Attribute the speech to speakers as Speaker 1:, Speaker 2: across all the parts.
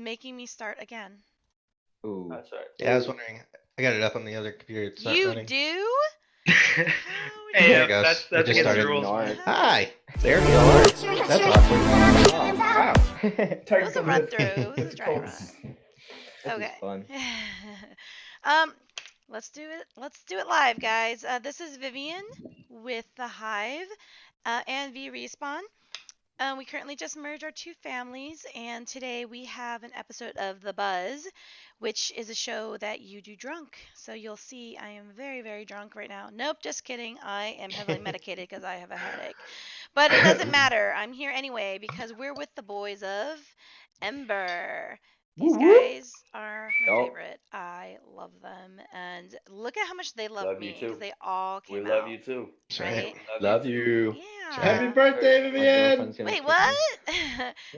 Speaker 1: making me start again.
Speaker 2: Ooh.
Speaker 3: That's right.
Speaker 4: Yeah, I was wondering. I got it up on the other computer. It's not
Speaker 1: You
Speaker 4: running.
Speaker 1: do?
Speaker 5: Hey,
Speaker 4: There it goes.
Speaker 5: that's
Speaker 4: We just
Speaker 5: against the
Speaker 4: started.
Speaker 5: rules.
Speaker 4: Hi. There we go. That's awkward.
Speaker 2: Oh,
Speaker 4: Wow.
Speaker 1: It was a run through. It was a dry run.
Speaker 2: This
Speaker 1: Okay.
Speaker 2: is fun.
Speaker 1: Let's do it. Let's do it live, guys. This is Vivian with the Hive and VResports. We currently just merged our two families, and today we have an episode of The Buzz, which is a show that you do drunk. So you'll see I am very, very drunk right now. Nope, just kidding. I am heavily medicated because I have a headache. But it doesn't matter. I'm here anyway because we're with the boys of Ember. These guys are my favorite. I love them. And look at how much they love me. Because they all came out.
Speaker 3: We love you too.
Speaker 1: Right?
Speaker 6: Love you.
Speaker 1: Yeah.
Speaker 6: Happy birthday, Vivian!
Speaker 1: Wait, what?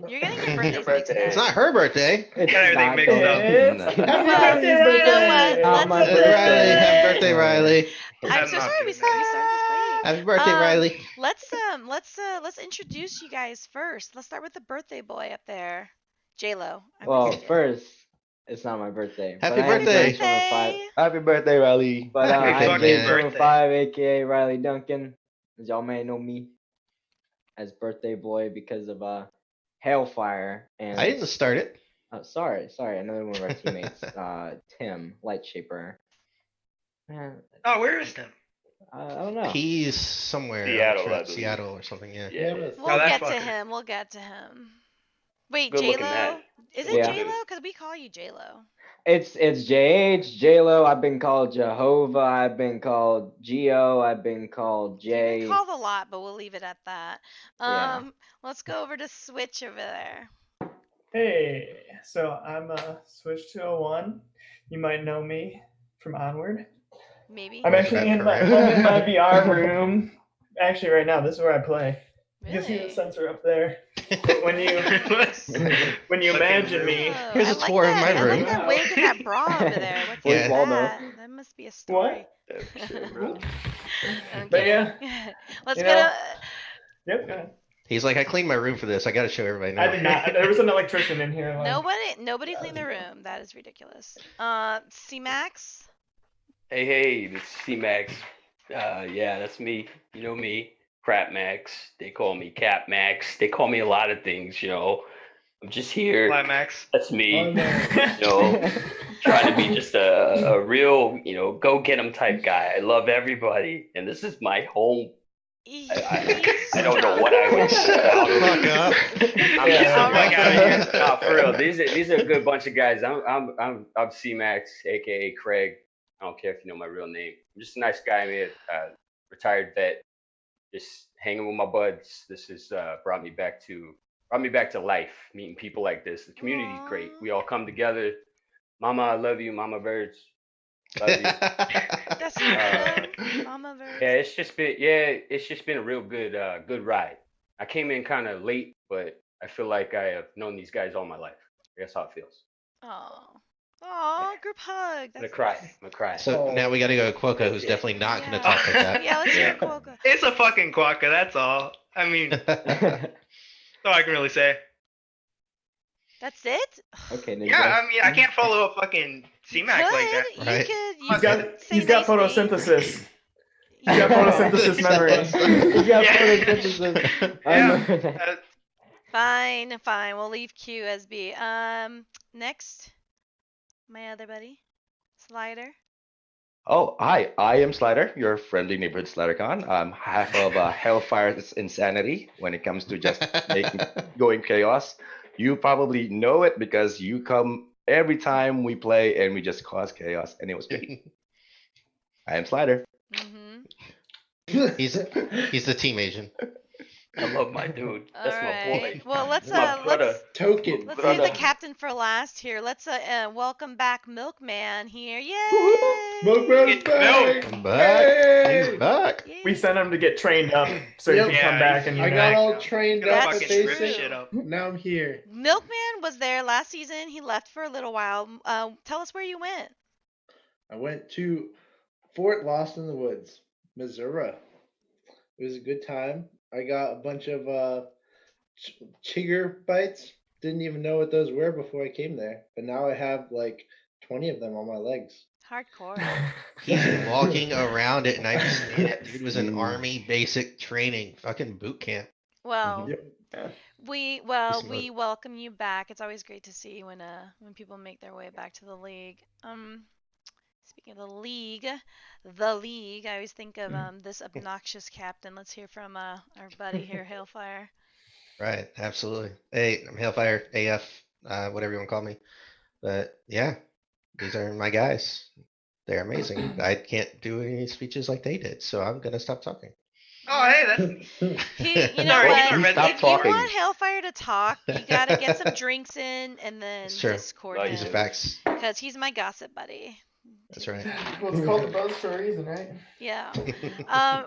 Speaker 1: You're getting your birthdays mixed up.
Speaker 4: It's not her birthday.
Speaker 2: It's
Speaker 5: Got everything
Speaker 2: not
Speaker 5: mixed up.
Speaker 2: good.
Speaker 6: Happy
Speaker 1: Well,
Speaker 6: birthday,
Speaker 1: you know what?
Speaker 2: My
Speaker 1: Let's
Speaker 2: birthday.
Speaker 4: Riley. Happy birthday, Riley.
Speaker 1: I'm so sorry we started this late.
Speaker 4: Happy birthday, Riley.
Speaker 1: Let's introduce you guys first. Let's start with the birthday boy up there, J-Lo.
Speaker 2: Well, first, it's not my birthday.
Speaker 4: Happy
Speaker 2: but I am
Speaker 4: birthday.
Speaker 2: Transformer 5.
Speaker 6: Happy birthday, Riley.
Speaker 2: But
Speaker 4: Happy
Speaker 2: I'm
Speaker 4: fucking
Speaker 2: Transformer
Speaker 5: birthday.
Speaker 2: 5, aka Riley Duncan. As y'all may know me as birthday boy because of Hailfire and
Speaker 4: I didn't start it.
Speaker 2: sorry, another one of our teammates, Tim Lightshaper. Man,
Speaker 5: Oh, where is them?
Speaker 2: I don't know.
Speaker 4: He's somewhere.
Speaker 3: Seattle,
Speaker 4: I'm sure
Speaker 3: I
Speaker 4: it's
Speaker 3: believe.
Speaker 4: Seattle or something. Yeah.
Speaker 3: Yeah.
Speaker 1: We'll
Speaker 5: that's
Speaker 1: get to
Speaker 5: fucking-
Speaker 1: him. We'll get to him. Wait,
Speaker 3: Good looking
Speaker 1: J-Lo?
Speaker 3: man.
Speaker 1: Is it
Speaker 2: Yeah.
Speaker 1: J-Lo? Because we call you J-Lo.
Speaker 2: It's JH, J-Lo. I've been called Jehovah. I've been called Geo. I've been called
Speaker 1: You've
Speaker 2: Jay.
Speaker 1: been called a lot, but we'll leave it at that.
Speaker 2: Yeah.
Speaker 1: Let's go over to Switch over there.
Speaker 7: Hey, so I'm Switch 201. You might know me from Onward.
Speaker 1: Maybe.
Speaker 7: I'm actually in my VR room. Actually, right now, this is where I play. You can see the
Speaker 1: Really?
Speaker 7: sensor up there. When you imagine me,
Speaker 1: Oh,
Speaker 4: Here's
Speaker 1: I
Speaker 4: a
Speaker 1: like
Speaker 4: tour of
Speaker 1: that.
Speaker 4: my
Speaker 1: I
Speaker 4: room.
Speaker 1: like that wig and that bra over there. What's
Speaker 4: Yeah.
Speaker 2: Waldo.
Speaker 1: that? That must be a story.
Speaker 7: But
Speaker 1: Okay.
Speaker 7: yeah,
Speaker 1: Let's
Speaker 7: you
Speaker 1: get
Speaker 7: know-
Speaker 1: a.
Speaker 7: yep. Go ahead.
Speaker 4: He's like, I cleaned my room for this. I got to show everybody now.
Speaker 7: I did not. There was an electrician in here. Like,
Speaker 1: Nobody cleaned the room. That is ridiculous. C-Max?
Speaker 3: Hey, this is C-Max. Yeah, that's me. You know me. Crap Max. They call me Cap Max. They call me a lot of things, you know. I'm just here.
Speaker 5: Climax.
Speaker 3: That's me.
Speaker 6: Oh, no.
Speaker 3: You know, trying to be just a real, you know, go get 'em type guy. I love everybody, and this is my home. I don't know what I would
Speaker 4: Shut the fuck up.
Speaker 3: I'm just
Speaker 1: Yeah.
Speaker 3: a bunch
Speaker 5: Fuck outta
Speaker 3: of, no, for real. These are a good bunch of guys. I'm C-Max, aka Craig. I don't care if you know my real name. I'm just a nice guy, man. Retired vet. Just hanging with my buds. This has brought me back to life. Meeting people like this. The community's great. We all come together. Mama, I love you. Mama Birds. Love you.
Speaker 1: That's good. Mama Bird.
Speaker 3: Yeah, it's just been a real good ride. I came in kind of late, but I feel like I have known these guys all my life. That's how it feels.
Speaker 1: Oh, group hug.
Speaker 3: I'm
Speaker 1: That's
Speaker 3: gonna
Speaker 1: nice.
Speaker 3: cry.
Speaker 4: So now we got to go to Quokka, who's definitely not going to
Speaker 1: Yeah.
Speaker 4: talk like that.
Speaker 1: Yeah, let's hear
Speaker 3: Yeah.
Speaker 1: Quokka.
Speaker 5: It's a fucking quokka, that's all. I mean, that's all I can really say.
Speaker 1: That's it?
Speaker 2: Okay, Ninja.
Speaker 5: Yeah, I mean, I can't follow a fucking C-Max like that.
Speaker 1: You
Speaker 4: Right.
Speaker 1: could.
Speaker 7: he's got photosynthesis. He's got photosynthesis memory.
Speaker 2: You got
Speaker 5: Yeah.
Speaker 2: photosynthesis. I
Speaker 5: Yeah.
Speaker 2: remember that.
Speaker 1: Fine. We'll leave Q as B. Next, my other buddy, Slider.
Speaker 6: Oh, hi. I am Slider, your friendly neighborhood SliderCon. I'm half of Hellfire's insanity when it comes to just going chaos. You probably know it because you come every time we play and we just cause chaos, and it was great. I am Slider.
Speaker 1: Mm-hmm.
Speaker 4: He's the team agent.
Speaker 3: I love my dude. That's
Speaker 1: All
Speaker 3: my
Speaker 1: right.
Speaker 3: boy.
Speaker 1: Well, let's
Speaker 3: My brother.
Speaker 6: Token.
Speaker 1: let's
Speaker 3: brother.
Speaker 1: save the captain for last here. Let's welcome back Milkman here. Yay!
Speaker 6: Milkman's
Speaker 5: Milk.
Speaker 6: back.
Speaker 4: I'm back. He's back.
Speaker 1: Yay.
Speaker 7: We sent him to get trained up so he
Speaker 6: Yep.
Speaker 7: can come
Speaker 5: Yeah,
Speaker 7: back and
Speaker 6: I got
Speaker 7: unite.
Speaker 6: all trained
Speaker 5: Gonna
Speaker 6: up
Speaker 1: That's
Speaker 6: with
Speaker 5: fucking strip
Speaker 1: true.
Speaker 5: shit up.
Speaker 6: Now I'm here.
Speaker 1: Milkman was there last season. He left for a little while. Tell us where you went.
Speaker 6: I went to Fort Lost in the Woods, Missouri. It was a good time. I got a bunch of chigger bites.
Speaker 4: didn't even know what those were before I came there, but now I have like 20 of them on my legs.
Speaker 1: Hardcore.
Speaker 8: He's walking around it, and I've seen it. Dude was in Army basic training, fucking boot camp.
Speaker 1: Well,
Speaker 7: Yeah.
Speaker 1: we
Speaker 8: He's
Speaker 1: we welcome you back. It's always great to see when people make their way back to the league. Speaking of the league, I always think of this obnoxious captain. Let's hear from our buddy here, Hailfire.
Speaker 8: Right, absolutely. Hey, I'm Hailfire, AF, whatever you want to call me. But yeah, these are my guys. They're amazing. I can't do any speeches like they did, so I'm gonna stop talking.
Speaker 5: Oh, hey, that's
Speaker 1: You know
Speaker 5: Sorry,
Speaker 1: what?
Speaker 5: you
Speaker 6: Stop
Speaker 1: If
Speaker 6: talking.
Speaker 1: you want Hailfire to talk, you gotta get some drinks in and then
Speaker 8: It's true.
Speaker 1: Discord
Speaker 3: Like,
Speaker 8: These are
Speaker 1: him.
Speaker 8: facts.
Speaker 1: Because he's my gossip buddy.
Speaker 8: That's right.
Speaker 7: Well, it's called the buzz for a reason, right?
Speaker 1: Yeah.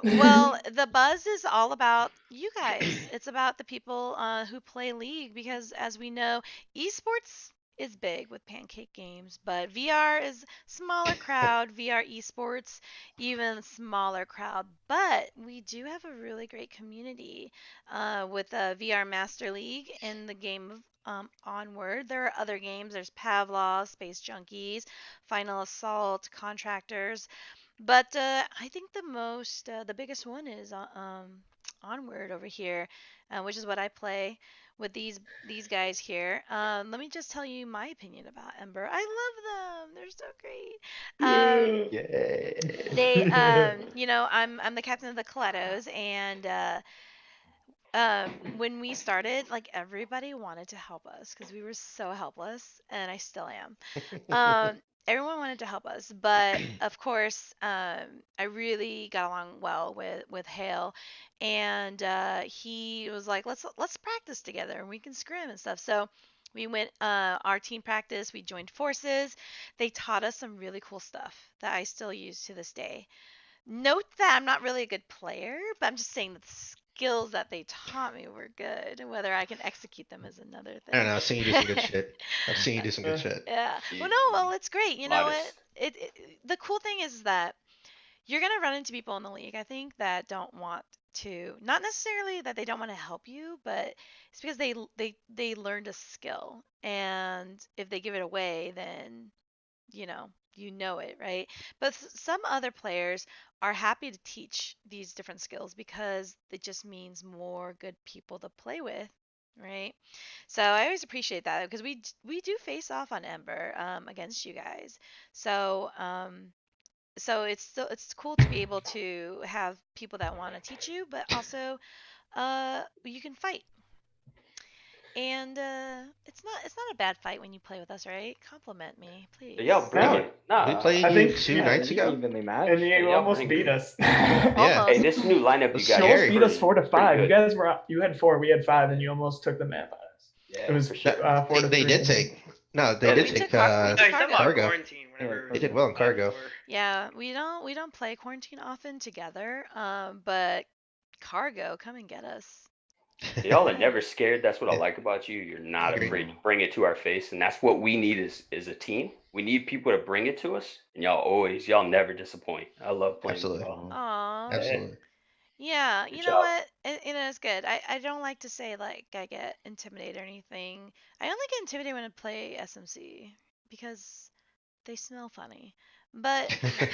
Speaker 1: Well, the buzz is all about you guys. It's about the people who play League because, as we know, esports is big with pancake games, but VR is smaller crowd. VR esports, even smaller crowd. But we do have a really great community with VR Master League in the game of Onward. There are other games. There's Pavlov, Space Junkies, Final Assault, Contractors. But I think the biggest one is Onward over here, which is what I play with these guys here. Let me just tell you my opinion about Ember. I love them. They're so great.
Speaker 6: Yeah.
Speaker 1: They, I'm the captain of the Colettos, and when we started, like everybody wanted to help us because we were so helpless, and I still am. Everyone wanted to help us, but of course, I really got along well with Hale, and he was like, let's practice together, and we can scrim and stuff. So we went our team practice. We joined forces. They taught us some really cool stuff that I still use to this day. Note that I'm not really a good player, but I'm just saying that the skills that they taught me were good. And whether I can execute them is another
Speaker 8: I don't
Speaker 1: thing.
Speaker 8: know. I've seen you do some good shit. I've seen you do some good shit.
Speaker 1: Yeah.
Speaker 3: Jeez.
Speaker 1: Well, no, well, it's great. You know what?
Speaker 3: Modest.
Speaker 1: The cool thing is that you're gonna run into people in the league, I think, that don't want to, not necessarily that they don't want to help you, but it's because they learned a skill, and if they give it away, then you know it, right? But some other players are happy to teach these different skills because it just means more good people to play with, right? So I always appreciate that because we do face off on Ember against you guys. So it's cool to be able to have people that want to teach you, but also you can fight. And it's not a bad fight when you play with us, right? Compliment me, please.
Speaker 3: Y'all bring
Speaker 7: No.
Speaker 3: it. Nah,
Speaker 8: We played
Speaker 7: I
Speaker 8: you
Speaker 7: think-
Speaker 8: 2
Speaker 7: yeah,
Speaker 8: nights ago.
Speaker 2: Evenly matched.
Speaker 7: And you
Speaker 3: Yeah,
Speaker 7: almost
Speaker 3: bring
Speaker 7: beat
Speaker 3: it.
Speaker 7: us.
Speaker 8: Yeah.
Speaker 3: Hey, this new lineup you
Speaker 8: Let's
Speaker 3: got
Speaker 8: go.
Speaker 7: You
Speaker 3: is
Speaker 7: almost beat us
Speaker 3: pretty-
Speaker 7: 4-5. You
Speaker 3: pretty
Speaker 7: guys you had 4, we had 5, and you almost took the map on us.
Speaker 3: Yeah,
Speaker 7: It was
Speaker 3: for sure.
Speaker 7: 4-3.
Speaker 8: They did take. No, they
Speaker 3: Oh,
Speaker 8: did
Speaker 3: we
Speaker 8: take
Speaker 1: took Cargo.
Speaker 5: No, you said about
Speaker 8: Cargo.
Speaker 5: quarantine. Whenever
Speaker 2: They
Speaker 8: did well in Cargo.
Speaker 1: Yeah, we don't play quarantine often together. But Cargo, come and get us.
Speaker 3: Y'all are never scared. That's what I like about you. You're not
Speaker 8: Agreed.
Speaker 3: afraid to bring it to our face, and that's what we need is a team. We need people to bring it to us, and y'all never disappoint. I love playing with
Speaker 8: Absolutely.
Speaker 3: y'all.
Speaker 1: Aw.
Speaker 8: Absolutely.
Speaker 1: Yeah,
Speaker 3: Good
Speaker 1: you know
Speaker 3: job.
Speaker 1: what? It's good. I don't like to say like I get intimidated or anything. I only get intimidated when I play SMC because they smell funny. But
Speaker 7: That's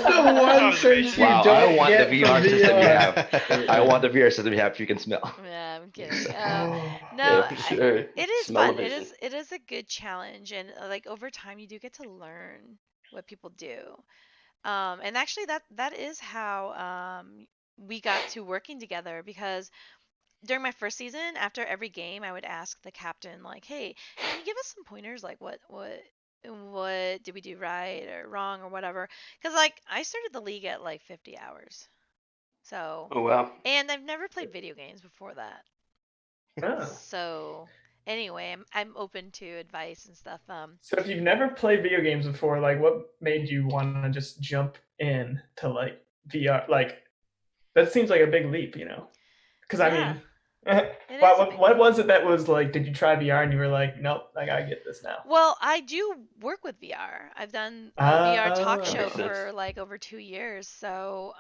Speaker 7: the one sense you
Speaker 6: Wow,
Speaker 7: don't
Speaker 6: I want the
Speaker 7: get
Speaker 6: VR
Speaker 7: from
Speaker 6: system we
Speaker 7: VR.
Speaker 6: have. I want the VR system we have. You can smell.
Speaker 1: yeah, I'm kidding.
Speaker 7: Oh.
Speaker 1: No,
Speaker 3: Yeah, for sure.
Speaker 1: it is
Speaker 3: Smell
Speaker 1: fun.
Speaker 3: of
Speaker 1: It
Speaker 3: vision.
Speaker 1: is a good challenge, and like over time, you do get to learn what people do. And actually, that is how we got to working together because during my first season, after every game, I would ask the captain like, "Hey, can you give us some pointers? Like, what did we do right or wrong or whatever?" Because like I started the league at like 50 hours, so
Speaker 3: Oh well.
Speaker 1: and I've never played video games before that.
Speaker 7: Oh.
Speaker 1: So anyway, I'm open to advice and stuff.
Speaker 7: So if you've never played video games before, like what made you want to just jump in to like VR? Like that seems like a big leap, you know? Because I
Speaker 1: Yeah.
Speaker 7: mean,
Speaker 1: It is a
Speaker 7: what
Speaker 1: big
Speaker 7: what
Speaker 1: leap.
Speaker 7: was it that was like? Did you try VR and you were like, nope, I gotta get this now?
Speaker 1: Well, I do work with VR. I've done a VR talk
Speaker 7: Ah.
Speaker 1: show
Speaker 3: Makes sense.
Speaker 1: for like over 2 years. So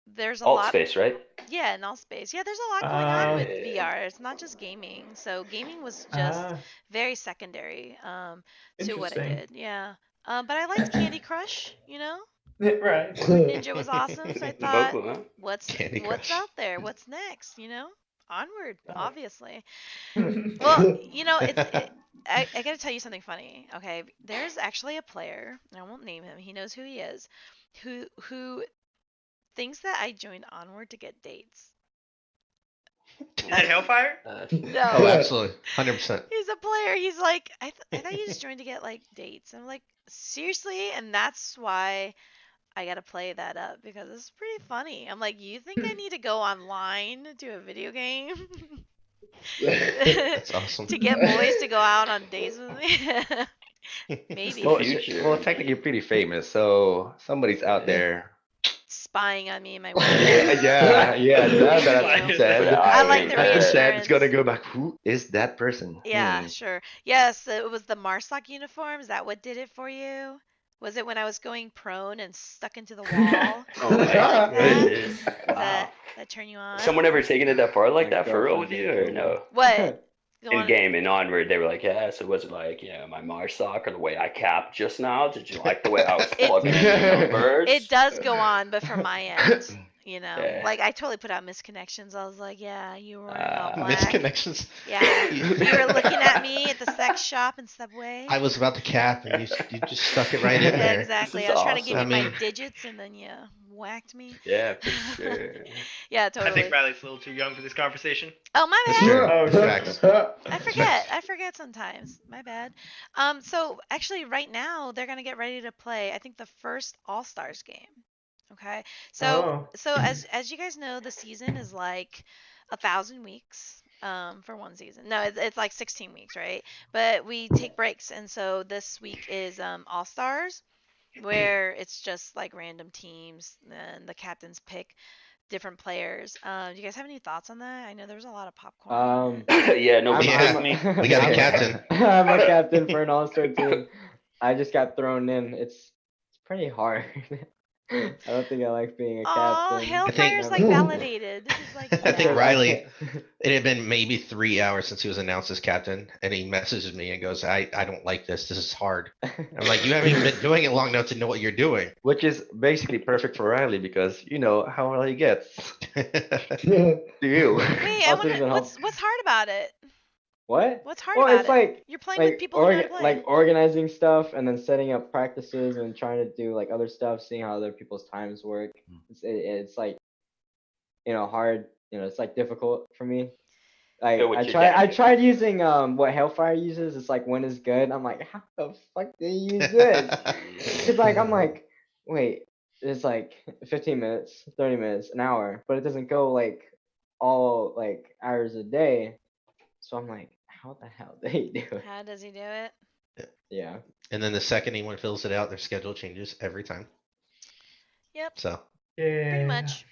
Speaker 1: there's a
Speaker 3: Alt
Speaker 1: lot.
Speaker 3: space, right?
Speaker 1: Yeah, in all space. Yeah, there's a lot going on with
Speaker 3: Yeah.
Speaker 1: VR. It's not just gaming. So gaming was just very secondary to what I
Speaker 7: Interesting.
Speaker 1: did. Yeah. But I liked Candy Crush, you know?
Speaker 7: Right.
Speaker 1: Fruit Ninja was awesome, so I thought,
Speaker 3: Both, huh?
Speaker 1: what's
Speaker 8: Candy
Speaker 1: what's
Speaker 8: Crush.
Speaker 1: out there? What's next? You know? Onward,
Speaker 4: Oh.
Speaker 1: obviously. Well, you know, I gotta tell you something funny. Okay, there's actually a player, and I won't name him. He knows who he is, who thinks that I joined Onward to get dates.
Speaker 5: Is that Hellfire?
Speaker 8: Oh,
Speaker 1: No,
Speaker 8: absolutely, 100%.
Speaker 1: he's a player. He's like, I thought you just joined to get like dates. I'm like, seriously, and that's why I gotta play that up because it's pretty funny. I'm like, you think I need to go online to a video game
Speaker 8: That's awesome.
Speaker 1: to get boys to go out on dates with me? Maybe.
Speaker 6: Well,
Speaker 3: Future.
Speaker 6: well, technically, you're pretty famous, so somebody's out there.
Speaker 1: Spying on me and my
Speaker 6: Yeah, yeah. Now that I've
Speaker 1: You know.
Speaker 6: said,
Speaker 1: I like the
Speaker 6: I've said
Speaker 1: reassurance.
Speaker 6: it's gonna go back. Who is that person?
Speaker 1: Yeah,
Speaker 6: Hmm.
Speaker 1: sure. Yes, it was the Marsoc uniform. Is that what did it for you? Was it when I was going prone and stuck into the wall?
Speaker 3: Oh my goodness.
Speaker 1: Does
Speaker 3: Wow.
Speaker 1: that turn you on?
Speaker 3: Someone ever taken it that far like
Speaker 2: My
Speaker 3: that for real
Speaker 2: girlfriend
Speaker 3: with
Speaker 2: did
Speaker 3: you or
Speaker 2: too.
Speaker 3: no?
Speaker 1: What? Go
Speaker 3: In
Speaker 1: on.
Speaker 3: game and Onward, they were like, yeah, so was it like, my Mars sock or the way I capped just now? Did you like the way I was plugging in the numbers?
Speaker 1: It does go on, but from my end, you know,
Speaker 3: Yeah.
Speaker 1: like I totally put out misconnections. I was like, yeah, you were wearing all black.
Speaker 8: Misconnections.
Speaker 1: Yeah, you were looking at me at the sex shop in Subway.
Speaker 8: I was about to cap, and you just stuck it right in
Speaker 1: Yeah,
Speaker 8: there.
Speaker 1: exactly.
Speaker 3: This
Speaker 1: I
Speaker 3: is
Speaker 1: was trying to give
Speaker 3: awesome.
Speaker 1: you
Speaker 8: I
Speaker 1: my
Speaker 8: mean-
Speaker 1: digits, and then you whacked me.
Speaker 3: Yeah, for sure.
Speaker 1: Yeah,
Speaker 5: I
Speaker 1: totally.
Speaker 5: think Riley's a little too young for this conversation.
Speaker 1: Oh, my
Speaker 8: That's
Speaker 1: bad.
Speaker 8: true.
Speaker 7: Oh,
Speaker 8: Facts.
Speaker 1: I forget. I forget sometimes. My bad. So actually, right now they're gonna get ready to play. I think the first All Stars game. Okay. So as you guys know, the season is like 1,000 weeks. For one season. No, it's like 16 weeks, right? But we take breaks, and so this week is All Stars, where it's just like random teams, and the captains pick different players. Do you guys have any thoughts on that? I know there was a lot of popcorn.
Speaker 3: Yeah, nobody
Speaker 8: Yeah.
Speaker 3: asked me.
Speaker 8: We got a captain.
Speaker 2: I'm a captain for an all-star team. I just got thrown in. It's pretty hard. I don't think I like being a
Speaker 1: Oh,
Speaker 2: captain.
Speaker 1: Hellfire's like validated. This is like
Speaker 8: I think
Speaker 1: yeah.
Speaker 8: Riley, it had been maybe 3 hours since he was announced as captain, and he messages me and goes, I don't like this. This is hard. I'm like, you haven't even been doing it long enough to know what you're doing.
Speaker 6: Which is basically perfect for Riley because you know how Riley gets. Do you?
Speaker 1: Wait, I
Speaker 2: Also
Speaker 1: wonder
Speaker 2: doesn't
Speaker 1: what's hard about it?
Speaker 2: What?
Speaker 1: What's hard
Speaker 2: Well,
Speaker 1: about
Speaker 2: it's
Speaker 1: it?
Speaker 2: like
Speaker 1: You're playing with people who don't play.
Speaker 2: like organizing stuff and then setting up practices and trying to do like other stuff, seeing how other people's times work. It's like hard. It's like difficult for me. Like
Speaker 3: Go with
Speaker 2: I
Speaker 3: your
Speaker 2: I
Speaker 3: dad.
Speaker 2: tried using what Hellfire uses. It's like when is good. I'm like, how the fuck do you use this? It's like I'm like, wait, it's like 15 minutes, 30 minutes, an hour, but it doesn't go like all like hours a day. So I'm like, how the hell do they do it?
Speaker 1: How does he do it?
Speaker 2: Yeah.
Speaker 8: And then the second anyone fills it out, their schedule changes every time.
Speaker 1: Yep,
Speaker 8: So
Speaker 1: pretty much.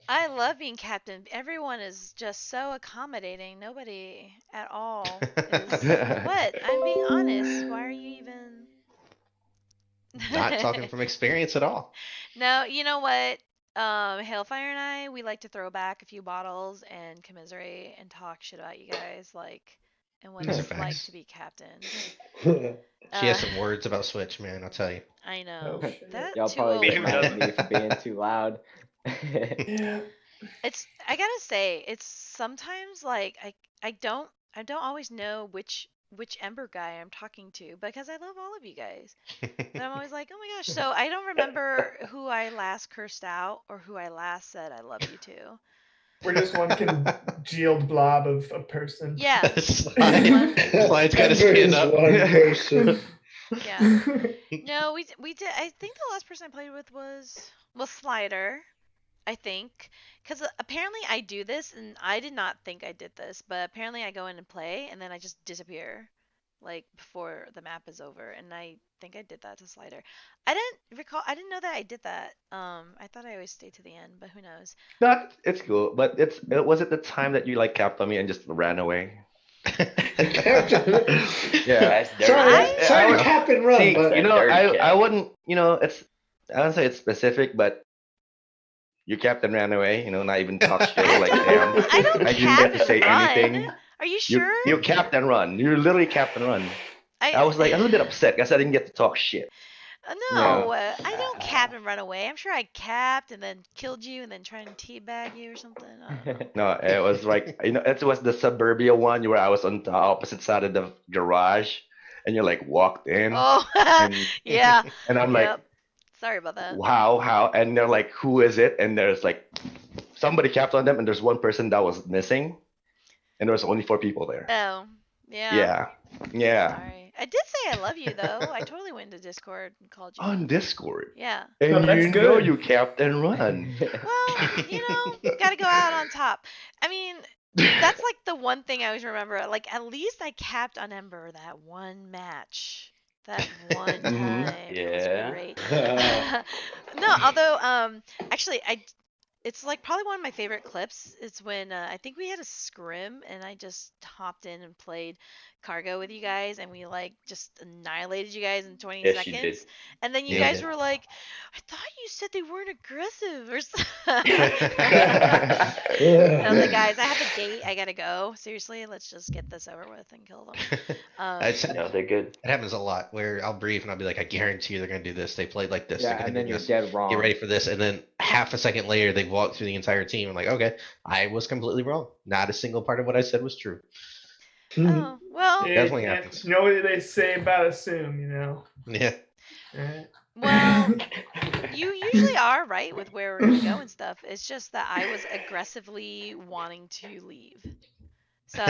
Speaker 1: I love being captain. Everyone is just so accommodating. Nobody at all is. What? I'm being honest. Why are you even?
Speaker 8: not talking from experience at all.
Speaker 1: No, you know what? Hailfire and I, we like to throw back a few bottles and commiserate and talk shit about you guys, and what
Speaker 8: These are
Speaker 1: it's like
Speaker 8: facts.
Speaker 1: to be captain.
Speaker 8: She has some words about Switch, man. I'll tell you.
Speaker 1: I know.
Speaker 7: Oh, shit.
Speaker 1: That
Speaker 2: Y'all
Speaker 1: too
Speaker 2: probably get
Speaker 1: old.
Speaker 2: mad at me for being too loud.
Speaker 7: Yeah.
Speaker 1: I gotta say, it's sometimes like I don't always know which Ember guy I'm talking to because I love all of you guys. But I'm always like, oh my gosh. So I don't remember who I last cursed out or who I last said I love you to.
Speaker 7: We're just one congealed blob of a person.
Speaker 1: Yeah.
Speaker 8: Slide's got his
Speaker 4: Ember
Speaker 8: hand
Speaker 4: is
Speaker 8: up.
Speaker 4: one person.
Speaker 1: Yeah. No, we did. I think the last person I played with was Slider, I think, because apparently I do this, and I did not think I did this, but apparently I go in and play, and then I just disappear, like before the map is over, and I think I did that to Slider. I didn't know that I did that. I thought I always stayed to the end, but who knows?
Speaker 6: Not, it's cool, but was it the time that you like capped on me and just ran away? Yeah.
Speaker 3: That's dirty.
Speaker 4: Sorry to cap and run,
Speaker 6: See,
Speaker 4: but
Speaker 6: you know,
Speaker 3: Dirty cat.
Speaker 6: I wouldn't, I wouldn't say it's specific, but Your captain ran away. Not even talk shit. Like, damn,
Speaker 1: I don't
Speaker 6: I didn't get to
Speaker 1: cap
Speaker 6: say
Speaker 1: and run.
Speaker 6: anything.
Speaker 1: Are you
Speaker 6: You
Speaker 1: sure?
Speaker 6: you captain run. You're literally captain run. I was like a little bit upset because I didn't get to talk shit.
Speaker 1: No, I don't cap and run away. I'm sure I capped and then killed you and then tried to teabag you or something. I don't know.
Speaker 6: No, it was like it was the suburbia one where I was on the opposite side of the garage, and you like walked in,
Speaker 1: Oh,
Speaker 6: and
Speaker 1: yeah.
Speaker 6: and I'm like,
Speaker 1: Yep. Sorry about that.
Speaker 6: wow, how? And they're like, who is it? And there's like somebody capped on them, and there's one person that was missing, and there was only 4 people there.
Speaker 1: Oh, yeah.
Speaker 6: Yeah, yeah.
Speaker 1: Sorry. I did say I love you though. I totally went to Discord and called you.
Speaker 6: On Discord.
Speaker 1: Yeah.
Speaker 6: And
Speaker 7: No, that's
Speaker 6: you know
Speaker 7: good.
Speaker 6: you capped and run.
Speaker 1: Well, gotta go out on top. I mean, that's like the one thing I always remember. Like, at least I capped on Ember that one match. That one time. It was
Speaker 3: Yeah.
Speaker 1: great. No, although, actually, it's like probably one of my favorite clips. It's when I think we had a scrim and I just hopped in and played cargo with you guys and we like just annihilated you guys in 20
Speaker 3: Yes, you did.
Speaker 1: seconds. And then you
Speaker 8: Yeah,
Speaker 1: guys
Speaker 8: we
Speaker 1: were like, I thought you said they weren't aggressive or something. I was like, guys, I have a date. I gotta go. Seriously, let's just get this over with and kill them.
Speaker 3: No, they're good.
Speaker 8: It happens a lot where I'll brief and I'll be like, I guarantee you they're gonna do this. They played like this. They're
Speaker 2: Yeah,
Speaker 8: gonna
Speaker 2: and
Speaker 8: do
Speaker 2: then you're
Speaker 8: this.
Speaker 2: dead wrong.
Speaker 8: Get ready for this, and then half a second later they walk through the entire team. I'm like, okay, I was completely wrong. Not a single part of what I said was true.
Speaker 1: Oh, well,
Speaker 8: Definitely happens.
Speaker 7: You know what they say about assume,
Speaker 8: Yeah.
Speaker 7: Right?
Speaker 1: well, you usually are right with where we're gonna go and stuff. It's just that I was aggressively wanting to leave. So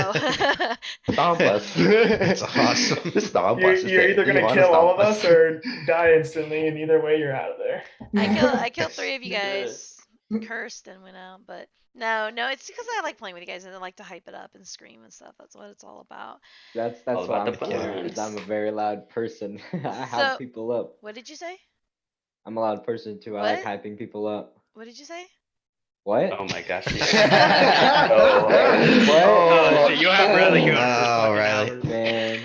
Speaker 6: Stomp us.
Speaker 8: That's awesome.
Speaker 6: Just stomp
Speaker 7: You're,
Speaker 6: us. Just
Speaker 7: you're
Speaker 6: say,
Speaker 7: either
Speaker 6: "You
Speaker 7: gonna
Speaker 6: wanna
Speaker 7: kill all
Speaker 6: stomp
Speaker 7: of us or die instantly, and either way you're out of there.
Speaker 1: I killed 3 of you guys, cursed and went out. But no, it's because I like playing with you guys and I like to hype it up and scream and stuff. That's what it's all about.
Speaker 2: That's
Speaker 3: All
Speaker 2: why
Speaker 3: about
Speaker 2: I'm
Speaker 3: the
Speaker 2: here,
Speaker 3: fun.
Speaker 2: 'cause I'm a very loud person. I
Speaker 1: So-
Speaker 2: hype people up.
Speaker 1: What did you say?
Speaker 2: I'm a loud person too. I like
Speaker 1: What?
Speaker 2: hyping people up.
Speaker 1: What did you say?
Speaker 2: What?
Speaker 3: Oh my gosh.
Speaker 5: Oh, so you have really good.
Speaker 8: Oh, Riley.
Speaker 2: Man.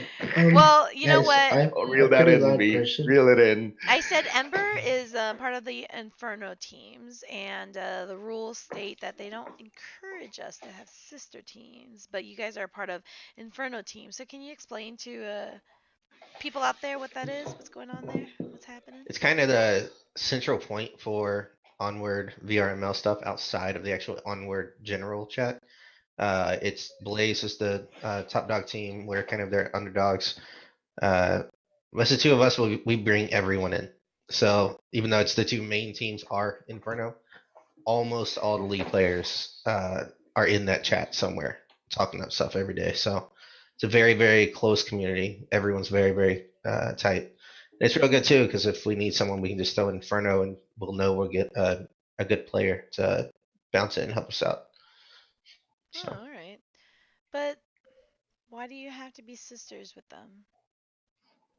Speaker 1: Well, you know
Speaker 4: guys,
Speaker 1: what?
Speaker 4: I'm
Speaker 6: Oh, reel
Speaker 4: a
Speaker 6: that
Speaker 4: pretty
Speaker 6: in,
Speaker 4: loud
Speaker 6: B.
Speaker 4: person.
Speaker 6: Reel it in.
Speaker 1: I said Ember is part of the Inferno teams, and the rules state that they don't encourage us to have sister teams, but you guys are part of Inferno teams. So can you explain to people out there what that is? What's going on there? What's happening?
Speaker 8: It's kind of the central point for Onward VRML stuff outside of the actual Onward general chat. It's Blaze is the top dog team. We're kind of their underdogs. Most of the 2 of us, we bring everyone in. So even though it's the 2 main teams are Inferno, almost all the league players are in that chat somewhere talking up stuff every day. So it's a very, very close community. Everyone's very, very tight. It's real good too, because if we need someone, we can just throw Inferno and we'll know we'll get a good player to bounce it and help us out. So
Speaker 1: Oh, all right. But why do you have to be sisters with them?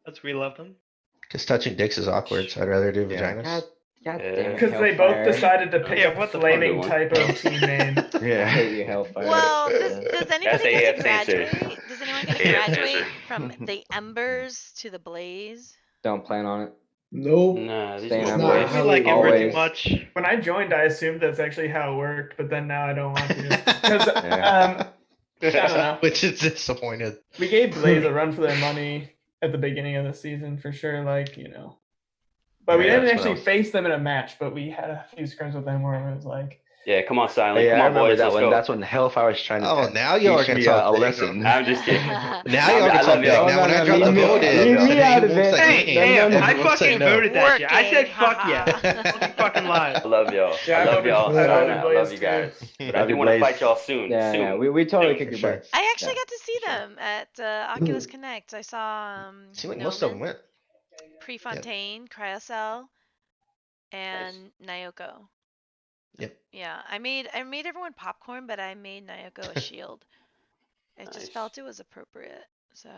Speaker 5: Because we love them.
Speaker 8: because touching dicks is awkward, so I'd rather do
Speaker 6: Yeah.
Speaker 8: vaginas.
Speaker 2: God
Speaker 3: Yeah.
Speaker 2: damn it,
Speaker 7: Because they both
Speaker 2: Hellfire.
Speaker 7: decided to pick
Speaker 5: Yeah,
Speaker 7: up
Speaker 5: what the fuck,
Speaker 7: flaming
Speaker 3: everyone?
Speaker 7: type of team name.
Speaker 2: I
Speaker 6: Yeah.
Speaker 2: hate you, Hellfire.
Speaker 1: Well, does
Speaker 3: That's
Speaker 1: anybody get to
Speaker 3: AF answer.
Speaker 1: graduate? Does anyone get to
Speaker 3: AF
Speaker 1: graduate
Speaker 3: answer.
Speaker 1: from the Embers to the Blaze?
Speaker 2: Don't plan on it.
Speaker 4: Nope.
Speaker 3: Nah, these
Speaker 2: Staying
Speaker 3: are
Speaker 2: on
Speaker 4: not
Speaker 2: board.
Speaker 5: We
Speaker 4: how
Speaker 5: like
Speaker 4: we
Speaker 5: Ember too
Speaker 2: always-
Speaker 5: much.
Speaker 7: When I joined, I assumed that's actually how it worked, but then now I don't want to. Because
Speaker 6: Yeah.
Speaker 7: I don't know.
Speaker 8: Which is disappointed.
Speaker 7: We gave Blaze a run for their money at the beginning of the season for sure, But we
Speaker 6: Yeah,
Speaker 7: didn't
Speaker 6: that's what
Speaker 7: actually
Speaker 6: I was-
Speaker 7: face them in a match, but we had a few scrims with them where it was like,
Speaker 3: Yeah, come on, Silent.
Speaker 6: Yeah,
Speaker 3: Come
Speaker 6: I
Speaker 3: on,
Speaker 6: remember
Speaker 3: boys.
Speaker 6: that
Speaker 3: Let's
Speaker 6: one.
Speaker 3: go.
Speaker 6: That's when Hellfire was trying to
Speaker 8: Oh, now y'all are
Speaker 6: teach
Speaker 8: gonna
Speaker 6: me
Speaker 8: talk
Speaker 6: a
Speaker 8: big.
Speaker 6: lesson.
Speaker 3: I'm just kidding.
Speaker 8: Now
Speaker 3: I
Speaker 8: y'all can
Speaker 3: love
Speaker 8: talk big.
Speaker 3: y'all.
Speaker 8: Now when I drop the
Speaker 2: me-
Speaker 8: vote in,
Speaker 2: leave
Speaker 8: said,
Speaker 2: me
Speaker 8: hey,
Speaker 2: out
Speaker 8: who
Speaker 2: of
Speaker 8: wants
Speaker 2: it.
Speaker 8: that
Speaker 5: Hey,
Speaker 8: game?
Speaker 2: no,
Speaker 5: hey,
Speaker 2: no,
Speaker 5: I
Speaker 2: no.
Speaker 5: fucking
Speaker 8: Say no.
Speaker 5: voted that shit. I said
Speaker 1: Working,
Speaker 5: fuck
Speaker 1: haha.
Speaker 5: yeah. Don't be fucking lying.
Speaker 3: I love y'all.
Speaker 7: Yeah,
Speaker 3: I
Speaker 7: I
Speaker 3: love
Speaker 7: voted-
Speaker 3: y'all.
Speaker 7: I
Speaker 3: Silent,
Speaker 7: voted
Speaker 3: I
Speaker 7: Blaze
Speaker 3: love you
Speaker 7: too.
Speaker 3: guys. But I
Speaker 6: Love
Speaker 3: do
Speaker 6: you,
Speaker 3: want to
Speaker 6: Blaze.
Speaker 3: fight y'all soon.
Speaker 2: Yeah,
Speaker 3: soon.
Speaker 2: yeah. We totally
Speaker 3: Soon.
Speaker 2: kick
Speaker 6: For
Speaker 2: your
Speaker 6: sure.
Speaker 2: butts.
Speaker 1: I actually
Speaker 2: Yeah.
Speaker 1: got to see them at Oculus Connect. I saw
Speaker 8: Seemed like most of them
Speaker 1: Noman,
Speaker 8: went.
Speaker 1: Prefontaine, Cryocell, and Nyoko.
Speaker 8: Yep.
Speaker 1: Yeah, I made everyone popcorn, but I made Nyoko a shield. I
Speaker 3: Nice.
Speaker 1: just felt it was appropriate. So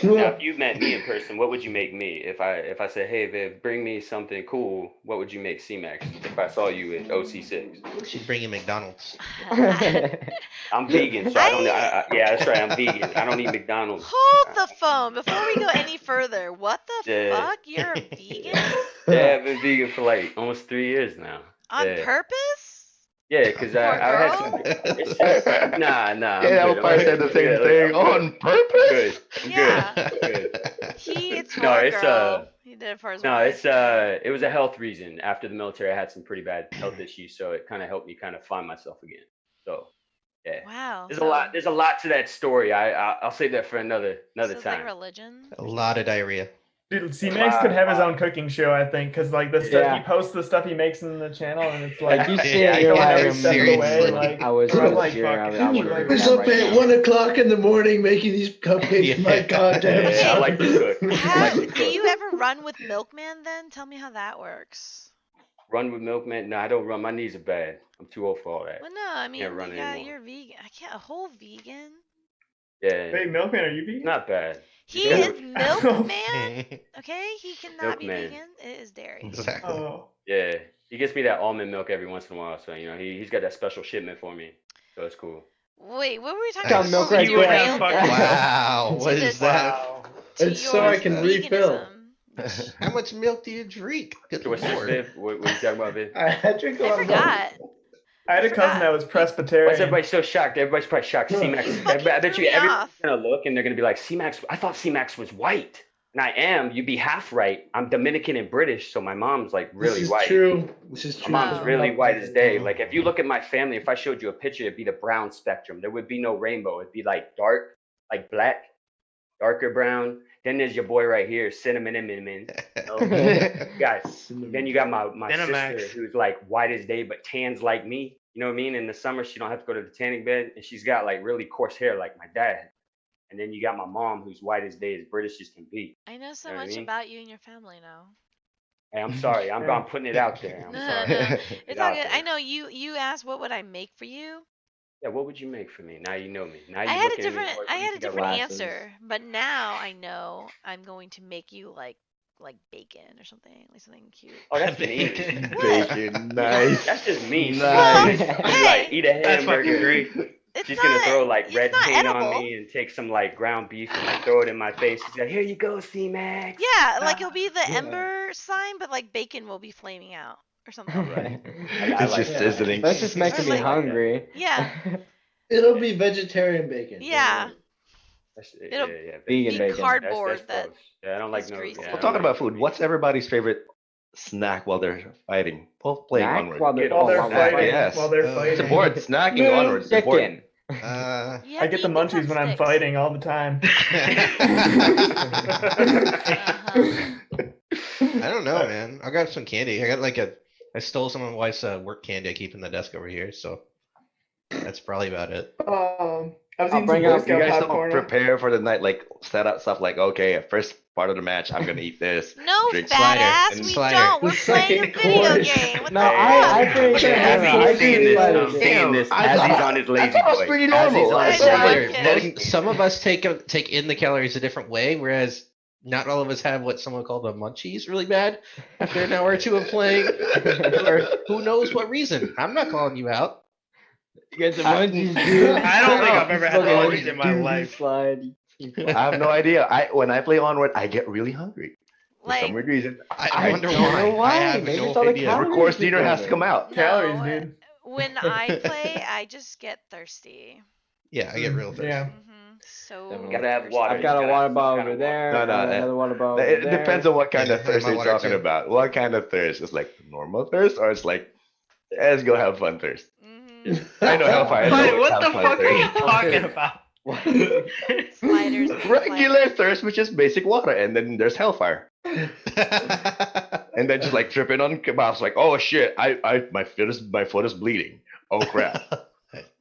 Speaker 3: Now, if you met me in person, what would you make me? If I said, hey, Viv, bring me something cool, what would you make C-Max if I saw you at OC6?
Speaker 8: She'd bring you McDonald's.
Speaker 3: I'm vegan, so I don't. Yeah, that's right. I'm vegan. I don't eat McDonald's.
Speaker 1: hold the phone before we go any further. What the
Speaker 3: Yeah.
Speaker 1: fuck? You're a vegan
Speaker 3: Yeah, I've been vegan for like almost 3 years now.
Speaker 1: on
Speaker 3: Yeah.
Speaker 1: purpose?
Speaker 3: Yeah, because
Speaker 1: Poor
Speaker 3: I had some.
Speaker 1: girl?
Speaker 3: It's just, nah. I'm
Speaker 6: Yeah,
Speaker 3: good.
Speaker 6: Hellfire said the same thing on purpose.
Speaker 3: I'm
Speaker 1: Yeah.
Speaker 3: good.
Speaker 1: It's
Speaker 3: No,
Speaker 1: poor
Speaker 3: it's
Speaker 1: girl. He did it for his
Speaker 3: No,
Speaker 1: wife.
Speaker 3: it was a health reason. After the military, I had some pretty bad health issues, so it kind of helped me kind of find myself again. So, yeah.
Speaker 1: Wow.
Speaker 3: There's a lot. There's a lot to that story. I'll save that for another
Speaker 1: So it's like
Speaker 3: time.
Speaker 1: religion.
Speaker 8: A lot of diarrhea.
Speaker 7: Dude, C-Max could have his own cooking show, I think, because like the stuff he posts, the stuff he makes in the channel, and it's like
Speaker 2: you see
Speaker 8: Yeah,
Speaker 2: it, you're
Speaker 8: yeah,
Speaker 2: like,
Speaker 8: seriously.
Speaker 2: I was
Speaker 7: I'm like,
Speaker 2: cheering.
Speaker 7: fuck,
Speaker 2: I
Speaker 7: dude,
Speaker 2: would
Speaker 7: like,
Speaker 2: do
Speaker 4: was
Speaker 2: that
Speaker 4: up
Speaker 2: right
Speaker 4: at
Speaker 2: now.
Speaker 4: 1 o'clock in the morning making these cupcakes.
Speaker 8: Yeah.
Speaker 4: My goddamn
Speaker 3: Yeah, I like to cook.
Speaker 1: Do you ever run with Milkman then? Tell me how that works.
Speaker 3: Run with Milkman? No, I don't run. My knees are bad. I'm too old for all that.
Speaker 1: Well, no, I mean,
Speaker 3: Can't run anymore.
Speaker 1: you're vegan. I can't. A whole vegan.
Speaker 3: Yeah,
Speaker 7: Hey, Milkman, are you vegan?
Speaker 3: not bad.
Speaker 1: He
Speaker 3: Yeah.
Speaker 1: is Milkman. Okay, he cannot be
Speaker 3: Milkman.
Speaker 1: vegan. It is dairy.
Speaker 8: Exactly.
Speaker 7: Oh.
Speaker 3: Yeah, he gives me that almond milk every once in a while, so he's got that special shipment for me, so it's cool.
Speaker 1: Wait, what were we talking
Speaker 2: Got
Speaker 1: about?
Speaker 2: milk
Speaker 1: before we
Speaker 2: right there.
Speaker 1: derailed
Speaker 8: Wow, what
Speaker 1: To
Speaker 8: is
Speaker 1: this-
Speaker 8: that?
Speaker 7: Wow.
Speaker 1: to
Speaker 4: It's so
Speaker 1: your
Speaker 4: I can refill.
Speaker 1: veganism?
Speaker 8: How much milk do you drink? Good
Speaker 3: So what's this,
Speaker 8: lord.
Speaker 3: Viv? What you talking about, Viv?
Speaker 4: I drink a
Speaker 1: I
Speaker 4: lot of milk.
Speaker 1: forgot.
Speaker 7: I had a cousin that was Presbyterian.
Speaker 3: Why is everybody so shocked? Everybody's probably shocked. C-Max.
Speaker 1: You
Speaker 3: I
Speaker 1: fucking
Speaker 3: bet
Speaker 1: threw
Speaker 3: you
Speaker 1: me
Speaker 3: everyone's
Speaker 1: off.
Speaker 3: gonna look and they're gonna be like, C-Max. I thought C-Max was white, and I am. You'd be half right. I'm Dominican and British, so my mom's like really
Speaker 4: This is
Speaker 3: white.
Speaker 4: true. This is true.
Speaker 3: My mom's
Speaker 1: Wow.
Speaker 3: really white as day. Like if you look at my family, if I showed you a picture, it'd be the brown spectrum. There would be no rainbow. It'd be like dark, like black, darker brown. Then there's your boy right here, cinnamon and min. Guys, then you got my
Speaker 5: Cinemax.
Speaker 3: sister who's like white as day but tans like me. You know what I mean? In the summer, she don't have to go to the tanning bed, and she's got like really coarse hair like my dad. And then you got my mom who's white as day, as British as can be.
Speaker 1: I know so
Speaker 3: You know what I
Speaker 1: much
Speaker 3: mean?
Speaker 1: about you and your family now.
Speaker 3: Hey, I'm sorry. I'm putting it out there. I'm
Speaker 1: No,
Speaker 3: sorry.
Speaker 1: no,
Speaker 3: Put
Speaker 1: it's
Speaker 3: it
Speaker 1: all
Speaker 3: out
Speaker 1: good.
Speaker 3: there.
Speaker 1: I know you asked what would I make for you.
Speaker 3: Yeah, what would you make for me? Now you know me. Now
Speaker 1: I
Speaker 3: you
Speaker 1: had a
Speaker 3: looking at me
Speaker 1: different
Speaker 3: like,
Speaker 1: I
Speaker 3: what
Speaker 1: had
Speaker 3: you
Speaker 1: a
Speaker 3: got
Speaker 1: different
Speaker 2: glasses.
Speaker 1: answer, but now I know I'm going to make you like bacon or something, like something cute.
Speaker 3: Oh, that's mean.
Speaker 6: Bacon, nice.
Speaker 3: That's just mean.
Speaker 6: Nice.
Speaker 3: She's like, eat a
Speaker 5: That's fucking
Speaker 3: hamburger.
Speaker 5: great.
Speaker 1: It's
Speaker 3: She's
Speaker 1: not,
Speaker 3: gonna throw like
Speaker 1: it's
Speaker 3: red
Speaker 1: not
Speaker 3: paint
Speaker 1: edible.
Speaker 3: on me and take some like ground beef and like throw it in my face. She's like, here you go, C-Max.
Speaker 1: Yeah, like it'll be the
Speaker 4: Yeah.
Speaker 1: Ember sign, but like bacon will be flaming out or something.
Speaker 3: Right.
Speaker 6: It's
Speaker 3: like
Speaker 6: just
Speaker 3: that.
Speaker 6: sizzling.
Speaker 2: That's just making me
Speaker 1: Like-
Speaker 2: hungry.
Speaker 1: Yeah,
Speaker 4: It'll be vegetarian bacon.
Speaker 1: Yeah.
Speaker 3: That's,
Speaker 1: It'll
Speaker 3: yeah.
Speaker 2: Vegan
Speaker 1: be
Speaker 2: bacon.
Speaker 1: cardboard
Speaker 3: That's
Speaker 1: that
Speaker 3: gross. Yeah, I don't like
Speaker 1: is
Speaker 3: no.
Speaker 1: greasy.
Speaker 3: Yeah, I
Speaker 6: Well,
Speaker 3: don't
Speaker 6: talking
Speaker 3: like
Speaker 6: about food, what's everybody's favorite snack while they're fighting? Both playing
Speaker 2: Snack
Speaker 6: Onward.
Speaker 2: while they're,
Speaker 7: While they're
Speaker 2: while
Speaker 7: fighting.
Speaker 6: Yes.
Speaker 7: While they're
Speaker 3: Uh,
Speaker 7: fighting.
Speaker 6: Support snacking Onward. Support.
Speaker 2: chicken.
Speaker 1: you
Speaker 7: I
Speaker 1: have
Speaker 7: get
Speaker 1: to
Speaker 7: the
Speaker 1: eat
Speaker 7: munchies when I'm
Speaker 1: chopsticks.
Speaker 7: fighting all the time.
Speaker 1: Uh-huh.
Speaker 8: I don't know, man. I got some candy. I stole some of my wife's work candy I keep in the desk over here, so that's probably about it.
Speaker 7: I was
Speaker 2: I'll
Speaker 7: eating some
Speaker 2: bring
Speaker 7: Boy
Speaker 2: up-
Speaker 6: You
Speaker 7: Scout
Speaker 6: guys don't
Speaker 7: popcorn.
Speaker 6: prepare for the night, like set up stuff like, okay, first part of the match, I'm gonna eat this.
Speaker 1: No,
Speaker 6: Drink
Speaker 1: fat
Speaker 8: Slider
Speaker 1: ass,
Speaker 8: and
Speaker 1: we
Speaker 8: Slider.
Speaker 1: don't. We're
Speaker 4: The
Speaker 1: playing a
Speaker 4: second
Speaker 1: video
Speaker 4: course.
Speaker 1: game. What
Speaker 2: No,
Speaker 1: the
Speaker 2: I
Speaker 1: fuck?
Speaker 2: think
Speaker 3: Look at
Speaker 2: I
Speaker 3: Abby saying this.
Speaker 2: Slider.
Speaker 3: Saying this
Speaker 6: I
Speaker 3: as
Speaker 6: thought-
Speaker 3: he's on his lazy
Speaker 6: I thought it was
Speaker 3: boy.
Speaker 6: pretty
Speaker 3: As
Speaker 6: normal.
Speaker 3: he's on his
Speaker 1: I know,
Speaker 3: lazy
Speaker 1: I'm
Speaker 3: boy.
Speaker 1: kidding.
Speaker 8: Some of us take in the calories a different way, whereas not all of us have what someone called the munchies really bad after an hour or two of playing, or who knows what reason. I'm not calling you out.
Speaker 2: You get the munchies, dude.
Speaker 5: I don't think I've ever had
Speaker 2: Fucking
Speaker 5: munchies in my
Speaker 2: doobie
Speaker 5: life.
Speaker 2: Slide.
Speaker 6: I have no idea. When I play Onward, I get really hungry for some
Speaker 1: Like,
Speaker 6: weird reason.
Speaker 8: I wonder
Speaker 2: don't know
Speaker 8: why. I
Speaker 2: why.
Speaker 8: have
Speaker 2: Maybe
Speaker 8: no
Speaker 2: it's all the
Speaker 8: idea.
Speaker 2: calories.
Speaker 6: Our course dinner has to come out.
Speaker 7: Calories,
Speaker 1: no,
Speaker 7: dude.
Speaker 1: when I play, I just get thirsty.
Speaker 8: Yeah, I get real thirsty.
Speaker 7: Yeah.
Speaker 1: So
Speaker 2: Definitely.
Speaker 3: Gotta have
Speaker 1: thirsty.
Speaker 3: water.
Speaker 2: I've got a
Speaker 3: You gotta
Speaker 2: water
Speaker 3: have some
Speaker 2: bottle
Speaker 3: kind
Speaker 2: over
Speaker 3: of
Speaker 2: there.
Speaker 6: No, no,
Speaker 2: I got another water bottle
Speaker 6: It
Speaker 2: over there.
Speaker 6: depends on what kind
Speaker 8: Yeah,
Speaker 6: of thirst
Speaker 8: my
Speaker 6: you're
Speaker 8: water
Speaker 6: talking
Speaker 8: too.
Speaker 6: about. What kind of thirst? It's like normal thirst, or it's like, let's go have fun thirst.
Speaker 1: Mhm.
Speaker 6: I know Hellfire. I
Speaker 5: Wait,
Speaker 6: know
Speaker 5: what
Speaker 6: have
Speaker 5: the
Speaker 6: fun
Speaker 5: fuck are you
Speaker 6: thirst.
Speaker 5: talking about?
Speaker 1: Sliders.
Speaker 6: Regular thirst, which is basic water, and then there's Hellfire, and then just like tripping on kebabs, like, oh shit, my foot is bleeding. Oh crap.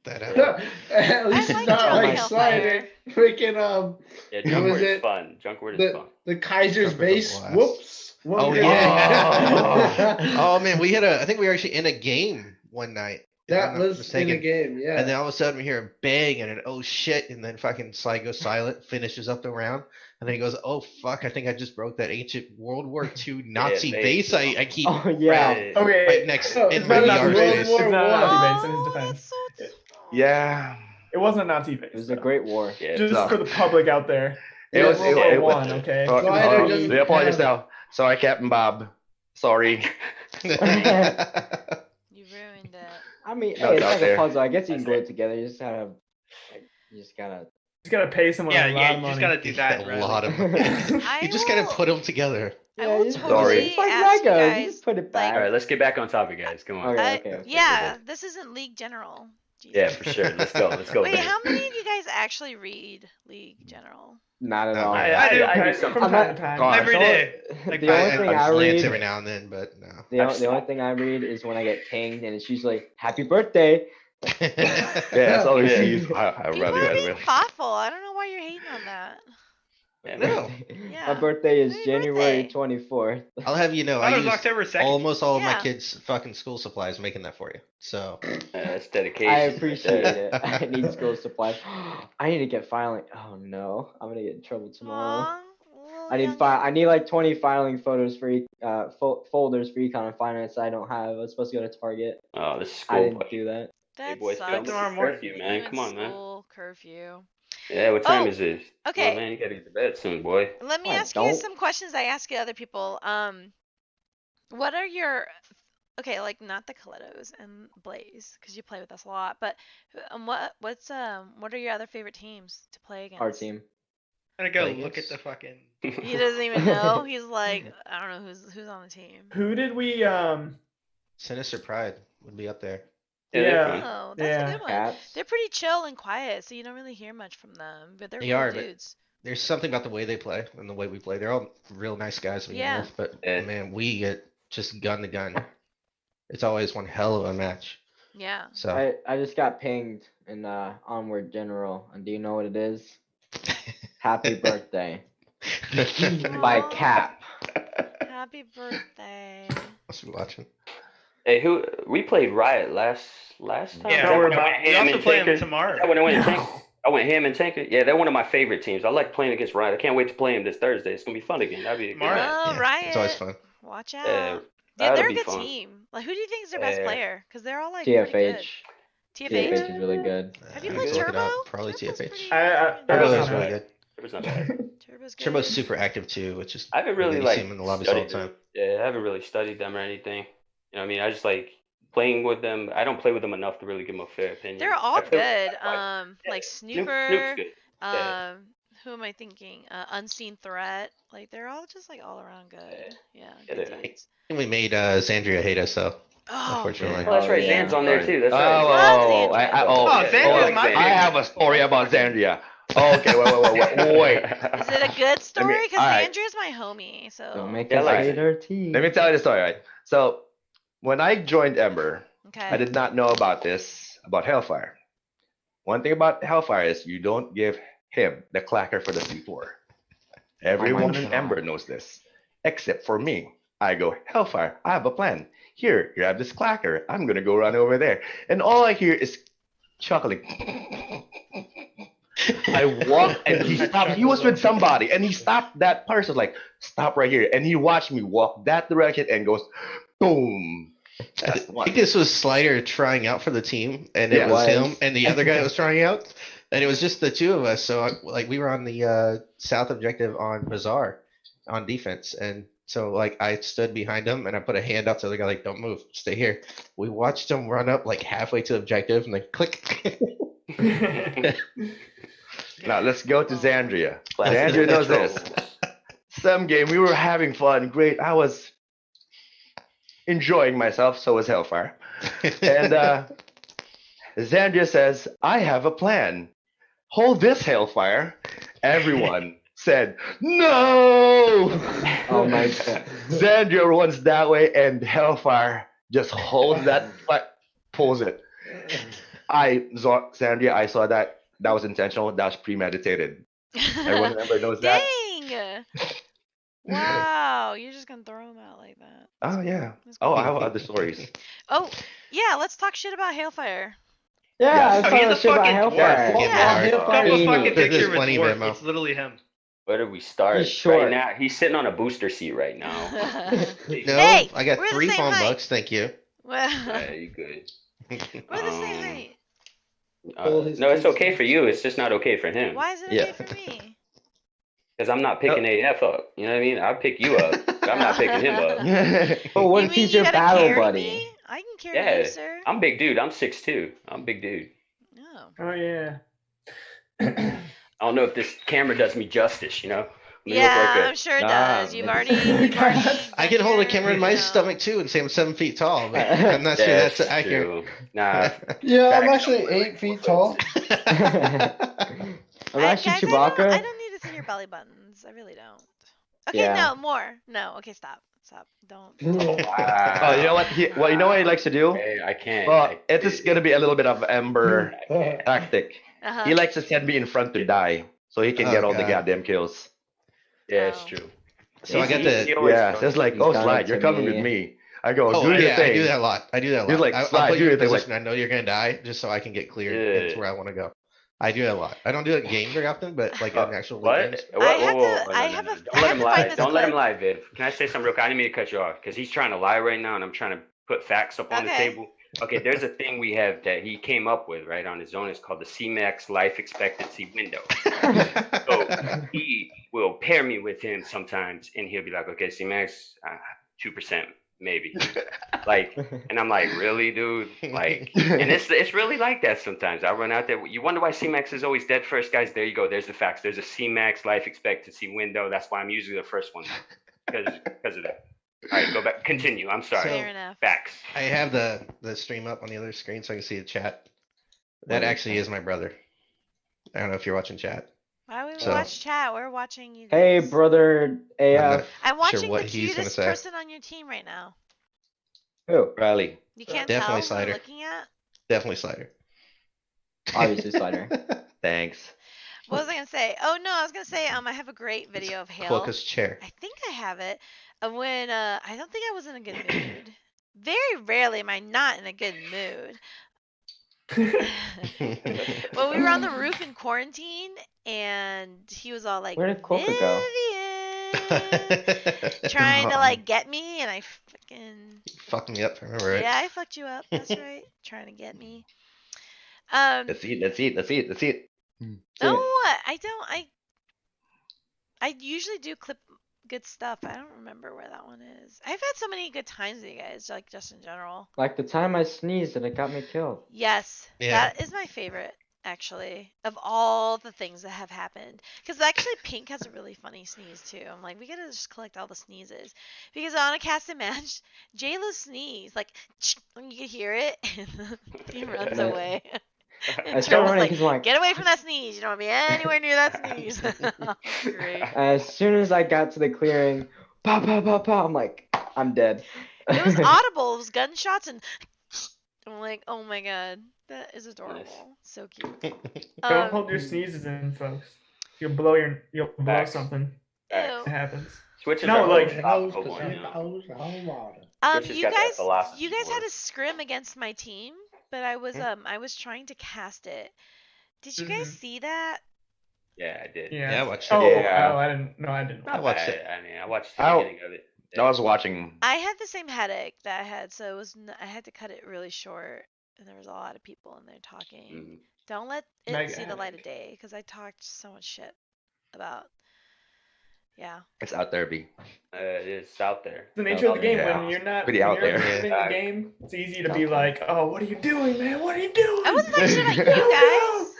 Speaker 8: That happened.
Speaker 4: At least
Speaker 1: I
Speaker 4: it's
Speaker 1: like
Speaker 4: not
Speaker 1: Drunk
Speaker 4: like
Speaker 1: Hellfire.
Speaker 4: Sliding. Freaking
Speaker 3: Yeah,
Speaker 4: Who
Speaker 3: junk
Speaker 4: was
Speaker 3: word is
Speaker 4: it?
Speaker 3: fun. Junk word is fun.
Speaker 4: the Kaiser's
Speaker 8: Remember the
Speaker 4: base.
Speaker 8: blast.
Speaker 4: Whoops. One
Speaker 8: Oh
Speaker 4: good-
Speaker 8: yeah. Oh man, I think we were actually in a game one night. if I'm
Speaker 4: That
Speaker 8: not
Speaker 4: was
Speaker 8: mistaken.
Speaker 4: in the game. Yeah.
Speaker 8: And then all of a sudden we hear a bang and an oh shit, and then fucking Sly goes silent, finishes up the round, and then he goes, oh fuck, I think I just broke that ancient World War II Nazi
Speaker 3: base.
Speaker 8: base I keep
Speaker 2: Oh yeah.
Speaker 3: Right.
Speaker 7: Okay.
Speaker 8: right next
Speaker 4: No,
Speaker 8: in
Speaker 4: it's
Speaker 8: my
Speaker 4: not
Speaker 8: VR
Speaker 4: World
Speaker 8: space.
Speaker 4: War
Speaker 7: It's not a
Speaker 4: One.
Speaker 7: Nazi base in his
Speaker 1: Oh,
Speaker 7: defense.
Speaker 1: that's so
Speaker 6: Yeah.
Speaker 7: It wasn't a Nazi base.
Speaker 2: It was a
Speaker 7: though.
Speaker 2: great war.
Speaker 3: Yeah,
Speaker 7: Just
Speaker 6: No.
Speaker 7: for the public out there.
Speaker 6: It was.
Speaker 7: World
Speaker 6: It
Speaker 7: War
Speaker 6: was.
Speaker 7: One, okay?
Speaker 6: Oh,
Speaker 4: Slider
Speaker 6: oh,
Speaker 4: doesn't
Speaker 6: they apologize
Speaker 4: have-
Speaker 6: now. Sorry, Captain Bob. Sorry.
Speaker 1: You ruined it.
Speaker 2: I mean,
Speaker 6: No
Speaker 2: hey, it's
Speaker 6: doubt
Speaker 2: like a
Speaker 6: there.
Speaker 2: puzzle. I guess you can
Speaker 3: That's
Speaker 2: glue
Speaker 3: right.
Speaker 2: it together. You just gotta,
Speaker 7: Just gotta pay someone
Speaker 5: Yeah,
Speaker 7: a lot
Speaker 5: yeah,
Speaker 7: of
Speaker 5: you
Speaker 7: money.
Speaker 5: just gotta do that.
Speaker 8: a
Speaker 5: Riley.
Speaker 8: lot of money.
Speaker 1: I
Speaker 8: You just gotta
Speaker 1: will-
Speaker 8: put them together.
Speaker 1: I
Speaker 2: Yeah,
Speaker 1: will
Speaker 2: you-
Speaker 1: totally
Speaker 2: it's like
Speaker 1: ask you
Speaker 2: Legos. You
Speaker 1: guys.
Speaker 2: just put it
Speaker 1: like-
Speaker 2: back.
Speaker 3: All right, let's get back on topic, guys. Come on.
Speaker 2: Okay, okay.
Speaker 1: Yeah, this isn't League General. Jesus.
Speaker 3: Yeah, for sure. Let's go. Let's go.
Speaker 1: Wait,
Speaker 3: Ben.
Speaker 1: how many of you guys actually read League General?
Speaker 2: Not at
Speaker 8: No.
Speaker 2: all.
Speaker 5: I do.
Speaker 3: I do
Speaker 7: Okay,
Speaker 3: some.
Speaker 7: from
Speaker 2: I'm
Speaker 7: time
Speaker 2: not-
Speaker 7: to time.
Speaker 6: God.
Speaker 5: Every
Speaker 2: The
Speaker 5: day.
Speaker 2: only-
Speaker 5: Like,
Speaker 2: the
Speaker 5: I-
Speaker 2: only
Speaker 8: I
Speaker 2: thing I
Speaker 8: glance
Speaker 2: read,
Speaker 8: every now and then, but no.
Speaker 2: the only thing I read is when I get pinged, and it's usually "Happy Birthday."
Speaker 6: Yeah, that's all we
Speaker 3: Yeah.
Speaker 6: see. I
Speaker 1: People
Speaker 6: rather
Speaker 1: are
Speaker 6: rather
Speaker 1: being
Speaker 6: really.
Speaker 1: thoughtful. I don't know why you're hating on that.
Speaker 3: Yeah,
Speaker 8: No.
Speaker 1: Yeah.
Speaker 2: My birthday is
Speaker 1: Happy
Speaker 2: January
Speaker 1: birthday.
Speaker 2: 24th.
Speaker 8: I'll have you know,
Speaker 5: That
Speaker 8: I
Speaker 5: was
Speaker 8: use
Speaker 5: October 2nd.
Speaker 8: almost all of my
Speaker 1: Yeah.
Speaker 8: kids' fucking school supplies making that for you. So
Speaker 3: that's dedication.
Speaker 2: I appreciate
Speaker 3: Yeah.
Speaker 2: it. I need school supplies. I need to get filing. Oh no, I'm gonna get in trouble tomorrow.
Speaker 1: Aw, little
Speaker 2: I need
Speaker 1: youngin'.
Speaker 2: I need like 20 filing photos for folders for econ and finance. I don't have. I was supposed to go to Target.
Speaker 3: Oh, this is
Speaker 2: I
Speaker 3: cool.
Speaker 2: didn't do that.
Speaker 1: That
Speaker 3: boys,
Speaker 1: sucks.
Speaker 3: don't
Speaker 5: tomorrow morning.
Speaker 3: curfew, man.
Speaker 1: You
Speaker 3: Come
Speaker 1: in
Speaker 3: on, man.
Speaker 1: school curfew.
Speaker 3: Yeah, what time
Speaker 1: Oh,
Speaker 3: is this?
Speaker 1: Okay.
Speaker 3: Oh, man, you gotta get to bed soon, boy.
Speaker 1: Let me
Speaker 2: I
Speaker 1: ask you
Speaker 2: don't.
Speaker 1: some questions I ask other people. What are your like not the Colettos and Blaze because you play with us a lot, but what are your other favorite teams to play against?
Speaker 2: Our team.
Speaker 5: I'm gonna go
Speaker 8: Like,
Speaker 5: look at
Speaker 8: it's-
Speaker 5: the fucking.
Speaker 1: He doesn't even know. He's like, I don't know who's on the team.
Speaker 7: Who did we
Speaker 8: Sinister Pride would be up there.
Speaker 3: Yeah, they're
Speaker 7: Yeah.
Speaker 3: fun.
Speaker 1: Oh, that's
Speaker 7: Yeah.
Speaker 1: a good one.
Speaker 2: Cats.
Speaker 1: They're pretty chill and quiet, so you don't really hear much from them. But they're
Speaker 8: They
Speaker 1: cool
Speaker 8: are, but-
Speaker 1: dudes.
Speaker 8: There's something about the way they play and the way we play. They're all real nice guys to begin
Speaker 1: Yeah.
Speaker 8: with, but
Speaker 3: Yeah.
Speaker 8: man, we get just gun to gun. It's always one hell of a match.
Speaker 1: Yeah.
Speaker 8: So
Speaker 2: I just got pinged in Onward General, and do you know what it is? Happy birthday by
Speaker 1: Aw.
Speaker 2: Cap.
Speaker 1: Happy birthday.
Speaker 8: must be watching.
Speaker 3: Hey, we played Riot last time?
Speaker 5: Yeah,
Speaker 7: Don't worry
Speaker 3: Is that
Speaker 7: about
Speaker 3: when I
Speaker 7: it.
Speaker 3: went
Speaker 5: You
Speaker 3: ham
Speaker 5: have to
Speaker 3: and
Speaker 5: play them
Speaker 3: Tinker?
Speaker 5: tomorrow.
Speaker 3: Is that when I went and Tinker? I went ham and Tinker. Yeah, they're one of my favorite teams. I like playing against Riot. I can't wait to play them this Thursday. It's gonna be fun again. That'd be a good
Speaker 5: Tomorrow?
Speaker 3: night.
Speaker 1: Oh,
Speaker 8: Yeah,
Speaker 1: Riot.
Speaker 8: It's always fun.
Speaker 1: Watch out.
Speaker 3: Yeah,
Speaker 1: Dude,
Speaker 3: that'll
Speaker 1: they're a
Speaker 3: be
Speaker 1: good
Speaker 3: fun.
Speaker 1: team. Like, who do you think is their best
Speaker 3: Yeah.
Speaker 1: player? Because they're all like pretty good.
Speaker 2: TFH.
Speaker 1: TFH.
Speaker 2: TFH is really good.
Speaker 1: Have you
Speaker 8: I
Speaker 1: played
Speaker 8: have to look it
Speaker 1: Turbo?
Speaker 8: up. Probably
Speaker 1: Turbo's
Speaker 8: TFH.
Speaker 1: pretty
Speaker 7: I-
Speaker 1: good.
Speaker 7: Turbo's
Speaker 8: Turbo's
Speaker 7: not
Speaker 8: really
Speaker 7: bad.
Speaker 8: good.
Speaker 3: It was not bad.
Speaker 1: Turbo's good.
Speaker 8: Turbo's super active too, which is
Speaker 3: I haven't really
Speaker 8: you
Speaker 3: like
Speaker 8: see him in the lobbies all the
Speaker 3: studied
Speaker 8: time.
Speaker 3: them. Yeah, I haven't really studied them or anything. You know what I mean? I just like playing with them. I don't play with them enough to really give them a fair opinion.
Speaker 1: They're all
Speaker 3: I play with
Speaker 1: good.
Speaker 3: them twice.
Speaker 1: Like
Speaker 3: Snoop's
Speaker 1: Snooper.
Speaker 3: good. Yeah.
Speaker 1: Who am I thinking? Unseen Threat. Like they're all just like all around good. Yeah.
Speaker 3: Yeah,
Speaker 1: Good
Speaker 3: they're-
Speaker 1: times.
Speaker 8: And we made Zandria hate us, so
Speaker 1: Oh,
Speaker 8: unfortunately.
Speaker 3: Oh, that's right.
Speaker 2: yeah.
Speaker 3: Zan's on there too. That's
Speaker 6: Oh,
Speaker 3: right.
Speaker 1: Love Xandria.
Speaker 5: Oh, Xandria's my
Speaker 3: I
Speaker 6: I have a story about Zandria. Okay, wait.
Speaker 1: Is it a good story? Because
Speaker 6: alright.
Speaker 1: Andrea's my homie. So.
Speaker 2: Don't make
Speaker 3: Yeah,
Speaker 2: us
Speaker 3: like-
Speaker 2: hate our team.
Speaker 6: Let me tell you the story, right? So, when I joined Ember,
Speaker 1: Okay.
Speaker 6: I did not know about Hellfire. One thing about Hellfire is you don't give him the clacker for the C4. Everyone in
Speaker 2: God.
Speaker 6: Ember knows this, except for me. I go, Hellfire, I have a plan. Here, grab this clacker. I'm gonna go run over there. And all I hear is chuckling. I walked and he stopped. He was with somebody and he stopped that person, like, stop right here. And he watched me walk that direction and goes, boom. That's
Speaker 8: I
Speaker 6: one.
Speaker 8: think this was Slider trying out for the team, and
Speaker 6: Yeah.
Speaker 8: it was
Speaker 2: It
Speaker 8: him
Speaker 2: was.
Speaker 8: and the other guy was trying out, and it was just the two of us. So like we were on the south objective on Bazaar on defense, and so like I stood behind him and I put a hand up to the other guy, like, don't move, stay here. We watched him run up like halfway to objective and then click.
Speaker 6: Now let's go to Zandria.
Speaker 3: Classic
Speaker 6: Zandria knows
Speaker 3: Metro.
Speaker 6: this. Some game, we were having fun. Great. I was enjoying myself. So was Hellfire. And Zandria says, I have a plan. Hold this, Hellfire. Everyone said, no!
Speaker 2: Oh my god.
Speaker 6: Zandria runs that way, and Hellfire just holds that, pulls it. Zandria, I saw that. That was intentional. That was premeditated. Everyone remember knows that.
Speaker 1: Dang! Wow, you're just gonna throw him out like that.
Speaker 6: Oh yeah.
Speaker 1: That's
Speaker 6: Oh, I
Speaker 1: cool.
Speaker 6: have other stories.
Speaker 1: Oh, yeah, let's talk shit about Hailfire.
Speaker 2: Yeah,
Speaker 6: Yes.
Speaker 2: I
Speaker 5: Oh, he's
Speaker 2: saw
Speaker 5: a
Speaker 2: shit about
Speaker 5: fucking
Speaker 2: Hellfire.
Speaker 5: dwarf.
Speaker 1: Yeah.
Speaker 5: Pop a fucking
Speaker 2: Beanie.
Speaker 5: picture
Speaker 8: There's
Speaker 5: of
Speaker 8: plenty
Speaker 5: his
Speaker 8: of
Speaker 5: work.
Speaker 8: ammo.
Speaker 5: It's literally him.
Speaker 3: Where do we start?
Speaker 2: He's short.
Speaker 3: Right now, he's sitting on a booster seat right now.
Speaker 8: No,
Speaker 1: Hey,
Speaker 8: I got
Speaker 1: we're the
Speaker 8: 3
Speaker 1: same
Speaker 8: phone
Speaker 1: height.
Speaker 8: bucks, thank you.
Speaker 1: Well,
Speaker 3: Yeah, you good.
Speaker 1: we're the same height.
Speaker 4: Pull his
Speaker 3: No, it's
Speaker 4: teeth.
Speaker 3: okay for you. It's just not okay for him.
Speaker 1: Why is it
Speaker 8: Yeah.
Speaker 1: okay for me?
Speaker 3: Because I'm not picking AF up. You know what I mean? I'll pick you up. But I'm not picking him up.
Speaker 2: But what
Speaker 1: You
Speaker 2: if
Speaker 1: mean
Speaker 2: he's
Speaker 1: you
Speaker 2: your
Speaker 1: gotta
Speaker 2: battle
Speaker 1: carry
Speaker 2: buddy?
Speaker 1: me? I can carry
Speaker 3: Yeah,
Speaker 1: you, sir.
Speaker 3: I'm big dude. I'm 6'2". I'm big dude.
Speaker 1: Oh.
Speaker 7: Oh yeah.
Speaker 3: I don't know if this camera does me justice, you know? Let me look
Speaker 1: Yeah,
Speaker 3: like
Speaker 1: I'm sure it
Speaker 6: Nah,
Speaker 1: does. You've
Speaker 6: it's-
Speaker 1: already. You've already
Speaker 8: I
Speaker 1: done
Speaker 8: can hold a
Speaker 1: your,
Speaker 8: camera in
Speaker 1: you
Speaker 8: my
Speaker 1: know.
Speaker 8: stomach too and say I'm 7 feet tall, but I'm not sure
Speaker 3: That's
Speaker 8: that's accurate.
Speaker 3: true. Nah,
Speaker 4: Yeah, I'm
Speaker 3: facts
Speaker 4: actually
Speaker 3: don't really
Speaker 4: 8 feet
Speaker 3: foot.
Speaker 4: tall.
Speaker 2: I'm actually
Speaker 1: Guys,
Speaker 2: Chewbacca.
Speaker 1: I don't need to see your belly buttons. I really don't. Okay,
Speaker 2: Yeah.
Speaker 1: no more. No. Okay, stop. Don't.
Speaker 6: Oh, you know what? You know what he likes to do?
Speaker 3: I can't.
Speaker 6: Well, it is gonna be a little bit of Ember tactic.
Speaker 1: Uh-huh.
Speaker 6: He likes to send me in front to die, so he can
Speaker 8: Oh,
Speaker 6: get all the
Speaker 8: God.
Speaker 6: goddamn kills.
Speaker 3: Yeah, it's
Speaker 1: Oh.
Speaker 3: true.
Speaker 8: So I got
Speaker 3: He
Speaker 8: the
Speaker 3: always
Speaker 6: Yeah,
Speaker 3: does
Speaker 6: so it's like,
Speaker 2: He's
Speaker 6: oh,
Speaker 2: done
Speaker 6: Slide,
Speaker 2: it
Speaker 6: you're
Speaker 2: to
Speaker 6: coming
Speaker 2: me.
Speaker 6: with me. I go,
Speaker 8: Oh,
Speaker 6: do your
Speaker 8: yeah, I
Speaker 6: thing.
Speaker 8: do that a lot. I do that a
Speaker 6: You're
Speaker 8: lot.
Speaker 6: like,
Speaker 8: I'll
Speaker 6: slide,
Speaker 8: put
Speaker 6: do
Speaker 8: you in
Speaker 6: your
Speaker 8: a
Speaker 6: thing,
Speaker 8: position
Speaker 6: like-
Speaker 8: I know you're gonna die, just so I can get cleared
Speaker 3: Yeah.
Speaker 8: into where I want to go. I do that a lot. I don't do it in game very often, but like in actual
Speaker 3: What?
Speaker 8: games.
Speaker 3: What?
Speaker 1: have
Speaker 3: Whoa,
Speaker 1: to-
Speaker 3: whoa,
Speaker 1: I
Speaker 3: no,
Speaker 1: have
Speaker 3: no,
Speaker 1: a-
Speaker 3: no.
Speaker 1: I
Speaker 3: Don't let
Speaker 1: have
Speaker 3: him
Speaker 1: to find
Speaker 3: lie.
Speaker 1: this
Speaker 3: Don't let him
Speaker 1: clip.
Speaker 3: lie, Viv. Can I say something real quick? I didn't mean to cut you off because he's trying to lie right now, and I'm trying to put facts up on the
Speaker 1: Okay.
Speaker 3: table. Okay, there's a thing we have that he came up with right on his own. It's called the CMAX life expectancy window. So he will pair me with him sometimes, and he'll be like, "Okay, CMAX, 2%, maybe." Like, and I'm like, "Really, dude?" Like, and it's really like that sometimes. I run out there. You wonder why CMAX is always dead first, guys. There you go. There's the facts. There's a CMAX life expectancy window. That's why I'm usually the first one because of that. All right, go back. Continue. I'm sorry.
Speaker 1: Fair enough.
Speaker 3: Facts.
Speaker 8: I have the stream up on the other screen so I can see the chat. That actually is my brother. I don't know if you're watching chat.
Speaker 1: Why would we
Speaker 8: So-
Speaker 1: watch chat? We're watching you.
Speaker 2: Hey,
Speaker 1: guys.
Speaker 2: brother
Speaker 8: I'm
Speaker 2: AF.
Speaker 8: not
Speaker 1: I'm watching
Speaker 8: what
Speaker 1: the
Speaker 8: he's gonna
Speaker 1: cutest
Speaker 8: say.
Speaker 1: person on your team right now.
Speaker 2: Who?
Speaker 6: Riley.
Speaker 1: You can't
Speaker 8: Definitely
Speaker 1: tell what
Speaker 8: Slider.
Speaker 1: I'm looking at.
Speaker 8: Definitely Slider.
Speaker 2: Obviously Slider.
Speaker 6: Thanks.
Speaker 1: What was I gonna say? Oh no, I was gonna say I have a great video of Hale.
Speaker 8: Quokka's chair.
Speaker 1: I think I have it of when I don't think I was in a good mood. Very rarely am I not in a good mood. Well, we were on the roof in quarantine, and he was all like,
Speaker 2: Where did Quokka go?
Speaker 1: Vivian, trying to like get me, and I fucking
Speaker 8: Fucked me up, remember it?
Speaker 1: yeah, I fucked you up. That's right, trying to get me.
Speaker 6: Let's eat.
Speaker 1: No, I don't. I usually do clip good stuff. I don't remember where that one is. I've had so many good times with you guys, like just in general.
Speaker 2: Like the time I sneezed and it got me killed.
Speaker 1: Yes,
Speaker 8: Yeah.
Speaker 1: that is my favorite, actually, of all the things that have happened. Because actually, Pink has a really funny sneeze too. I'm like, we gotta just collect all the sneezes. Because on a casted match, JLo sneezed like, and you could hear it, and he runs away.
Speaker 2: I started running
Speaker 1: like,
Speaker 2: because I'm like,
Speaker 1: get away from that sneeze. You don't want to be anywhere near that sneeze. Great.
Speaker 2: as soon as I got to the clearing, pow, pow, pow, pow, I'm like, I'm dead.
Speaker 1: It was audible. It was gunshots, and I'm like, oh my god, that is adorable. So cute.
Speaker 7: Don't hold your sneezes in, folks. You'll blow
Speaker 3: Facts.
Speaker 7: something.
Speaker 1: Ew.
Speaker 7: It happens.
Speaker 3: Switches
Speaker 7: No,
Speaker 3: are
Speaker 7: like-
Speaker 3: always topical one, you know? Twitch has
Speaker 1: You
Speaker 3: got that
Speaker 1: guys,
Speaker 3: philosophy
Speaker 1: you guys
Speaker 3: for
Speaker 1: had
Speaker 3: it.
Speaker 1: a scrim against my team, but I was trying to cast it. Did you guys see that?
Speaker 3: Yeah, I did.
Speaker 7: Yeah.
Speaker 8: Yeah, I watched it.
Speaker 7: Oh,
Speaker 6: Yeah.
Speaker 7: oh, I didn't. No, I didn't.
Speaker 3: Not
Speaker 8: I watched
Speaker 3: bad.
Speaker 8: it.
Speaker 3: I mean, I watched the
Speaker 6: Ow.
Speaker 3: beginning of it.
Speaker 6: I was watching.
Speaker 1: I had the same headache that I had, so I had to cut it really short, and there was a lot of people in there talking.
Speaker 3: Mhm.
Speaker 1: Don't let it
Speaker 7: Mega
Speaker 1: see the light of
Speaker 7: headache.
Speaker 1: day, because I talked so much shit about. Yeah.
Speaker 6: It's out there, B.
Speaker 3: It's out there.
Speaker 7: The nature of the game
Speaker 6: Yeah.
Speaker 7: when you're not
Speaker 6: Pretty
Speaker 7: when
Speaker 6: out
Speaker 7: you're
Speaker 6: there.
Speaker 7: in the game, it's easy to be like, "Oh, what are you doing, man? What are you doing?"
Speaker 1: I wasn't talking shit about you guys.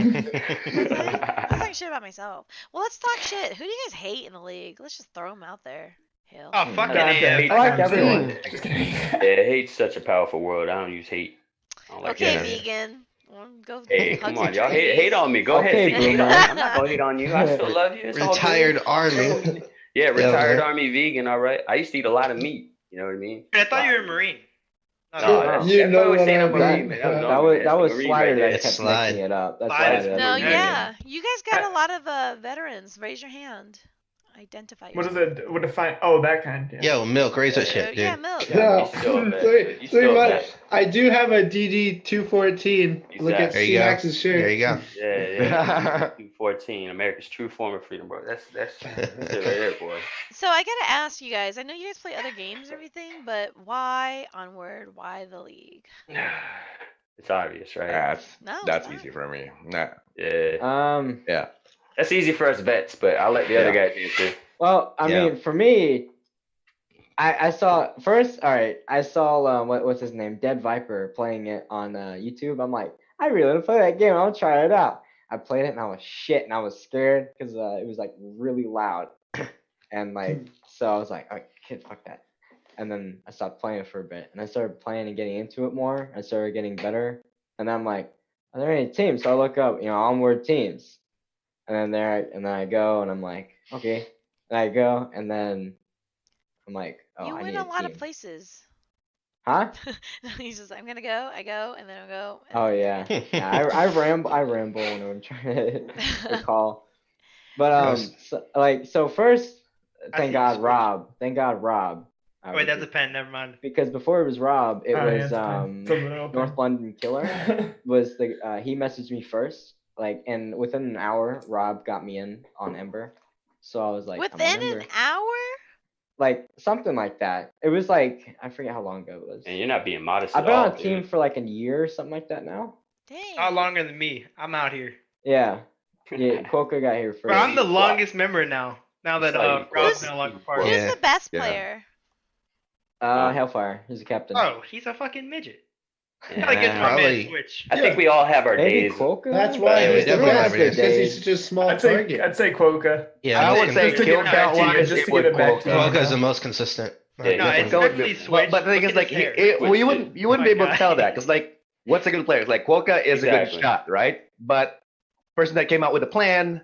Speaker 1: I was talking shit about myself. Well, let's talk shit. Who do you guys hate in the league? Let's just throw them out there. Hell.
Speaker 5: Oh, fucking
Speaker 7: Goddamn.
Speaker 5: AF.
Speaker 2: I like everyone.
Speaker 7: Just kidding.
Speaker 3: Yeah, hate's such a powerful word. I don't use hate. I don't like
Speaker 1: Okay,
Speaker 3: that.
Speaker 1: vegan. Well, go
Speaker 3: Hey,
Speaker 1: hug
Speaker 3: come
Speaker 1: some
Speaker 3: on, y'all.
Speaker 1: trees.
Speaker 3: Hate on me. Go
Speaker 2: Okay,
Speaker 3: ahead. Hate on
Speaker 2: boomer.
Speaker 3: me. I'm not gonna hate on you. I still love you. It's all good.
Speaker 8: Retired army.
Speaker 3: Yeah, retired
Speaker 8: man.
Speaker 3: army vegan. All right. I used to eat a lot of meat. You know what I mean?
Speaker 5: I thought you were a Marine.
Speaker 3: No,
Speaker 5: No,
Speaker 3: that's,
Speaker 4: You
Speaker 3: that's
Speaker 4: know
Speaker 3: why I was
Speaker 4: what
Speaker 3: saying
Speaker 4: I
Speaker 3: I'm a Marine,
Speaker 4: mean.
Speaker 3: man.
Speaker 2: That was
Speaker 3: Marine
Speaker 2: Slider
Speaker 3: right there.
Speaker 2: that
Speaker 8: It's
Speaker 2: kept
Speaker 8: Slide.
Speaker 2: mixing it up. That's
Speaker 5: Slide
Speaker 2: why I
Speaker 5: is
Speaker 2: did.
Speaker 1: No,
Speaker 5: Yeah.
Speaker 1: yeah. You guys got a lot of veterans. Raise your hand. Identify
Speaker 7: What
Speaker 1: yourself.
Speaker 7: is it? What define? Oh, that kind. Yeah.
Speaker 8: Yo, Milk, raise that shit, dude.
Speaker 1: Yeah, milk.
Speaker 4: Yeah,
Speaker 3: He's still a vet.
Speaker 4: sorry,
Speaker 3: He's
Speaker 4: sorry,
Speaker 3: still a
Speaker 4: but
Speaker 3: vet.
Speaker 4: I do have a DD 214. Look at
Speaker 8: There you go.
Speaker 4: C-Max's shirt.
Speaker 8: There you go.
Speaker 3: Yeah. 214, America's true form of freedom, bro. That's it right there, boy.
Speaker 1: So I gotta ask you guys. I know you guys play other games and everything, but why Onward? Why the league?
Speaker 3: It's obvious, right?
Speaker 1: No,
Speaker 6: That's
Speaker 1: it's not.
Speaker 6: easy for me. Nah.
Speaker 3: Yeah.
Speaker 6: Yeah.
Speaker 3: That's easy for us vets, but I'll let the other guys answer.
Speaker 2: Well, I
Speaker 8: Yeah.
Speaker 2: mean, for me, I saw first. All right, I saw what's his name, Dead Viper, playing it on YouTube. I'm like, I really want to play that game. I'll try it out. I played it and I was shit and I was scared because it was like really loud and like so I was like, oh, kid, fuck that. And then I stopped playing it for a bit and I started playing and getting into it more. I started getting better and then I'm like, are there any teams? So I look up, Onward teams, and then I go and I'm like, okay, and I go and then I'm like, oh,
Speaker 1: You
Speaker 2: I
Speaker 1: went
Speaker 2: need
Speaker 1: a
Speaker 2: a
Speaker 1: lot
Speaker 2: team.
Speaker 1: of places.
Speaker 2: Huh?
Speaker 1: He's just, I'm gonna go, I go, and then I'll go. And
Speaker 2: Oh
Speaker 1: then
Speaker 2: yeah, yeah. I ramble when I'm trying to recall. But so first,
Speaker 5: I
Speaker 2: thank
Speaker 5: see
Speaker 2: God
Speaker 5: you
Speaker 2: Rob. Thank God Rob.
Speaker 5: Wait, that's a pen. Never mind.
Speaker 2: Because before it was Rob, it
Speaker 7: Oh, yeah,
Speaker 2: was
Speaker 7: it's fine. It's a little
Speaker 2: North
Speaker 7: pen.
Speaker 2: London Killer was he messaged me first, like, and within an hour Rob got me in on Ember. So I was like, I'm on
Speaker 1: Within
Speaker 2: Ember.
Speaker 1: an hour?
Speaker 2: Like something like that. It was like I forget how long ago it was.
Speaker 3: And you're not being modest
Speaker 2: I've
Speaker 3: at
Speaker 2: been
Speaker 3: all,
Speaker 2: on a team
Speaker 3: dude.
Speaker 2: for like a year or something like that now.
Speaker 1: Dang.
Speaker 5: Not longer than me. I'm out here.
Speaker 2: Yeah. Yeah, Quokka got here first.
Speaker 5: Bro, I'm the longest member now. Now that
Speaker 3: It's like
Speaker 5: Rob's
Speaker 1: Who's-
Speaker 5: no longer part of
Speaker 1: Who's
Speaker 5: it.
Speaker 1: the best
Speaker 6: Yeah.
Speaker 1: player?
Speaker 2: Hellfire. He's a captain.
Speaker 5: Oh, he's a fucking midget.
Speaker 3: Yeah.
Speaker 5: Gotta get my man
Speaker 8: Probably.
Speaker 5: Switch.
Speaker 3: I think we all have our
Speaker 2: Maybe
Speaker 3: days.
Speaker 2: Quokka?
Speaker 4: That's why
Speaker 8: Yeah, we
Speaker 4: he's the
Speaker 8: definitely
Speaker 4: best
Speaker 8: have it.
Speaker 4: because he's such a small
Speaker 7: I'd say
Speaker 4: target.
Speaker 7: Quokka.
Speaker 8: Yeah,
Speaker 6: I
Speaker 8: most
Speaker 6: would say
Speaker 7: Just to
Speaker 6: kill
Speaker 7: get it back
Speaker 6: count
Speaker 7: to you,
Speaker 6: wise,
Speaker 7: just
Speaker 6: it
Speaker 7: to
Speaker 6: would
Speaker 7: get it back to you.
Speaker 8: Quokka is the most consistent.
Speaker 3: Yeah,
Speaker 5: No, it's
Speaker 6: Definitely.
Speaker 5: especially Switch.
Speaker 6: But the thing
Speaker 5: Look
Speaker 6: is,
Speaker 5: at
Speaker 6: like,
Speaker 5: his hair.
Speaker 6: well, you wouldn't be
Speaker 5: my
Speaker 6: able to
Speaker 5: God.
Speaker 6: tell that because, like, what's a good player? Like, Quokka is a
Speaker 3: Exactly.
Speaker 6: good shot, right? But person that came out with a plan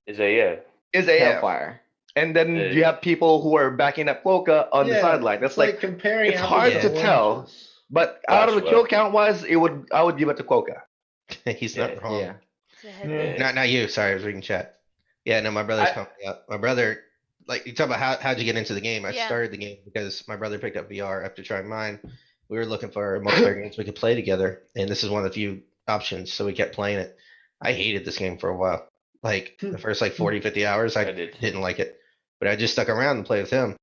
Speaker 3: Is a
Speaker 6: is AF.
Speaker 2: Hellfire.
Speaker 6: And then
Speaker 3: Yeah.
Speaker 6: you have people who are backing up Quokka on the sideline. That's
Speaker 4: it's
Speaker 6: like,
Speaker 4: comparing
Speaker 6: it's
Speaker 4: apples
Speaker 6: hard
Speaker 4: and
Speaker 8: to
Speaker 6: tell.
Speaker 4: oranges.
Speaker 6: but out of the
Speaker 3: Gosh,
Speaker 6: kill
Speaker 3: well.
Speaker 6: count wise, I would give it to Quokka.
Speaker 8: He's not wrong.
Speaker 2: Yeah.
Speaker 1: It's a head
Speaker 7: Yeah.
Speaker 1: thing.
Speaker 8: Not you. Sorry, I was reading chat. Yeah, no, my brother's
Speaker 7: I-
Speaker 8: coming up. My brother, like, you talk about how'd you get into the game? I
Speaker 1: Yeah.
Speaker 8: started the game because my brother picked up VR after trying mine. We were looking for multiplayer games we could play together, and this is one of the few options, so we kept playing it. I hated this game for a while. Like, the first, 40, 50 hours, I
Speaker 3: I did.
Speaker 8: didn't like it. But I just stuck around and played with him.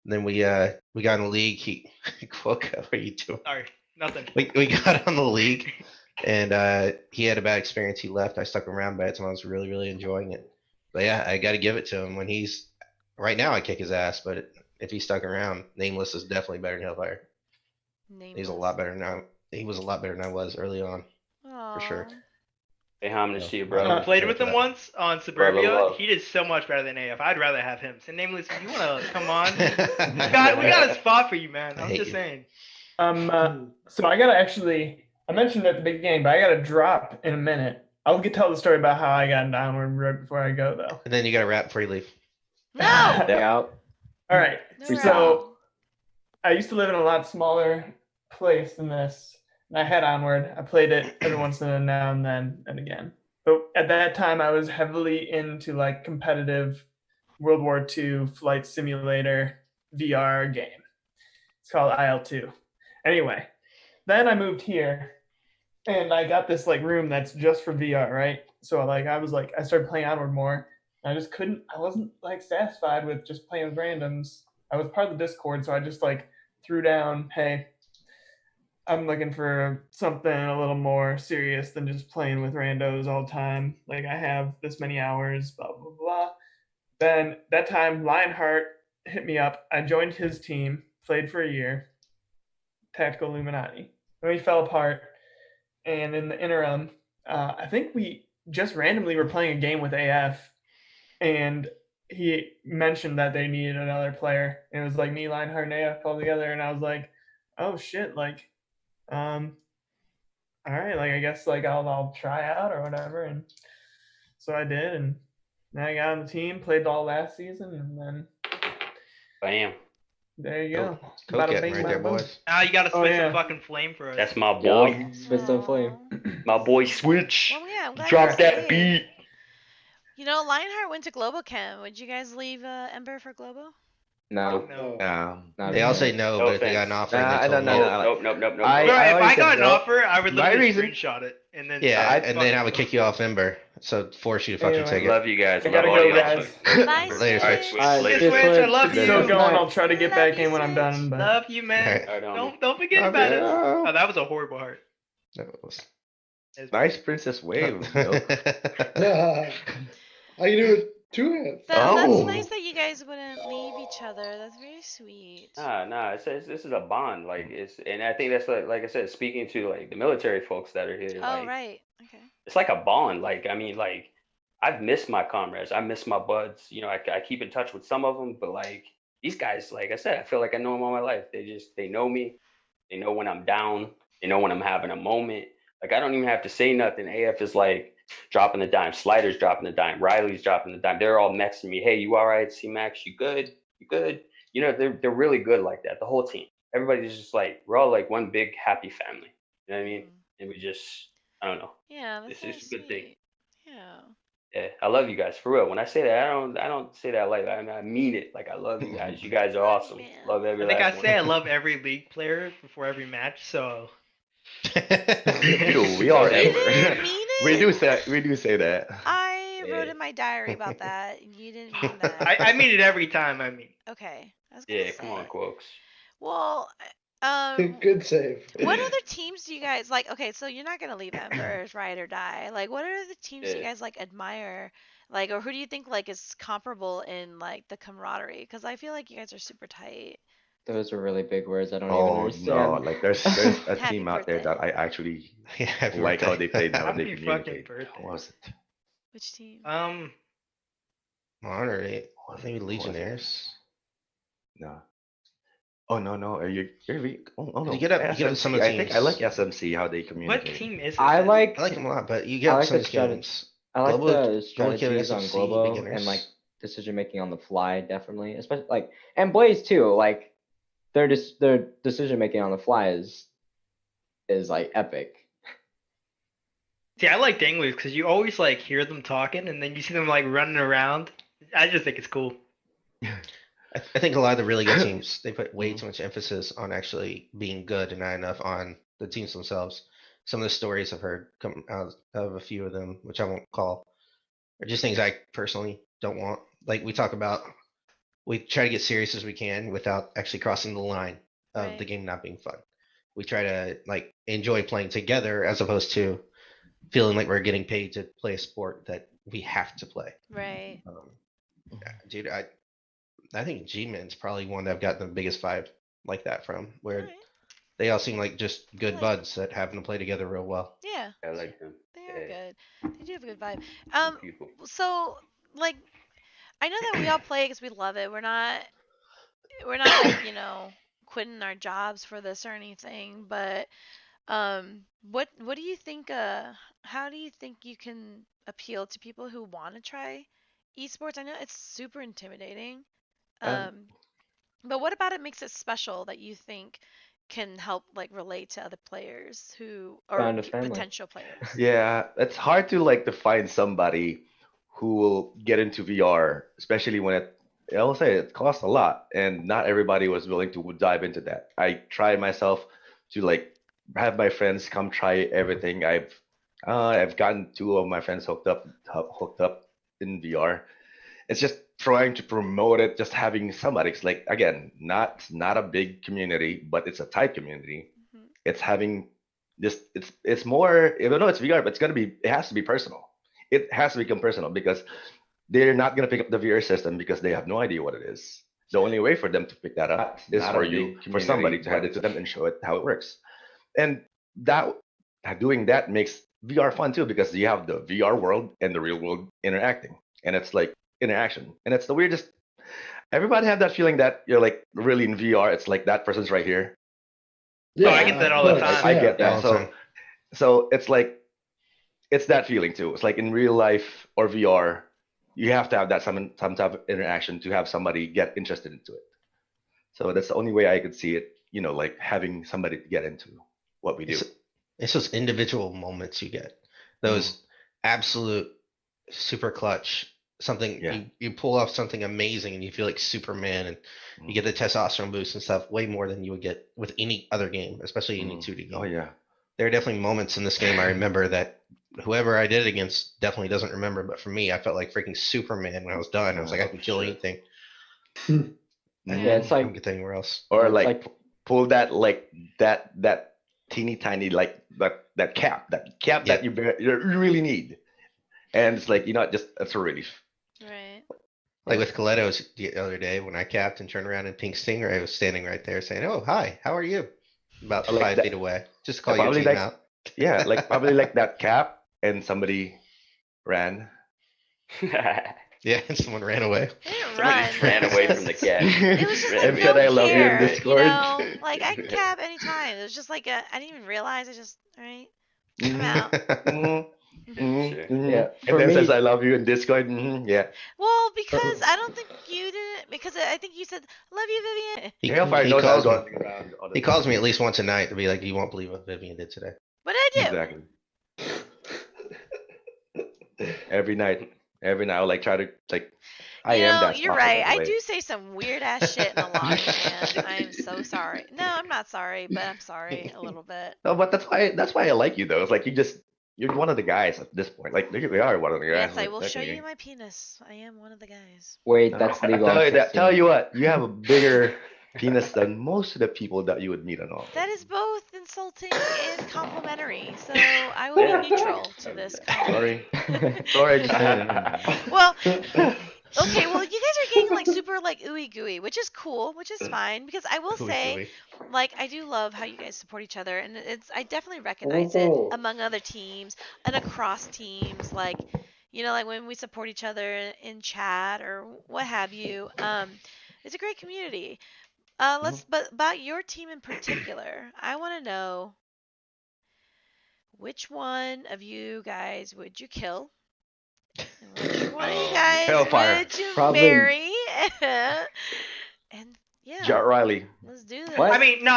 Speaker 8: And then we got in the league. Quokka, what are you doing?
Speaker 5: Sorry, nothing.
Speaker 8: We got on the league, and he had a bad experience. He left. I stuck around by the time I was really, really enjoying it. But yeah, I got to give it to him. When he's right now, I kick his ass. But if he stuck around, Nameless is definitely better than Hellfire. He's a lot better now. He was a lot better than I was early on.
Speaker 1: Aww.
Speaker 8: sure.
Speaker 3: Hey, homage to you,
Speaker 5: I
Speaker 3: bro.
Speaker 5: played with him once on Suburbia.
Speaker 3: Brother.
Speaker 5: He did so much better than AF. I'd rather have him. So, Nameless, if you want to come on, we got a spot for you, man.
Speaker 8: I
Speaker 5: I'm
Speaker 8: hate
Speaker 5: just
Speaker 8: you.
Speaker 5: saying.
Speaker 7: So I gotta actually, I mentioned at the beginning, but I gotta drop in a minute. I'll get tell the story about how I got into Onward right before I go, though.
Speaker 8: And then you got to rap before you leave.
Speaker 1: No!
Speaker 2: Yeah.
Speaker 7: All right.
Speaker 1: No
Speaker 7: So I used to live in a lot smaller place than this. And I had Onward. I played it every once in a now and then and again. But at that time, I was heavily into competitive World War II flight simulator VR game. It's called IL-2. Anyway, then I moved here, and I got this room that's just for VR, right? So I started playing Onward more. And I just couldn't. I wasn't satisfied with just playing with randoms. I was part of the Discord, so I just threw down, hey, I'm looking for something a little more serious than just playing with randos all the time. I have this many hours, blah, blah, blah. Then that time, Lionheart hit me up. I joined his team, played for a year, Tactical Illuminati. Then we fell apart. And in the interim, I think we just randomly were playing a game with AF. And he mentioned that they needed another player. And it was me, Lionheart, and AF all together. And I was like, oh, shit, all right, I guess I'll try out or whatever. And so I did, and then I got on the team, played all last season, and then
Speaker 3: Bam.
Speaker 7: there you go.
Speaker 8: Coke
Speaker 7: Bada
Speaker 8: getting
Speaker 7: bing,
Speaker 8: right there,
Speaker 7: bada boom.
Speaker 8: boys.
Speaker 5: Now you got to spit
Speaker 7: Oh, yeah.
Speaker 5: some fucking flame for us.
Speaker 3: That's my boy.
Speaker 2: Spit some flame.
Speaker 3: My boy Switch.
Speaker 1: Well, yeah, I'm glad
Speaker 3: Drop
Speaker 1: you
Speaker 3: that
Speaker 1: stayed.
Speaker 3: beat.
Speaker 1: You know, Lionheart went to Global Chem. Would you guys leave Ember for Global?
Speaker 2: No.
Speaker 5: No.
Speaker 2: Not
Speaker 8: They all
Speaker 2: really.
Speaker 8: say no,
Speaker 3: No
Speaker 8: but if they got
Speaker 3: offense.
Speaker 8: an offer,
Speaker 6: Nah,
Speaker 8: they told
Speaker 6: no,
Speaker 8: me.
Speaker 6: no.
Speaker 3: Nope.
Speaker 5: Bro,
Speaker 6: I
Speaker 5: if I
Speaker 6: always
Speaker 5: got
Speaker 6: said
Speaker 5: an
Speaker 6: no.
Speaker 5: offer, I would
Speaker 6: My
Speaker 5: literally
Speaker 6: reason-
Speaker 5: screenshot it and then.
Speaker 8: Yeah,
Speaker 6: I'd
Speaker 8: and then I would kick you off Ember, so force you to fucking
Speaker 7: Anyway.
Speaker 8: take it.
Speaker 3: Love you guys.
Speaker 7: I
Speaker 3: Love
Speaker 7: gotta
Speaker 3: all
Speaker 7: go,
Speaker 3: you
Speaker 7: guys.
Speaker 1: Bye,
Speaker 8: Later,
Speaker 1: Switch.
Speaker 8: Switch.
Speaker 2: Alright,
Speaker 3: Later,
Speaker 2: Switch,
Speaker 5: Switch, I love
Speaker 2: Switch.
Speaker 5: you.
Speaker 7: Still going.
Speaker 2: Night.
Speaker 7: I'll try to get
Speaker 1: Love
Speaker 7: back
Speaker 1: you,
Speaker 7: in when I'm
Speaker 1: Switch.
Speaker 7: done. But
Speaker 5: Love you, man.
Speaker 6: Alright.
Speaker 3: Right on.
Speaker 5: Don't forget
Speaker 6: Love
Speaker 5: about
Speaker 6: you.
Speaker 5: it. Oh, that was a horrible heart.
Speaker 8: That was-
Speaker 6: Nice princess wave. Yo.
Speaker 4: How you doing? Two hands.
Speaker 1: That's
Speaker 6: Oh.
Speaker 1: nice that you guys wouldn't leave each other. That's very sweet.
Speaker 3: Nah. This is a bond. Like and I think that's like I said, speaking to like the military folks that are here.
Speaker 1: Oh,
Speaker 3: Like
Speaker 1: right. Okay.
Speaker 3: it's like a bond. Like I mean, like I've missed my comrades. I miss my buds. You know, I keep in touch with some of them, but like these guys, like I said, I feel like I know them all my life. They know me. They know when I'm down. They know when I'm having a moment. Like I don't even have to say nothing. AF is like dropping the dime. Slider's dropping the dime. Riley's dropping the dime. They're all messing me. Hey, you all right? C Max, you good? You good? You know, they're really good like that. The whole team. Everybody's just like we're all like one big happy family. You know what I mean? And we just I don't know.
Speaker 1: Yeah, that's very
Speaker 3: It's a good thing.
Speaker 1: sweet. Yeah.
Speaker 3: Yeah, I love you guys for real. When I say that, I don't say that like I mean it. Like I love you guys. You guys are awesome.
Speaker 1: Man.
Speaker 3: Love every
Speaker 5: I think
Speaker 3: last
Speaker 5: I
Speaker 3: one.
Speaker 5: say I love every league player before every match. So
Speaker 6: Dude, we are
Speaker 1: You
Speaker 6: Ember.
Speaker 1: didn't mean
Speaker 6: We
Speaker 1: it?
Speaker 6: do say that.
Speaker 1: I wrote
Speaker 3: Yeah.
Speaker 1: in my diary about that. You didn't mean that.
Speaker 5: I mean it every time. I mean,
Speaker 1: Okay. I was gonna
Speaker 3: Yeah,
Speaker 1: say
Speaker 3: come on,
Speaker 1: it.
Speaker 3: Quokes.
Speaker 1: Well,
Speaker 4: Good save.
Speaker 1: what other teams do you guys like? Okay, so you're not gonna leave Embers, ride or die. Like, what are the teams you
Speaker 3: Yeah.
Speaker 1: guys like admire? Like, or who do you think like is comparable in like the camaraderie? Because I feel like you guys are super tight.
Speaker 2: Those are really big words. I don't even
Speaker 6: Oh no,
Speaker 2: understand.
Speaker 6: like there's a
Speaker 1: Happy
Speaker 6: team out there
Speaker 1: birthday.
Speaker 6: that I actually
Speaker 8: Yeah, happy
Speaker 6: like how
Speaker 8: birthday.
Speaker 6: they play, how they
Speaker 5: Happy fucking
Speaker 6: communicate.
Speaker 5: birthday.
Speaker 6: What was it?
Speaker 1: Which team?
Speaker 8: Honorary. Maybe
Speaker 6: What was it?
Speaker 8: Legionnaires.
Speaker 6: No. Oh no. Oh no.
Speaker 8: You get up some of the
Speaker 6: I think I
Speaker 8: teams.
Speaker 6: like SMC how they
Speaker 5: what
Speaker 6: communicate.
Speaker 5: team is it?
Speaker 2: I
Speaker 5: then?
Speaker 2: like
Speaker 8: I like them a lot, but you get
Speaker 2: I
Speaker 8: up
Speaker 2: like
Speaker 8: some of
Speaker 2: the
Speaker 8: these
Speaker 2: strat-
Speaker 8: games.
Speaker 2: I like
Speaker 8: Global-
Speaker 2: the
Speaker 8: Global
Speaker 2: strategies on
Speaker 8: SMC
Speaker 2: Globo
Speaker 8: beginners.
Speaker 2: and like decision making on the fly, definitely. Especially like and Blaze too. Like their decision making on the fly is like epic.
Speaker 5: See, I like Danglers because you always like hear them talking, and then you see them like running around. I just think it's cool.
Speaker 8: I think a lot of the really good teams, they put way too much emphasis on actually being good and not enough on the teams themselves. Some of the stories I've heard come out of a few of them, which I won't call, are just things I personally don't want. Like we talk about, we try to get serious as we can without actually crossing the line of the
Speaker 1: Right.
Speaker 8: game not being fun. We try to like enjoy playing together as opposed to feeling like we're getting paid to play a sport that we have to play.
Speaker 1: Right.
Speaker 8: Dude, I think G-Men's probably one that I've gotten the biggest vibe like that from, where
Speaker 1: Alright.
Speaker 8: they all seem like just good
Speaker 1: like
Speaker 8: buds that happen to play together real well.
Speaker 1: Yeah.
Speaker 3: I like them.
Speaker 1: They are
Speaker 3: Yeah.
Speaker 1: good. They do have a good vibe.
Speaker 3: Good people.
Speaker 1: So like, I know that we all play because we love it. We're not like, quitting our jobs for this or anything. But what do you think? How do you think you can appeal to people who want to try esports? I know it's super intimidating. But what about it makes it special that you think can help like relate to other players who or
Speaker 2: Found a family.
Speaker 1: potential players?
Speaker 6: Yeah, it's hard to find somebody who will get into VR, especially when I'll say it costs a lot, and not everybody was willing to dive into that. I tried myself to like have my friends come try everything. I've gotten two of my friends hooked up in VR. It's just trying to promote it, just having somebody. It's like again, not a big community, but it's a tight community.
Speaker 1: Mhm.
Speaker 6: It's having this. It's more. Even though it's VR, but it has to be personal. It has to become personal because they're not gonna pick up the VR system because they have no idea what it is. The only way for them to pick that up is
Speaker 3: Not
Speaker 6: for
Speaker 3: a
Speaker 6: you,
Speaker 3: big
Speaker 6: for somebody
Speaker 3: community,
Speaker 6: to hand
Speaker 3: but
Speaker 6: it to them and show it how it works. And that doing that makes VR fun too because you have the VR world and the real world interacting, and it's like interaction, and it's the weirdest. Everybody have that feeling that you're like really in VR. It's like that person's right here.
Speaker 5: Oh, I get that all the
Speaker 4: of course,
Speaker 5: time.
Speaker 6: I
Speaker 4: yeah.
Speaker 6: get that.
Speaker 8: all the
Speaker 6: So
Speaker 8: time.
Speaker 6: so it's like it's that feeling too. It's like in real life or VR, you have to have that some type of interaction to have somebody get interested into it. So that's the only way I could see it. Like having somebody to get into what we do.
Speaker 8: It's those individual moments you get, those absolute super clutch. Something
Speaker 6: Yeah.
Speaker 8: you pull off something amazing and you feel like Superman and you get the testosterone boost and stuff way more than you would get with any other game, especially any 2D game.
Speaker 6: Oh yeah.
Speaker 8: There are definitely moments in this game I remember that whoever I did it against definitely doesn't remember, but for me, I felt like freaking Superman when I was done. I was like, I can kill anything.
Speaker 2: Yeah, it's
Speaker 8: I
Speaker 2: like
Speaker 8: don't get anywhere else.
Speaker 6: Or
Speaker 2: it's
Speaker 6: like,
Speaker 2: like-
Speaker 6: pull that like that teeny tiny like that cap
Speaker 8: Yeah.
Speaker 6: that you really need, and it's like just it's a relief.
Speaker 1: Right.
Speaker 8: Like with Coletto's the other day when I capped and turned around and pink stinger, I was standing right there saying, "Oh, hi, how are you?" About
Speaker 6: I like
Speaker 8: 5
Speaker 6: that.
Speaker 8: feet away, just to call
Speaker 6: Yeah,
Speaker 8: your
Speaker 6: probably
Speaker 8: team
Speaker 6: like-
Speaker 8: out.
Speaker 6: Yeah, like probably like that cap, and somebody ran.
Speaker 8: Yeah, and someone ran away.
Speaker 1: They didn't
Speaker 3: Somebody
Speaker 1: run.
Speaker 3: just ran away from the cat.
Speaker 1: It was just like
Speaker 6: And
Speaker 1: no
Speaker 6: said, "I love you in
Speaker 1: care,
Speaker 6: Discord."
Speaker 1: you know. Like I can cap anytime. It was just like I didn't even realize. I just all right. I'm out.
Speaker 6: Mhm, mhm,
Speaker 3: Sure.
Speaker 6: mhm.
Speaker 2: Yeah,
Speaker 6: And
Speaker 2: for
Speaker 6: then
Speaker 2: me-
Speaker 6: says, "I love you" in Discord. Yeah.
Speaker 1: Well, because I don't think you didn't. Because I think you said love you, Vivian.
Speaker 8: He,
Speaker 6: Hellfire
Speaker 8: he
Speaker 6: knows
Speaker 8: calls
Speaker 6: I'm
Speaker 8: me.
Speaker 6: going around all the
Speaker 8: He calls
Speaker 6: time.
Speaker 8: me at least once a night to be like, "You won't believe what Vivian did today."
Speaker 1: What did I do?
Speaker 6: Exactly. Every night, I'll like try to like. I
Speaker 1: You
Speaker 6: am
Speaker 1: know,
Speaker 6: that.
Speaker 1: you're
Speaker 6: stalker,
Speaker 1: right.
Speaker 6: by the
Speaker 1: I
Speaker 6: way.
Speaker 1: do say some weird ass shit in the lobby, man. I'm so sorry. No, I'm not sorry, but I'm sorry a little bit.
Speaker 6: No, but that's why I like you though. It's like you're one of the guys at this point. Like you are one of the guys.
Speaker 1: Yes, I
Speaker 6: like,
Speaker 1: will show
Speaker 6: technically.
Speaker 1: you my penis. I am one of the guys.
Speaker 2: Wait, that's legal. on 16.
Speaker 6: Tell you what, you have a bigger penis than most of the people that you would meet on all.
Speaker 1: That is both insulting and complimentary. So I will be neutral to this comment.
Speaker 6: Sorry, just
Speaker 1: Well, okay, well, you guys are getting like super like ooey gooey, which is cool, which is fine because I will say, like, I do love how you guys support each other, and I definitely recognize it
Speaker 4: Oh.
Speaker 1: among other teams and across teams, like, you know, like when we support each other in chat or what have you. It's a great community. But about your team in particular, I want to know which one of you guys would you kill? And which one of you guys
Speaker 6: Hellfire.
Speaker 1: would you
Speaker 2: Probably-
Speaker 1: marry? And yeah,
Speaker 6: Jar Riley.
Speaker 1: let's do this.
Speaker 2: What?
Speaker 5: I mean, no.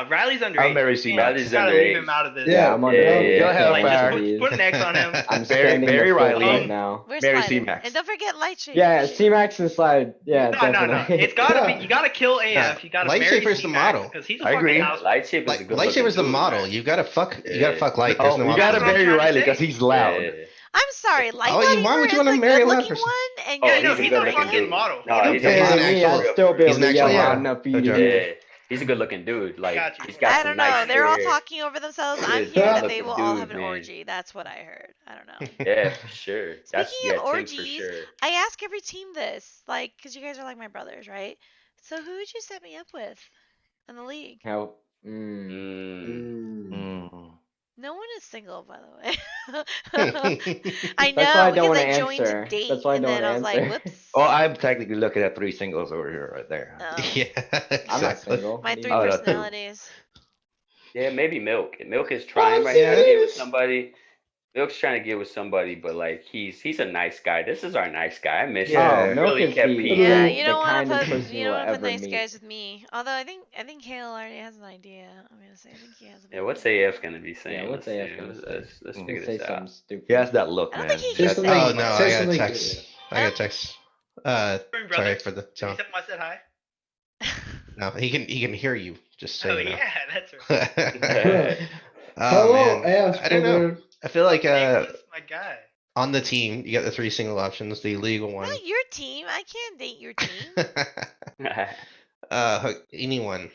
Speaker 5: Riley's underage.
Speaker 6: I'll marry C.
Speaker 5: Yeah,
Speaker 3: Riley's
Speaker 5: just gotta leave
Speaker 3: underage.
Speaker 5: him out of this.
Speaker 2: Yeah, I'm on
Speaker 3: Yeah,
Speaker 2: the
Speaker 3: yeah,
Speaker 6: Go
Speaker 3: yeah.
Speaker 6: ahead,
Speaker 5: Like,
Speaker 6: Fire.
Speaker 5: just put an X on him.
Speaker 2: I'm
Speaker 6: Barry-
Speaker 2: standing
Speaker 6: Barry
Speaker 2: the
Speaker 6: Riley.
Speaker 2: right now.
Speaker 1: We're
Speaker 6: Mary
Speaker 1: sliding.
Speaker 6: C-Max.
Speaker 1: And don't forget Lightshade.
Speaker 2: Yeah, C-Max and Slide. Yeah,
Speaker 5: No.
Speaker 2: definitely.
Speaker 5: It's gotta be. You gotta kill AF. You gotta marry
Speaker 8: Lightsaber's the model.
Speaker 5: because he's a
Speaker 6: I
Speaker 5: fucking
Speaker 6: agree.
Speaker 5: house.
Speaker 3: Lightsaber's
Speaker 8: Like,
Speaker 3: a good
Speaker 8: Lightsaber's the
Speaker 3: looking dude,
Speaker 8: model.
Speaker 3: man.
Speaker 8: You gotta fuck. You
Speaker 3: Yeah.
Speaker 8: gotta fuck light. There's
Speaker 6: Oh,
Speaker 8: no
Speaker 6: you
Speaker 8: option.
Speaker 6: gotta
Speaker 5: That's what I'm
Speaker 6: marry
Speaker 5: trying to
Speaker 6: Riley
Speaker 5: say.
Speaker 6: because he's loud.
Speaker 3: Yeah.
Speaker 1: I'm sorry, Light
Speaker 8: Oh, why would you
Speaker 1: is
Speaker 8: wanna
Speaker 1: the
Speaker 8: marry a loud
Speaker 1: good-looking
Speaker 8: person?
Speaker 1: one, and
Speaker 3: Oh,
Speaker 1: you're
Speaker 3: he's
Speaker 5: no,
Speaker 3: a
Speaker 5: he's
Speaker 3: good
Speaker 5: a
Speaker 3: looking
Speaker 5: fucking
Speaker 3: dude.
Speaker 5: model.
Speaker 3: No,
Speaker 5: He
Speaker 3: he's
Speaker 8: don't
Speaker 3: a
Speaker 8: care.
Speaker 2: Yeah,
Speaker 8: He's an
Speaker 2: me,
Speaker 8: actual-
Speaker 2: I'd still be
Speaker 8: he's
Speaker 2: able
Speaker 8: an
Speaker 2: to yell
Speaker 8: actual-
Speaker 2: loud enough for you to
Speaker 8: Good
Speaker 2: hear.
Speaker 3: Yeah, he's a good looking dude. Like
Speaker 5: Got you.
Speaker 3: he's got
Speaker 1: I
Speaker 3: some
Speaker 1: don't know.
Speaker 3: nice
Speaker 1: They're all
Speaker 3: hair.
Speaker 1: talking over themselves. I'm
Speaker 3: Good
Speaker 1: hearing that
Speaker 3: looking
Speaker 1: they will all
Speaker 3: dude,
Speaker 1: have an
Speaker 3: man.
Speaker 1: orgy. That's what I heard. I don't know.
Speaker 3: Yeah, for sure. That's
Speaker 1: Speaking of
Speaker 3: Tim, for
Speaker 1: orgies,
Speaker 3: sure.
Speaker 1: I ask every team this, like, because you guys are like my brothers, right? So who would you set me up with in the league?
Speaker 2: How?
Speaker 6: Mm.
Speaker 1: No one is single, by the way.
Speaker 8: option.
Speaker 1: I know
Speaker 2: That's why I don't
Speaker 1: because
Speaker 2: wanna
Speaker 1: I joined
Speaker 2: answer.
Speaker 1: a date,
Speaker 2: That's why I
Speaker 1: and
Speaker 2: don't
Speaker 1: then I was
Speaker 2: wanna
Speaker 1: like,
Speaker 2: answer.
Speaker 1: whoops.
Speaker 6: Oh, I'm technically looking at 3 singles over here, right there.
Speaker 8: Yeah,
Speaker 2: I'm not
Speaker 8: exactly.
Speaker 2: single.
Speaker 1: My three
Speaker 6: Oh, that's two.
Speaker 1: personalities.
Speaker 3: Yeah, maybe Milk. Milk is trying right now to get with somebody. Milk's trying to get with somebody, but like he's a nice guy. This is our nice guy. I miss
Speaker 6: Yeah.
Speaker 3: him.
Speaker 2: Milk
Speaker 3: Really
Speaker 2: is
Speaker 3: kept
Speaker 2: the-
Speaker 3: peace.
Speaker 1: Yeah,
Speaker 2: the
Speaker 1: you don't want
Speaker 2: kindest
Speaker 1: to put
Speaker 2: person
Speaker 1: you don't
Speaker 2: you'll
Speaker 1: want to put
Speaker 2: ever
Speaker 1: nice
Speaker 2: meet.
Speaker 1: guys with me. Although I think Hale already has an idea. I'm gonna say I think he has.
Speaker 3: Yeah, what's AF gonna be saying?
Speaker 2: Yeah, what's
Speaker 3: Let's
Speaker 2: AF
Speaker 3: see.
Speaker 2: gonna say?
Speaker 3: Let's
Speaker 6: Mm.
Speaker 3: figure
Speaker 2: Say
Speaker 3: this
Speaker 2: something
Speaker 3: out.
Speaker 2: stupid.
Speaker 6: He has that look,
Speaker 1: I don't
Speaker 6: man.
Speaker 1: think he
Speaker 4: Say
Speaker 1: can.
Speaker 4: something-
Speaker 8: Oh no, I
Speaker 4: say
Speaker 8: got a
Speaker 4: something
Speaker 8: text.
Speaker 4: good.
Speaker 8: I got a text.
Speaker 5: Brother.
Speaker 8: Sorry for the tone.
Speaker 5: Except when I said hi.
Speaker 8: No, he can hear you. Just so
Speaker 5: Oh
Speaker 8: you know.
Speaker 5: yeah, that's right.
Speaker 8: Oh
Speaker 4: Hello,
Speaker 8: man,
Speaker 4: AF
Speaker 8: I don't know.
Speaker 4: brother.
Speaker 8: I feel like
Speaker 5: That's my guy.
Speaker 8: on the team you got the 3 single options, the legal one.
Speaker 1: Not your team. I can't date your team.
Speaker 8: Anyone.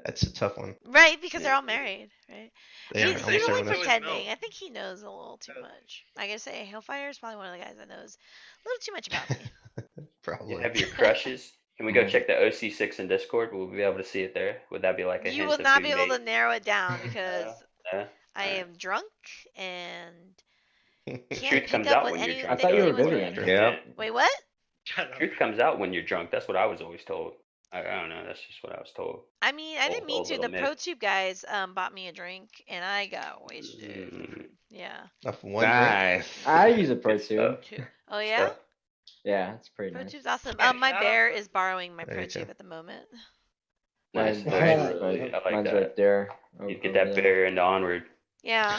Speaker 8: That's a tough one.
Speaker 1: Right, because they're all married, right?
Speaker 8: Yeah,
Speaker 1: he's
Speaker 8: almost
Speaker 1: only
Speaker 8: everyone else.
Speaker 1: pretending. I think he knows a little too much. Like I say, Hellfire is probably one of the guys that knows a little too much about me.
Speaker 8: Probably.
Speaker 3: Have your crushes? Can we go check the OC6 in Discord? Will we be able to see it there? Would that be like a
Speaker 1: You
Speaker 3: hint
Speaker 1: will
Speaker 3: of
Speaker 1: not
Speaker 3: who
Speaker 1: be able
Speaker 3: made-
Speaker 1: to narrow it down because
Speaker 3: Uh,
Speaker 1: I am drunk and can't
Speaker 3: Truth
Speaker 1: pick
Speaker 3: comes
Speaker 1: up
Speaker 3: out
Speaker 1: what
Speaker 3: when you're
Speaker 1: anything
Speaker 3: drunk.
Speaker 2: I thought you were
Speaker 1: anyone's
Speaker 2: Vivian.
Speaker 1: doing.
Speaker 6: Yeah.
Speaker 1: Wait, what?
Speaker 5: Shut up.
Speaker 3: Truth comes out when you're drunk. That's what I was always told. I don't know. That's just what I was told.
Speaker 1: I mean, I didn't
Speaker 3: Old-
Speaker 1: mean
Speaker 3: old
Speaker 1: to. The
Speaker 3: little myth.
Speaker 1: ProTube guys bought me a drink and I got wasted.
Speaker 3: Mm,
Speaker 1: Yeah.
Speaker 8: Off one drink.
Speaker 6: Nice.
Speaker 2: I use a Pro
Speaker 3: good
Speaker 2: Tube.
Speaker 3: stuff.
Speaker 1: Oh yeah.
Speaker 3: Stuff.
Speaker 2: Yeah, it's pretty nice.
Speaker 1: ProTube's awesome.
Speaker 5: Yeah,
Speaker 1: My
Speaker 5: shout out
Speaker 1: bear
Speaker 5: to-
Speaker 1: is borrowing my
Speaker 8: There you
Speaker 1: ProTube
Speaker 8: go.
Speaker 1: at the moment.
Speaker 3: Nice.
Speaker 2: Mine's,
Speaker 3: nice.
Speaker 4: Alright.
Speaker 2: right,
Speaker 3: I like
Speaker 2: mine's
Speaker 3: that.
Speaker 2: right there.
Speaker 3: You get
Speaker 2: over
Speaker 3: that
Speaker 2: there.
Speaker 3: bear into Onward.
Speaker 1: Yeah.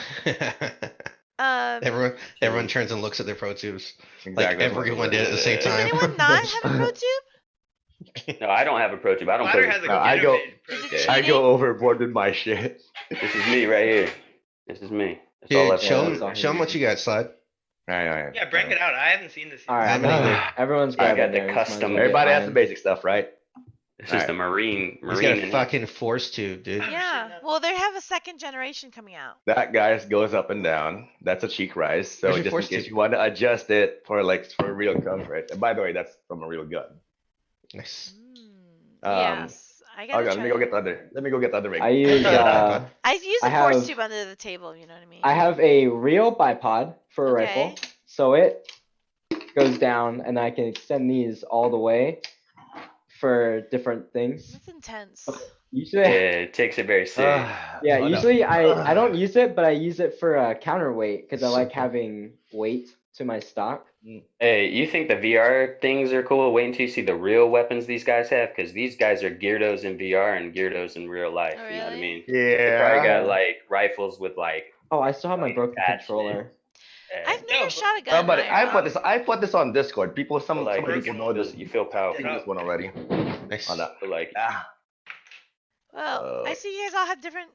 Speaker 8: everyone turns and looks at their Pro Tubes.
Speaker 6: Exactly.
Speaker 8: Like everyone did at the same
Speaker 1: Does
Speaker 8: time.
Speaker 1: anyone not have a ProTube?
Speaker 3: No, I don't have a pro tube. I don't
Speaker 5: Ryder
Speaker 3: play.
Speaker 5: has a
Speaker 6: No, I go-
Speaker 5: Gatorade
Speaker 1: Is it
Speaker 5: protein.
Speaker 6: I
Speaker 1: cheating?
Speaker 6: go overboard with my shit.
Speaker 3: This is me right here. This is me. That's all
Speaker 8: Dude,
Speaker 3: I've
Speaker 8: show
Speaker 3: got.
Speaker 2: that's all
Speaker 8: him,
Speaker 2: he
Speaker 8: show him
Speaker 2: needs.
Speaker 8: what you got, Slide.
Speaker 6: Right.
Speaker 5: Yeah, break it out. I haven't seen this.
Speaker 2: All right,
Speaker 8: How
Speaker 2: I'm
Speaker 8: many-
Speaker 2: gonna, everyone's
Speaker 3: I
Speaker 2: grabbing
Speaker 3: got the
Speaker 2: theirs. Might as
Speaker 3: custom-
Speaker 2: well
Speaker 6: Everybody
Speaker 2: get
Speaker 6: has the
Speaker 2: mine.
Speaker 6: basic stuff, right?
Speaker 3: This is the Marine.
Speaker 8: He's got a
Speaker 3: in
Speaker 8: fucking force tube, dude.
Speaker 1: Yeah. Well, they have a second generation coming out.
Speaker 6: That guy goes up and down. That's a cheek rise. So
Speaker 8: Where's your
Speaker 6: just in
Speaker 8: force
Speaker 6: case
Speaker 8: tube?
Speaker 6: you want to adjust it for real comfort. And by the way, that's from a real gun.
Speaker 8: Nice.
Speaker 1: Yes. I gotta
Speaker 6: Okay,
Speaker 1: try
Speaker 6: let me go
Speaker 1: it.
Speaker 6: get the other. Let me go get the other rig.
Speaker 2: I use
Speaker 1: I use
Speaker 2: I
Speaker 1: the force
Speaker 2: have-
Speaker 1: tube under the table, you know what I mean?
Speaker 2: I have a real bipod for a
Speaker 1: Okay.
Speaker 2: rifle, so it goes down, and I can extend these all the way for different things.
Speaker 1: That's intense.
Speaker 2: Usually,
Speaker 3: Yeah, it takes it very serious.
Speaker 2: yeah.
Speaker 6: Oh, no.
Speaker 2: Usually, I don't use it, but I use it for counterweight because I like
Speaker 8: Super.
Speaker 2: having weight to my stock.
Speaker 3: Hey, you think the VR things are cool? Wait until you see the real weapons these guys have, because these guys are Gyarados in VR and Gyarados in real life.
Speaker 1: Oh,
Speaker 3: You know what I
Speaker 1: really?
Speaker 3: mean? They probably
Speaker 6: Yeah.
Speaker 3: got like rifles with like.
Speaker 2: Oh, I still have my
Speaker 3: Like
Speaker 2: broken
Speaker 3: attachment.
Speaker 2: controller.
Speaker 1: I've
Speaker 5: No,
Speaker 1: never
Speaker 5: but-
Speaker 1: shot a gun.
Speaker 6: Somebody,
Speaker 1: in
Speaker 6: I
Speaker 1: my
Speaker 6: put
Speaker 1: life.
Speaker 6: this. I put this on Discord. People, some
Speaker 3: like
Speaker 6: people know this.
Speaker 3: you feel powerful.
Speaker 6: Seen this one already.
Speaker 8: Nice.
Speaker 6: On that.
Speaker 3: But like,
Speaker 1: Well, I
Speaker 6: Oh.
Speaker 1: see you guys all have different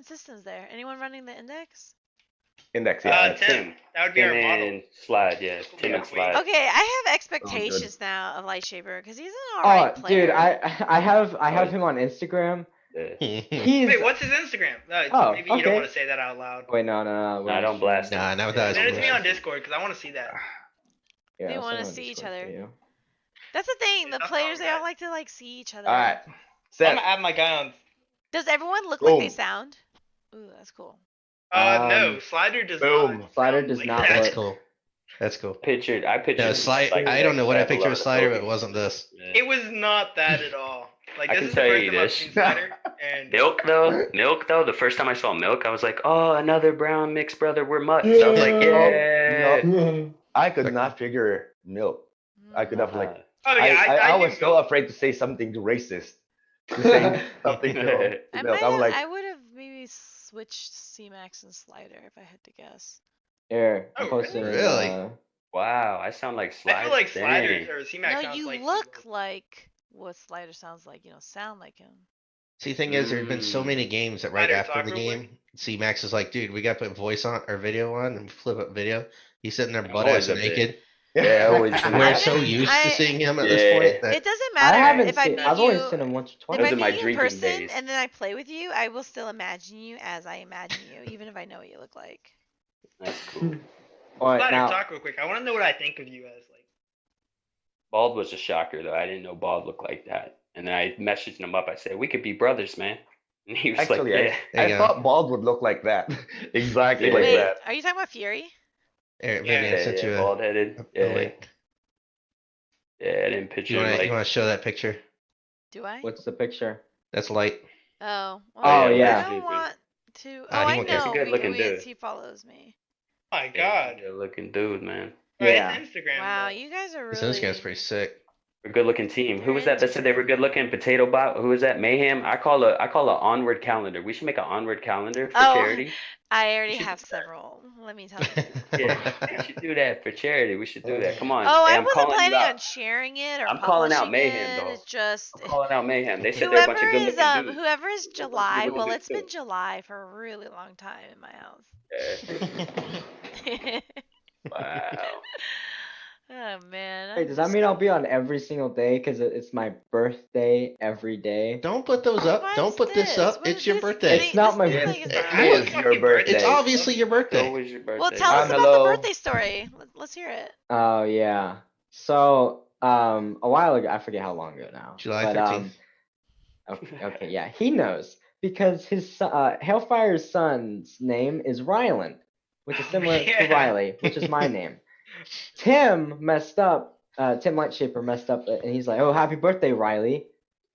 Speaker 1: systems there. Anyone running the index?
Speaker 6: Index, yeah.
Speaker 5: Tim. That would be our
Speaker 3: Tim
Speaker 5: model.
Speaker 3: and Slide, yeah. Tim and Slide.
Speaker 1: Okay, I have
Speaker 6: Oh,
Speaker 1: expectations now of Lightshaber because he's an alright
Speaker 2: Oh,
Speaker 1: player.
Speaker 2: dude, I have him on Instagram.
Speaker 3: Yeah.
Speaker 2: He's
Speaker 5: Wait, what's his Instagram?
Speaker 2: Oh,
Speaker 5: Maybe you
Speaker 2: okay.
Speaker 5: don't want to say that out loud.
Speaker 2: wait, no.
Speaker 3: Nah, don't blast
Speaker 8: Nah,
Speaker 3: him.
Speaker 8: not without
Speaker 5: Send it
Speaker 8: his
Speaker 5: to me on Discord because I want to see that.
Speaker 2: Yeah,
Speaker 1: They
Speaker 2: I'll
Speaker 1: wanna
Speaker 2: send it on
Speaker 1: see each
Speaker 2: Discord
Speaker 1: other.
Speaker 2: to you.
Speaker 1: That's the thing. The
Speaker 5: That's
Speaker 1: players they all
Speaker 5: alright.
Speaker 1: like to like see each other.
Speaker 6: All right.
Speaker 5: I'm
Speaker 6: Set.
Speaker 5: gonna add my guy on.
Speaker 1: Does everyone look like they
Speaker 6: Boom.
Speaker 1: sound? Ooh, that's cool.
Speaker 5: No,
Speaker 2: Um,
Speaker 5: Slider does
Speaker 6: boom.
Speaker 5: not.
Speaker 2: Slider
Speaker 5: sound
Speaker 2: does
Speaker 5: like
Speaker 2: not
Speaker 5: that.
Speaker 8: That's
Speaker 2: look-
Speaker 8: cool. That's cool.
Speaker 3: I pictured.
Speaker 8: No, Slide.
Speaker 3: like,
Speaker 8: I don't know what I
Speaker 3: have a
Speaker 8: pictured
Speaker 3: lot
Speaker 8: of
Speaker 3: of
Speaker 8: Slider, but it
Speaker 3: focus.
Speaker 8: wasn't this.
Speaker 3: Yeah.
Speaker 5: It was not that at all. Like
Speaker 3: I
Speaker 5: this
Speaker 3: can
Speaker 5: is the
Speaker 3: tell
Speaker 5: first
Speaker 3: you
Speaker 5: time I've
Speaker 3: this.
Speaker 5: seen Slider, and
Speaker 3: Milk though, the first time I saw Milk, I was like, oh, another brown mixed brother. We're mutts. I was like, yeah.
Speaker 6: I could not figure milk. I could have like.
Speaker 5: oh yeah,
Speaker 6: I was
Speaker 5: knew
Speaker 6: so
Speaker 5: Milk.
Speaker 6: afraid to say something racist. To say something to
Speaker 1: I
Speaker 6: milk.
Speaker 1: might
Speaker 6: I'm
Speaker 1: have,
Speaker 6: like,
Speaker 1: I would have maybe switched C-Max and Slider if I had to guess.
Speaker 2: Here,
Speaker 5: Oh,
Speaker 2: I'm posting it,
Speaker 8: really?
Speaker 3: Wow, I sound like Slide.
Speaker 5: I feel like Slider
Speaker 3: Dang.
Speaker 5: or C-Max
Speaker 1: No,
Speaker 5: sounds
Speaker 1: you
Speaker 5: like
Speaker 1: look like what Slider sounds like. You know, sound like him.
Speaker 8: See, thing is, there have been so many games that right
Speaker 5: Slider,
Speaker 8: after
Speaker 5: talk
Speaker 8: the
Speaker 5: real quick.
Speaker 8: game, C Max is like, dude, we got to put voice on or video on and flip up video. He's sitting there
Speaker 3: I'm
Speaker 8: butt
Speaker 3: always
Speaker 8: ass
Speaker 3: up there.
Speaker 8: naked.
Speaker 3: Yeah, always.
Speaker 8: We're so used to
Speaker 1: I-
Speaker 8: seeing him at
Speaker 3: Yeah.
Speaker 8: this point that
Speaker 1: It doesn't
Speaker 2: I
Speaker 1: matter
Speaker 2: haven't
Speaker 1: if I
Speaker 2: seen.
Speaker 1: meet
Speaker 2: I've
Speaker 1: you.
Speaker 2: only seen him once or
Speaker 1: If
Speaker 2: twice.
Speaker 1: I
Speaker 3: Those are my
Speaker 1: meet you in
Speaker 3: drinking
Speaker 1: person
Speaker 3: days.
Speaker 1: and then I play with you, I will still imagine you as I imagine you, even if I know what you look like.
Speaker 3: That's cool.
Speaker 2: All right,
Speaker 5: Slider,
Speaker 2: now
Speaker 5: talk real quick. I want to know what I think of you as like.
Speaker 3: Bald was a shocker though. I didn't know Bald looked like that. And then I messaged him up. I said, we could be brothers, man. And he was
Speaker 6: actually,
Speaker 3: like, yeah.
Speaker 8: There you
Speaker 6: I
Speaker 8: go.
Speaker 6: thought Bald would look like that. Exactly
Speaker 3: Yeah.
Speaker 6: like
Speaker 1: Wait,
Speaker 6: that.
Speaker 1: are you talking about Fury?
Speaker 8: Eric,
Speaker 5: Yeah,
Speaker 8: maybe I sent you a,
Speaker 3: bald headed.
Speaker 8: a
Speaker 3: Yeah,
Speaker 8: link.
Speaker 3: yeah, I didn't picture
Speaker 8: You want to
Speaker 3: like.
Speaker 8: show that picture?
Speaker 1: Do I?
Speaker 2: what's the picture?
Speaker 8: That's light.
Speaker 1: Oh.
Speaker 2: Oh,
Speaker 1: I
Speaker 2: yeah.
Speaker 1: don't want to.
Speaker 8: Ah,
Speaker 1: Oh,
Speaker 8: he
Speaker 1: I
Speaker 8: won't care.
Speaker 1: know.
Speaker 3: He's a good-looking
Speaker 1: because
Speaker 3: dude.
Speaker 1: he follows me.
Speaker 5: Oh my God.
Speaker 3: Good looking dude, man.
Speaker 5: Right,
Speaker 2: Yeah.
Speaker 5: his Instagram.
Speaker 1: Wow,
Speaker 5: though.
Speaker 1: you guys are
Speaker 8: His
Speaker 1: really.
Speaker 8: Instagram's pretty sick.
Speaker 3: A good looking team. Who was that said they were good looking? Potato Bot. Who was that? Mayhem. I call a Onward calendar. We should make an Onward calendar for
Speaker 1: Oh.
Speaker 3: charity.
Speaker 1: I already
Speaker 3: should
Speaker 1: have
Speaker 3: do that.
Speaker 1: several. Let me tell you.
Speaker 3: Yeah, we should do that for charity. We should do that. Come on.
Speaker 1: Oh,
Speaker 3: Hey,
Speaker 1: I
Speaker 3: I'm
Speaker 1: wasn't
Speaker 3: calling you
Speaker 1: planning
Speaker 3: out.
Speaker 1: on sharing it or
Speaker 3: I'm calling out
Speaker 1: publishing
Speaker 3: Mayhem,
Speaker 1: it.
Speaker 3: though.
Speaker 1: It's just
Speaker 3: I'm calling out Mayhem. They said they're a bunch of good looking dudes.
Speaker 1: whoever is July.
Speaker 3: good
Speaker 1: Well,
Speaker 3: looking
Speaker 1: it's been
Speaker 3: dudes.
Speaker 1: July for a really long time in my
Speaker 3: Yeah.
Speaker 1: house.
Speaker 3: Wow.
Speaker 1: Oh man.
Speaker 2: Wait, does that mean I'll be on every single day? Because it's my birthday every day.
Speaker 8: Don't put those up.
Speaker 1: What
Speaker 8: Don't
Speaker 1: is
Speaker 8: put this up.
Speaker 1: What
Speaker 8: It's
Speaker 1: is
Speaker 8: your
Speaker 1: this
Speaker 8: birthday.
Speaker 1: thing?
Speaker 2: It's not
Speaker 1: This
Speaker 2: my
Speaker 1: thing
Speaker 2: birthday.
Speaker 1: is
Speaker 6: It
Speaker 1: not-
Speaker 6: is your birthday.
Speaker 8: It's obviously your
Speaker 3: So
Speaker 8: birthday.
Speaker 3: was your birthday.
Speaker 1: Well, tell us about
Speaker 6: Hello.
Speaker 1: the birthday story. Let's hear it.
Speaker 2: Oh yeah. So a while ago, I forget how long ago now.
Speaker 8: July
Speaker 2: but,
Speaker 8: 13th.
Speaker 2: Okay, yeah, he knows because his Hellfire's son's name is Rylan, which is similar
Speaker 5: Yeah.
Speaker 2: to Riley, which is my name. Tim messed up. Tim Lightshaper messed up, and he's like, "Oh, happy birthday, Riley!"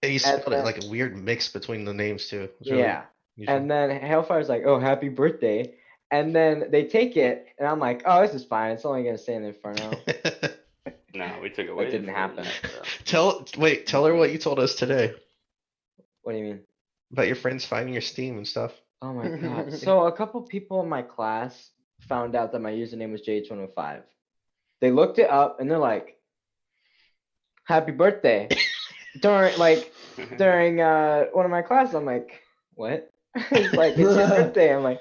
Speaker 8: And you spelled it
Speaker 2: then-
Speaker 8: like a weird mix between the names too. It's really
Speaker 2: Yeah.
Speaker 8: unusual.
Speaker 2: And then Hellfire's like, "Oh, happy birthday!" And then they take it, and I'm like, "Oh, this is fine. It's only gonna stay in the Inferno."
Speaker 3: No, we took it away.
Speaker 2: didn't
Speaker 3: from
Speaker 2: happen.
Speaker 3: that,
Speaker 8: tell her what you told us today
Speaker 2: What do you mean?
Speaker 8: about your friends finding your Steam and stuff.
Speaker 2: Oh my god. So a couple people in my class found out that my username was JH105. They looked it up and they're like, "Happy birthday." during one of my classes, I'm like, "What?" It's like, "It's your birthday." I'm like,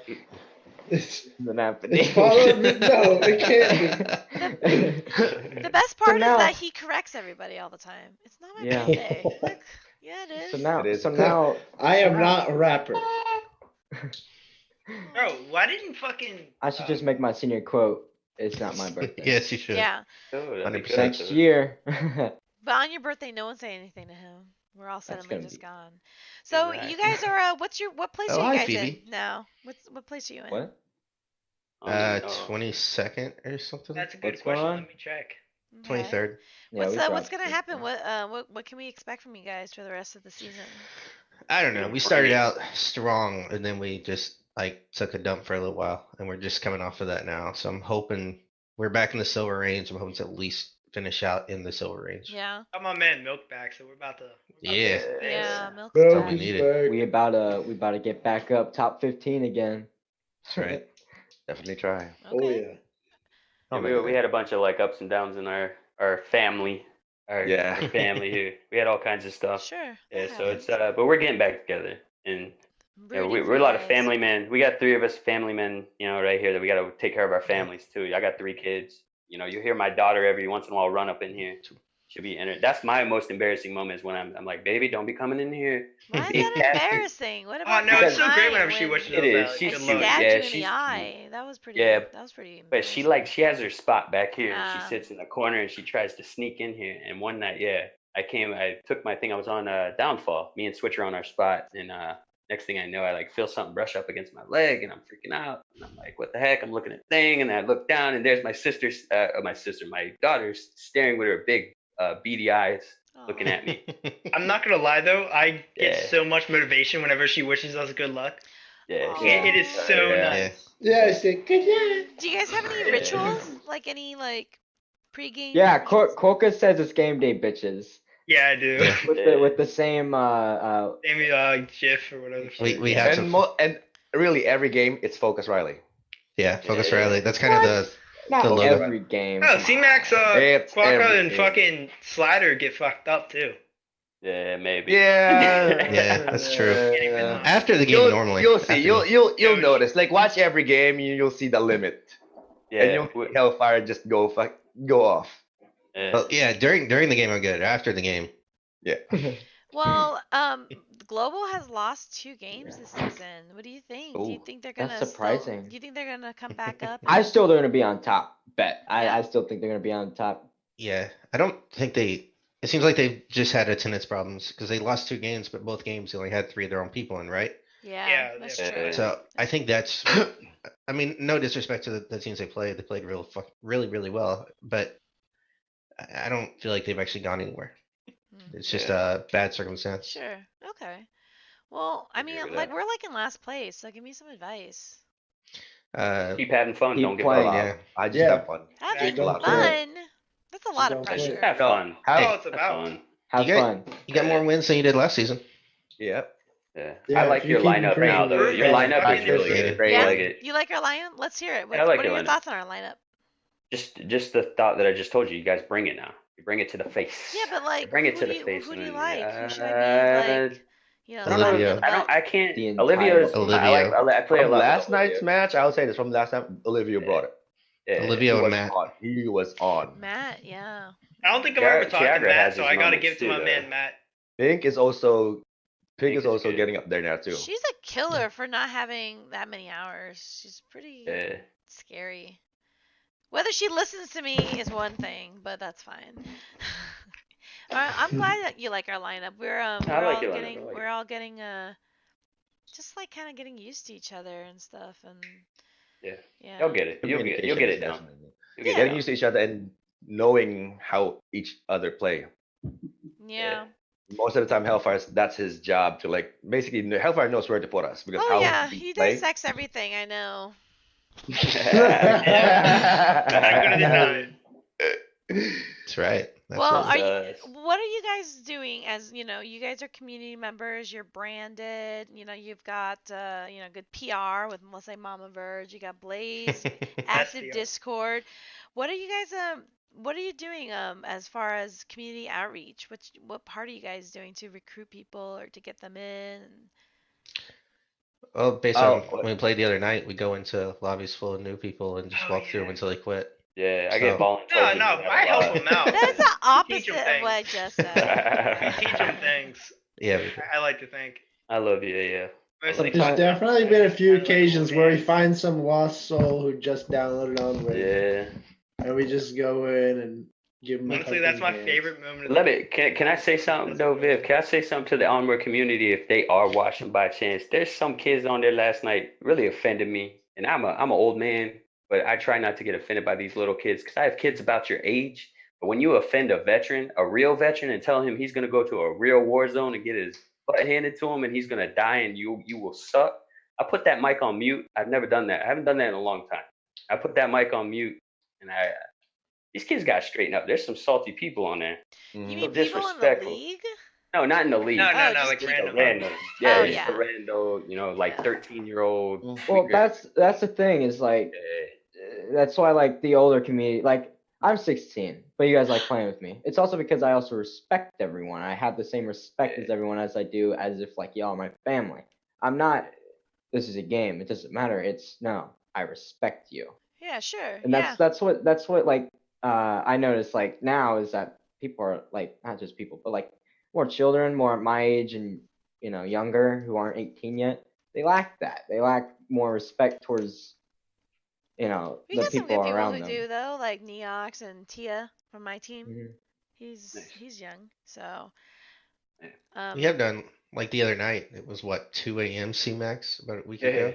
Speaker 4: It's
Speaker 2: Isn't happening.
Speaker 4: followed me. No, it can't be.
Speaker 1: The best
Speaker 2: So
Speaker 1: part is
Speaker 2: now-
Speaker 1: that he corrects everybody all the time. It's not my
Speaker 2: Yeah.
Speaker 1: birthday. Look, yeah, it is.
Speaker 2: So now,
Speaker 6: It is.
Speaker 2: so now,
Speaker 4: I am not a rapper.
Speaker 5: Bro, why didn't fucking?
Speaker 2: I should just make my senior quote. It's not my birthday.
Speaker 8: Yes, you should.
Speaker 1: Yeah,
Speaker 3: Oh, that'd be
Speaker 8: 100%.
Speaker 3: good.
Speaker 2: Next year.
Speaker 1: but on your birthday, no one say anything to him. We're all
Speaker 2: That's
Speaker 1: suddenly
Speaker 2: gonna
Speaker 1: just
Speaker 2: be-
Speaker 1: gone. So you guys are what place
Speaker 8: Oh,
Speaker 1: are you
Speaker 8: hi,
Speaker 1: guys in
Speaker 8: Phoebe.
Speaker 1: now? What place are you in?
Speaker 2: What?
Speaker 8: 22nd or something.
Speaker 5: That's a good
Speaker 2: What's going
Speaker 5: question.
Speaker 2: on?
Speaker 5: Let me check.
Speaker 1: Okay.
Speaker 8: 23rd.
Speaker 2: Yeah, we
Speaker 1: What's
Speaker 2: dropped
Speaker 1: gonna
Speaker 2: it.
Speaker 1: happen? What can we expect from you guys for the rest of the season?
Speaker 8: I don't know. We started out strong, and then we just like took a dump for a little while, and we're just coming off of that now. So I'm hoping we're back in the silver range. I'm hoping to at least finish out in the silver range.
Speaker 1: Yeah.
Speaker 5: Got my man Milk back, so we're about to.
Speaker 8: Yeah.
Speaker 1: Yeah, milk
Speaker 8: That's
Speaker 1: is
Speaker 8: all we
Speaker 1: back.
Speaker 8: needed.
Speaker 2: We about to get back up top 15 again.
Speaker 8: That's right.
Speaker 6: Definitely try.
Speaker 4: Oh
Speaker 1: Okay.
Speaker 4: yeah.
Speaker 3: Yeah, we had a bunch of like ups and downs in our family, our family here. We had all kinds of stuff.
Speaker 1: Sure.
Speaker 3: Yeah,
Speaker 1: that
Speaker 3: so it's
Speaker 1: happens.
Speaker 3: but we're getting back together, and
Speaker 1: I'm
Speaker 3: you know,
Speaker 1: rooting for
Speaker 3: we're a
Speaker 1: you
Speaker 3: lot of
Speaker 1: guys.
Speaker 3: family men. We got 3 of us family men, you know, right here that we got to take care of our families too. I got 3 kids. You know, you hear my daughter every once in a while run up in here. She'll be in it. That's my most embarrassing moment is when I'm like, baby, don't be coming in here.
Speaker 1: Why is
Speaker 3: Big
Speaker 1: that
Speaker 3: cat.
Speaker 1: embarrassing? What
Speaker 5: Oh
Speaker 1: about
Speaker 5: no,
Speaker 1: the
Speaker 5: it's so great
Speaker 1: time
Speaker 5: whenever she
Speaker 1: when
Speaker 5: wishes
Speaker 3: It
Speaker 5: us
Speaker 3: is.
Speaker 5: that.
Speaker 3: She's
Speaker 1: I
Speaker 5: Good
Speaker 3: cute.
Speaker 5: luck.
Speaker 1: stabbed
Speaker 3: Yeah,
Speaker 1: you in
Speaker 3: she's
Speaker 1: the
Speaker 3: cute.
Speaker 1: eye? That was pretty.
Speaker 3: Yeah,
Speaker 1: That was pretty.
Speaker 3: But she
Speaker 1: embarrassing.
Speaker 3: has her spot back here.
Speaker 1: Ah.
Speaker 3: She sits in the corner and she tries to sneak in here. And one night, I took my thing. I was on Downfall. Me and Switch are on our spot, and next thing I know, I like feel something brush up against my leg, and I'm freaking out. And I'm like, "What the heck?" I'm looking at the thing, and I look down, and there's my daughter's staring with her big beady eyes, looking at me.
Speaker 5: I'm not gonna lie though, I get
Speaker 3: Yeah.
Speaker 5: so much motivation whenever she wishes us good luck.
Speaker 3: Yeah,
Speaker 1: Aw.
Speaker 3: she's
Speaker 5: It is
Speaker 3: cute.
Speaker 5: so
Speaker 6: Yeah.
Speaker 5: nice.
Speaker 4: Yeah, I said good night.
Speaker 1: Do you guys have any rituals? Like any pregame?
Speaker 2: Yeah,
Speaker 1: rituals?
Speaker 2: Corka says it's game day, bitches.
Speaker 5: Yeah, I do.
Speaker 8: Yeah.
Speaker 2: With the same
Speaker 5: Maybe GIF or whatever.
Speaker 8: We have
Speaker 6: And
Speaker 8: some.
Speaker 6: and really every game it's Focus Riley.
Speaker 8: Yeah, Focus
Speaker 3: Yeah.
Speaker 8: Riley. That's kind of the.
Speaker 2: not
Speaker 8: the logo.
Speaker 2: every game.
Speaker 5: Oh, C-Max,
Speaker 6: It's
Speaker 5: Quokka and
Speaker 6: everything.
Speaker 5: fucking Slider get fucked up too.
Speaker 3: Yeah, maybe.
Speaker 6: Yeah.
Speaker 8: Yeah, that's true.
Speaker 6: Yeah.
Speaker 8: After the game,
Speaker 6: You'll,
Speaker 8: normally.
Speaker 6: you'll
Speaker 8: After
Speaker 6: see.
Speaker 8: the-
Speaker 6: You'll notice. Like watch every game, you'll see the limit, and
Speaker 3: Yeah.
Speaker 6: you'll see Hellfire just go off.
Speaker 3: Yeah.
Speaker 8: Well, yeah, during the game I'm good. After the game,
Speaker 1: Well, Global has lost 2 games this season. What do you think? Do you
Speaker 6: Ooh,
Speaker 1: think they're
Speaker 2: that's
Speaker 1: gonna
Speaker 2: surprising.
Speaker 1: do you think they're gonna come back up?
Speaker 2: I
Speaker 1: and-
Speaker 2: still they're gonna be on top. Bet.
Speaker 1: Yeah.
Speaker 2: I still think they're gonna be on top.
Speaker 8: yeah, I don't think they. It seems like they've just had attendance problems because they lost 2 games, but both games they only had 3 of their own people in, right?
Speaker 1: Yeah,
Speaker 5: Yeah,
Speaker 1: that's
Speaker 3: yeah.
Speaker 1: true.
Speaker 8: So I think that's. I mean, no disrespect to the teams they played. They played really, really well, but I don't feel like they've actually gone anywhere.
Speaker 1: Hmm.
Speaker 8: It's just a bad circumstance.
Speaker 1: Sure. Okay. Well, I mean,
Speaker 3: agree with
Speaker 1: like
Speaker 3: that.
Speaker 1: we're like in last place, so give me some advice.
Speaker 3: Keep having fun.
Speaker 2: Keep
Speaker 3: Don't get
Speaker 2: playing,
Speaker 3: caught.
Speaker 8: Yeah.
Speaker 6: I just
Speaker 4: Yeah.
Speaker 6: have fun.
Speaker 1: Having
Speaker 4: don't
Speaker 1: fun. That's a lot of
Speaker 4: Don't
Speaker 1: pressure.
Speaker 4: play.
Speaker 3: Have fun.
Speaker 5: That's
Speaker 8: Hey,
Speaker 5: all it's
Speaker 3: Have
Speaker 5: about.
Speaker 3: fun.
Speaker 2: Have
Speaker 8: You got-
Speaker 2: fun.
Speaker 8: You got more wins than you did last season.
Speaker 6: Yep.
Speaker 3: Yeah.
Speaker 4: Yeah,
Speaker 3: I like
Speaker 4: you
Speaker 3: your
Speaker 4: keep
Speaker 3: lineup
Speaker 4: improving.
Speaker 3: now, though. Your
Speaker 5: Yeah.
Speaker 3: lineup
Speaker 5: I
Speaker 3: is really
Speaker 8: appreciate
Speaker 3: good.
Speaker 8: it.
Speaker 6: Great.
Speaker 1: Yeah?
Speaker 3: I like it.
Speaker 1: You like our lineup? Let's hear it. What,
Speaker 3: I like
Speaker 1: what are
Speaker 3: your
Speaker 1: your
Speaker 3: lineup.
Speaker 1: thoughts on our lineup?
Speaker 3: Just the thought that I just told you. You guys bring it now. You bring it to the face.
Speaker 1: Yeah, but like,
Speaker 3: Bring it
Speaker 1: who
Speaker 3: to
Speaker 1: do
Speaker 3: the
Speaker 1: you,
Speaker 3: face.
Speaker 1: who do you
Speaker 3: and,
Speaker 1: like? Who should I be like? You know,
Speaker 8: Olivia.
Speaker 3: I can't.
Speaker 2: The entire-
Speaker 3: Olivia's.
Speaker 8: Olivia.
Speaker 3: I play a
Speaker 6: From
Speaker 3: lot.
Speaker 6: last
Speaker 3: with
Speaker 6: night's
Speaker 3: Olivia.
Speaker 6: match, I would say this. From last time, Olivia
Speaker 3: Yeah.
Speaker 6: brought it.
Speaker 3: Yeah.
Speaker 8: Olivia
Speaker 6: He
Speaker 8: and
Speaker 6: was
Speaker 8: Matt.
Speaker 6: on. He was on.
Speaker 1: Matt, yeah.
Speaker 5: I don't think I've ever talked to
Speaker 3: Tiagra
Speaker 5: Matt,
Speaker 3: has
Speaker 5: so
Speaker 3: his
Speaker 5: I gotta
Speaker 3: moments
Speaker 5: give it to
Speaker 3: too,
Speaker 5: my
Speaker 3: though.
Speaker 5: man Matt.
Speaker 6: Pink is
Speaker 3: Pink is
Speaker 6: also
Speaker 3: good.
Speaker 6: getting up there now too.
Speaker 1: She's a killer for not having that many hours. She's pretty
Speaker 3: Yeah.
Speaker 1: scary. Whether she listens to me is one thing, but that's fine. I'm glad that you like our lineup. We're
Speaker 3: like
Speaker 1: all
Speaker 3: your lineup,
Speaker 1: getting
Speaker 3: I like
Speaker 1: we're all getting just like kind of getting used to each other and stuff and
Speaker 3: Yeah.
Speaker 1: yeah.
Speaker 3: You'll get it. You'll get it down.
Speaker 6: Definitely.
Speaker 3: You'll get
Speaker 1: Yeah.
Speaker 3: it
Speaker 6: Getting
Speaker 3: down.
Speaker 6: used to each other and knowing how each other play.
Speaker 1: Yeah.
Speaker 6: Most of the time, Hellfire's that's his job to like basically Hellfire knows where to put us because
Speaker 1: Oh
Speaker 6: how
Speaker 1: yeah,
Speaker 6: we
Speaker 1: he
Speaker 6: play.
Speaker 1: dissects everything. I know.
Speaker 5: I'm gonna deny it.
Speaker 8: That's right. That's
Speaker 1: Well,
Speaker 8: right.
Speaker 1: what are you guys doing as, you guys are community members, you're branded, you've got, good PR with, let's say, Mama Verge, you got Blaze, active
Speaker 5: PR.
Speaker 1: Discord. What are you guys, what are you doing, as far as community outreach? What part are you guys doing to recruit people or to get them in?
Speaker 8: Well, based
Speaker 6: Oh,
Speaker 8: on when we played the other night, we go into lobbies full of new people and just
Speaker 5: Oh,
Speaker 8: walk through them
Speaker 5: yeah.
Speaker 8: until they quit.
Speaker 3: Yeah, I
Speaker 8: So-
Speaker 3: get voluntold.
Speaker 5: No,
Speaker 3: to
Speaker 5: no,
Speaker 3: do that
Speaker 5: I
Speaker 3: a
Speaker 5: help
Speaker 3: lot.
Speaker 5: them out.
Speaker 1: That is the
Speaker 5: You teach 'em
Speaker 1: opposite of what I
Speaker 5: things.
Speaker 1: just said.
Speaker 5: You teach them things.
Speaker 8: Yeah, we do.
Speaker 5: I like to think.
Speaker 3: I love you, yeah.
Speaker 5: Mostly
Speaker 4: There's
Speaker 5: talk-
Speaker 4: definitely been a few
Speaker 5: I like
Speaker 4: occasions
Speaker 5: old
Speaker 4: where we
Speaker 5: games.
Speaker 4: find some lost soul who just downloaded Onward,
Speaker 3: Yeah.
Speaker 4: and we just go in and give them.
Speaker 5: Honestly, that's my favorite moment. Of
Speaker 3: Let me. Can I say something though, Viv? Can I say something to the Onward community if they are watching by chance? There's some kids on there last night really offended me, and I'm an old man, but I try not to get offended by these little kids because I have kids about your age. But when you offend a veteran, a real veteran, and tell him he's gonna go to a real war zone and get his butt handed to him and he's gonna die and you will suck. I put that mic on mute. I've never done that. I haven't done that in a long time. I put that mic on mute and these kids got to straighten up. There's some salty people on there.
Speaker 1: You
Speaker 6: Mhm.
Speaker 1: mean
Speaker 3: So
Speaker 1: people in the
Speaker 3: disrespectful.
Speaker 1: league?
Speaker 3: No, not in the league.
Speaker 5: No,
Speaker 1: Oh,
Speaker 5: no,
Speaker 1: just
Speaker 5: like
Speaker 1: people.
Speaker 5: random.
Speaker 3: Random. Yeah,
Speaker 1: Oh,
Speaker 3: just
Speaker 1: yeah.
Speaker 3: a rando, like 13-year-old.
Speaker 2: Well, that's the thing is like that's why like the older community, like I'm 16, but you guys like playing with me. It's also because I also respect everyone. I have the same respect as everyone as I do as if like y'all are my family. I'm not. This is a game. It doesn't matter. It's no. I respect you,
Speaker 1: Yeah, sure.
Speaker 2: and
Speaker 1: Yeah.
Speaker 2: that's what like I notice like now is that people are like not just people, but like more children, more my age and younger who aren't 18 yet. They lack that. They lack more respect towards
Speaker 1: We
Speaker 2: the
Speaker 1: got some good
Speaker 2: people
Speaker 1: people
Speaker 2: around
Speaker 1: who
Speaker 2: them.
Speaker 1: do though, like Neox and Tia from my team.
Speaker 2: Mhm.
Speaker 3: Nice.
Speaker 1: He's young, so.
Speaker 8: We have done like the other night. It was what 2 a.m. CMAX about a week ago,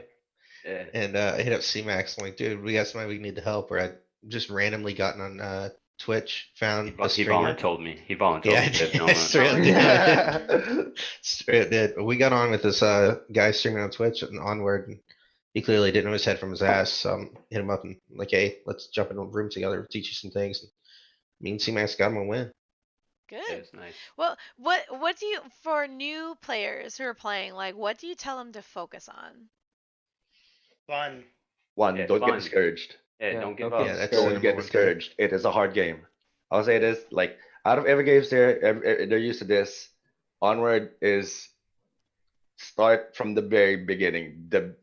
Speaker 3: Yeah.
Speaker 8: and I hit up CMAX. I'm like, dude, we got somebody we need to help. Or I just randomly gotten on Twitch, found a
Speaker 3: He
Speaker 8: streamer.
Speaker 3: voluntold me. He voluntold
Speaker 8: Yeah, I
Speaker 3: me.
Speaker 8: did.
Speaker 3: Viv,
Speaker 8: I
Speaker 3: don't
Speaker 8: straight up
Speaker 3: let-
Speaker 8: did. I did. Straight up did. We got on with this guy streaming on Twitch and Onward, and he clearly didn't know his head from his ass. So I hit him up and like, hey, let's jump in a room together, teach you some things. And me and C-Max got him a win.
Speaker 1: Good.
Speaker 3: Yeah, it's nice.
Speaker 1: Well, what do you for new players who are playing? Like, what do you tell them to focus on?
Speaker 5: Fun.
Speaker 6: One,
Speaker 3: Yeah,
Speaker 6: don't
Speaker 3: fun.
Speaker 6: get discouraged.
Speaker 3: Yeah,
Speaker 2: Yeah,
Speaker 3: don't give
Speaker 2: okay.
Speaker 3: up.
Speaker 8: Yeah, that's the
Speaker 6: Don't
Speaker 8: number
Speaker 6: get
Speaker 8: one thing.
Speaker 6: discouraged. It is a hard game. I'll say this: like out of every games they're used to this. Onward is start from the very beginning. The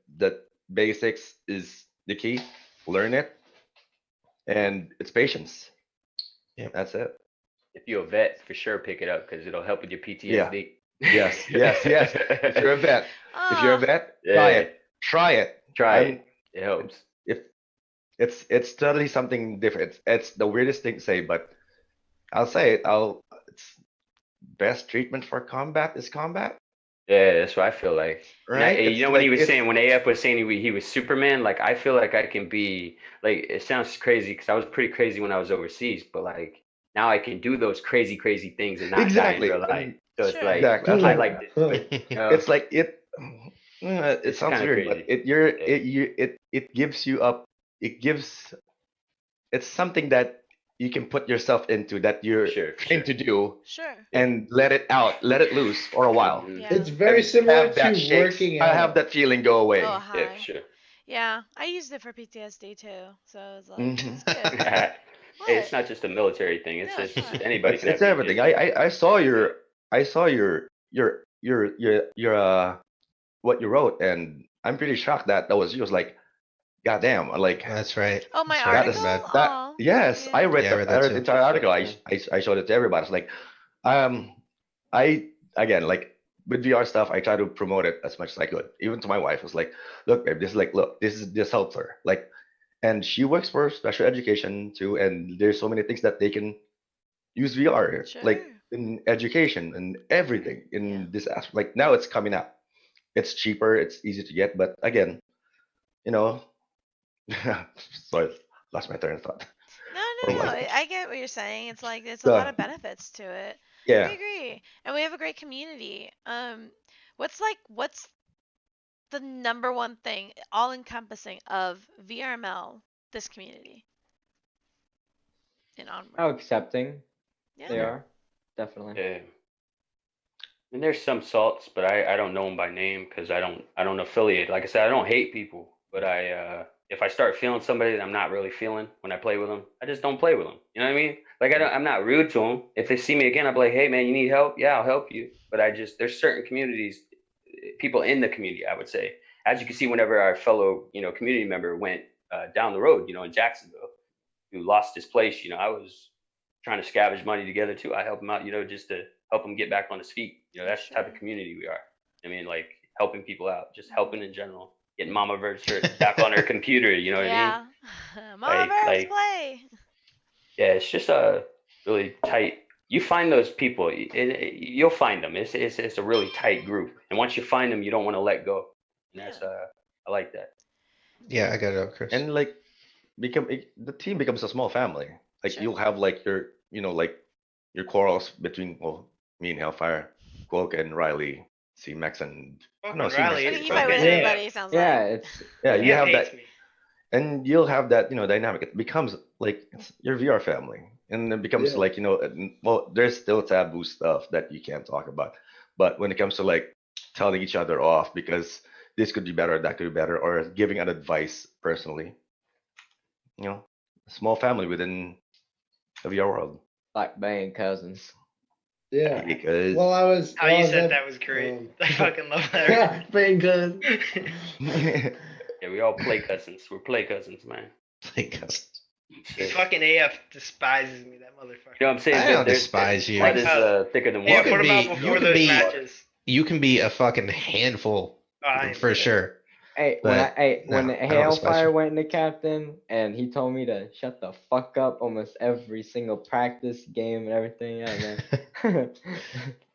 Speaker 6: basics is the key. Learn it, and it's patience.
Speaker 8: Yep.
Speaker 6: That's it.
Speaker 3: If you're a vet, for sure pick it up because it'll help with your PTSD.
Speaker 6: Yes, yes, yes. If you're a vet, if you're a
Speaker 1: Ah,
Speaker 6: vet,
Speaker 3: Yeah.
Speaker 6: try it. Try it.
Speaker 3: Try
Speaker 6: I'm-
Speaker 3: it. It helps.
Speaker 6: If it's totally something different. It's the weirdest thing to say, but I'll say it. It's best treatment for combat is combat,
Speaker 3: Yeah, that's what I feel like. And
Speaker 6: right?
Speaker 3: you
Speaker 6: It's
Speaker 3: know when he
Speaker 6: like-
Speaker 3: was
Speaker 6: it's-
Speaker 3: saying when AF was saying he was Superman, like I feel like I can be like it sounds crazy because I was pretty crazy when I was overseas, but like now I can do those crazy things and not
Speaker 6: Exactly.
Speaker 3: die in real life. So it's
Speaker 1: Sure.
Speaker 3: like
Speaker 6: Exactly.
Speaker 3: I like it.
Speaker 6: it's like it. It sounds
Speaker 3: kinda
Speaker 6: weird, but
Speaker 3: crazy.
Speaker 6: it gives you up. It gives. It's something that you can put yourself into that you're
Speaker 3: Sure,
Speaker 6: trained to do
Speaker 1: sure.
Speaker 6: and let it out, let it loose for a while.
Speaker 3: Mhm.
Speaker 1: Yeah.
Speaker 4: It's very
Speaker 6: And
Speaker 4: similar
Speaker 6: have that
Speaker 4: to
Speaker 6: shakes.
Speaker 4: working
Speaker 6: I
Speaker 4: out.
Speaker 6: have that feeling go away.
Speaker 1: Oh,
Speaker 3: Yeah,
Speaker 1: hi.
Speaker 3: for sure.
Speaker 1: Yeah, I used it for PTSD too, so it's like
Speaker 6: Mhm.
Speaker 1: it's good.
Speaker 3: Hey, it's
Speaker 1: What?
Speaker 3: not just a military thing. It's
Speaker 1: Yeah,
Speaker 3: just
Speaker 1: sure.
Speaker 3: anybody
Speaker 6: It's,
Speaker 3: can
Speaker 6: it's
Speaker 3: have
Speaker 6: everything.
Speaker 3: PTSD.
Speaker 6: I saw your what you wrote, and I'm pretty shocked that was you. I was like, God damn, like
Speaker 8: That's right.
Speaker 1: Oh, my
Speaker 8: That's right.
Speaker 1: article.
Speaker 8: Bad.
Speaker 1: Aw,
Speaker 6: yes,
Speaker 1: yeah.
Speaker 6: I read
Speaker 8: Yeah, I read that
Speaker 6: the
Speaker 8: too.
Speaker 6: entire article. I showed it to everybody. It's like, I again like with VR stuff, I try to promote it as much as I could. Even to my wife, I was like, look, babe, this helps her. Like, and she works for special education too, and there's so many things that they can use VR, like
Speaker 1: Sure.
Speaker 6: in education and everything in
Speaker 1: Yeah.
Speaker 6: this aspect. Like now it's coming out. It's cheaper, it's easy to get, but again, you know, sorry, lost my train of thought.
Speaker 1: No,
Speaker 6: Or
Speaker 1: no.
Speaker 6: like-
Speaker 1: I get what you're saying. It's like it's a
Speaker 6: Yeah.
Speaker 1: lot of benefits to it. I
Speaker 6: Yeah,
Speaker 1: agree, and we have a great community. What's the number one thing, all encompassing of VRML, this community, in Onward?
Speaker 2: How accepting
Speaker 1: Yeah.
Speaker 2: they are, definitely.
Speaker 3: Yeah. And there's some salts, but I don't know them by name because I don't affiliate. Like I said, I don't hate people, but if I start feeling somebody that I'm not really feeling when I play with them, I just don't play with them. You know what I mean? Like I'm not rude to them. If they see me again, I'll be like, hey man, you need help? Yeah, I'll help you. But there's certain communities, people in the community, I would say. as you can see, whenever our fellow, community member went down the road, in Jacksonville, who lost his place, I was trying to scavenge money together too. I helped him out, just to help him get back on his feet. That's the type of community we are. I mean, like helping people out, just helping in general, getting Mama Verse back on her computer. You know what I mean?
Speaker 1: Yeah. Mama Verse play.
Speaker 3: Yeah, it's just really tight. You find those people, you'll find them. It's a really tight group, and once you find them, you don't want to let go. And that's I like that.
Speaker 8: Yeah, I got it, Chris.
Speaker 6: And like the team becomes a small family. Like
Speaker 1: Sure.
Speaker 6: you'll have like your like your quarrels between me and Hellfire, Quokka and Riley, C-Max and
Speaker 5: Fucking
Speaker 6: C-Max
Speaker 5: Riley
Speaker 1: I
Speaker 5: is
Speaker 1: think you might win
Speaker 5: fucking-
Speaker 1: everybody, sounds
Speaker 2: Yeah,
Speaker 1: like.
Speaker 2: it's
Speaker 6: you
Speaker 5: He
Speaker 6: have
Speaker 5: hates
Speaker 6: that,
Speaker 5: me.
Speaker 6: and you'll have that dynamic. It becomes like it's your VR family, and it becomes
Speaker 4: Yeah.
Speaker 6: like well, there's still taboo stuff that you can't talk about, but when it comes to like telling each other off because this could be better, that could be better, or giving an advice personally, a small family within the VR world.
Speaker 2: like banging cousins.
Speaker 4: Yeah.
Speaker 6: Because
Speaker 4: Well, I was.
Speaker 5: How
Speaker 4: well, I
Speaker 5: you
Speaker 4: was
Speaker 5: said
Speaker 4: at,
Speaker 5: that was great.
Speaker 4: um,
Speaker 5: I fucking love that.
Speaker 4: Yeah, bang cousins.
Speaker 3: Yeah, we all play cousins. We're play cousins, man.
Speaker 8: Like,
Speaker 3: Shit.
Speaker 5: Fucking AF despises me, that motherfucker.
Speaker 3: You know what I'm saying?
Speaker 8: I don't
Speaker 3: There's-
Speaker 8: despise you.
Speaker 3: Blood is thicker than
Speaker 5: Yeah,
Speaker 3: water.
Speaker 5: what
Speaker 8: be-
Speaker 5: about
Speaker 8: you
Speaker 5: before
Speaker 8: could
Speaker 5: those
Speaker 8: be-
Speaker 5: matches?
Speaker 8: you can be a fucking handful for sure.
Speaker 2: Hey,
Speaker 8: But,
Speaker 2: when
Speaker 8: no, I don't
Speaker 2: Hellfire
Speaker 8: despise you.
Speaker 2: went into captain and he told me to shut the fuck up almost every single practice game and everything. Yeah, man.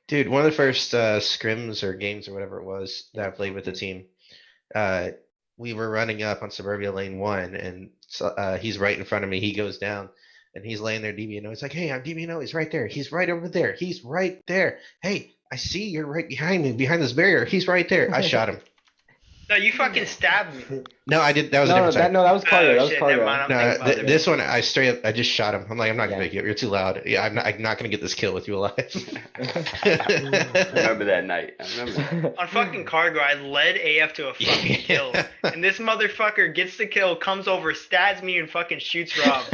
Speaker 8: Dude, one of the first scrims or games or whatever it was that I played with the team, we were running up on Suburbia Lane 1, and he's right in front of me. He goes down, and he's laying there DBNO. He's like, hey, I'm DBNO. He's right there. He's right over there. He's right there. Hey, I see you're right behind me, behind this barrier. He's right there. I shot him.
Speaker 5: No, you fucking stabbed me.
Speaker 8: No, I did. That was a different time.
Speaker 2: that was cardio.
Speaker 5: Oh,
Speaker 2: That was
Speaker 5: shit, never
Speaker 2: cardio.
Speaker 5: mind. I'm
Speaker 8: No,
Speaker 5: thinking about it.
Speaker 8: this one I just shot him. I'm like, I'm not gonna
Speaker 2: Yeah.
Speaker 8: make it. You're too loud. Yeah, I'm not gonna get this kill with you alive.
Speaker 3: I remember that night. I remember that.
Speaker 5: On fucking Cargo, I led AF to a fucking kill. And this motherfucker gets the kill, comes over, stabs me, and fucking shoots Rob.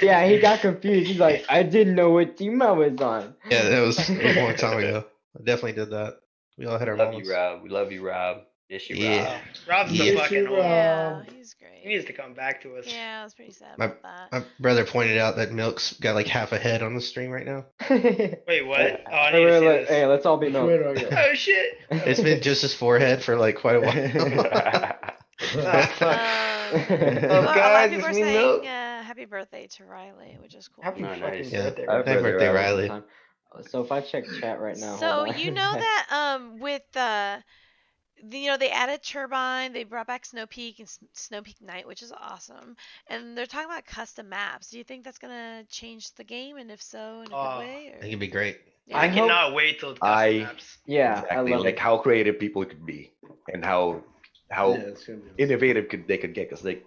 Speaker 2: Yeah, he got confused. He's like, I didn't know what team I was on.
Speaker 8: Yeah, that was a long time ago. I definitely did that. We all had our
Speaker 3: Love
Speaker 8: moments.
Speaker 3: you, Rob. We love you, Rob. Miss you,
Speaker 8: Yeah.
Speaker 3: Rob.
Speaker 5: Rob's the
Speaker 8: Yeah.
Speaker 5: fucking
Speaker 4: Rob.
Speaker 5: old.
Speaker 1: Yeah, he's
Speaker 5: He
Speaker 1: great.
Speaker 5: needs to come back to us.
Speaker 1: Yeah, I was pretty sad
Speaker 8: My-
Speaker 1: about that.
Speaker 8: My brother pointed out that Milk's got like half a head on the stream right now.
Speaker 5: Wait, what? Oh, I need to see this.
Speaker 2: Hey, let's all be
Speaker 4: Which
Speaker 2: milk.
Speaker 4: way do I go?
Speaker 5: Oh shit!
Speaker 8: It's been just his forehead for like quite a while.
Speaker 1: A
Speaker 6: Oh,
Speaker 1: lot
Speaker 6: guys,
Speaker 1: of people are
Speaker 6: it's me,
Speaker 1: saying
Speaker 6: Milk.
Speaker 1: happy birthday to Riley, which is cool.
Speaker 5: Happy
Speaker 3: Oh,
Speaker 5: fucking
Speaker 3: nice.
Speaker 8: Yeah.
Speaker 5: birthday.
Speaker 2: Happy
Speaker 8: Happy birthday,
Speaker 2: all the
Speaker 8: Riley.
Speaker 2: time. So if I check chat right now.
Speaker 1: So
Speaker 2: hold on.
Speaker 1: you know that with they added Turbine, they brought back Snow Peak and Snow Peak Night, which is awesome. And they're talking about custom maps. Do you think that's gonna change the game? And if so, in a good
Speaker 5: Oh,
Speaker 1: way?
Speaker 8: I
Speaker 1: Or?
Speaker 8: think it'd be great.
Speaker 1: Yeah.
Speaker 5: I
Speaker 2: I hope-
Speaker 5: cannot wait till custom
Speaker 6: I-
Speaker 5: maps.
Speaker 2: Yeah,
Speaker 6: exactly
Speaker 2: I love
Speaker 6: like
Speaker 2: it.
Speaker 6: how creative people could be and how
Speaker 4: Yeah, it's gonna be
Speaker 6: innovative they could get. Because like,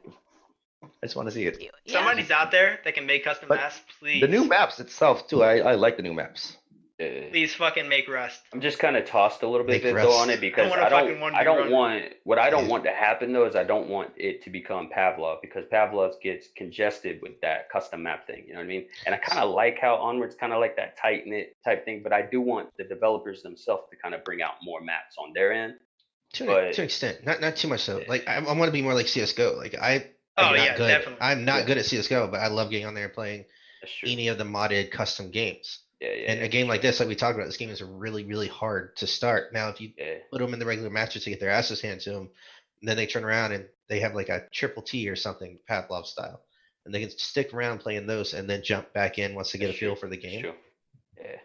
Speaker 6: I just want to see it.
Speaker 1: Yeah.
Speaker 5: Somebody's out there that can make custom
Speaker 6: But
Speaker 5: maps. Please,
Speaker 6: The new maps itself too. I like the new maps.
Speaker 3: Yeah.
Speaker 5: please fucking make Rust.
Speaker 3: I'm just kind of tossed a little bit
Speaker 8: Make
Speaker 3: though
Speaker 8: Rust.
Speaker 3: on it because
Speaker 5: I wanna fucking
Speaker 3: I don't
Speaker 5: 1v1.
Speaker 3: want what I don't
Speaker 8: Yeah.
Speaker 3: want to happen though is I don't want it to become Pavlov because Pavlov gets congested with that custom map thing. You know what I mean? And I kind of like how Onward's kind of like that tight knit type thing, but I do want the developers themselves to kind of bring out more maps on their end.
Speaker 8: To
Speaker 3: But-
Speaker 8: an extent, not too much so. Like I want to be more like CS:GO. Like I'm
Speaker 5: Oh
Speaker 8: not
Speaker 5: yeah,
Speaker 8: good.
Speaker 5: definitely.
Speaker 8: I'm not good at CS:GO, but I love getting on there and playing
Speaker 3: That's true.
Speaker 8: any of the modded custom games.
Speaker 3: Yeah, yeah.
Speaker 8: And a game like this, like we talked about, this game is really, really hard to start. Now, if you
Speaker 3: Yeah.
Speaker 8: put them in the regular matches to get their asses handed to them, and then they turn around and they have like a triple T or something, Pavlov style, and they can stick around playing those and then jump back in once they get a
Speaker 3: That's
Speaker 8: feel
Speaker 3: true.
Speaker 8: for the
Speaker 3: That's
Speaker 8: game.
Speaker 3: true. Yeah.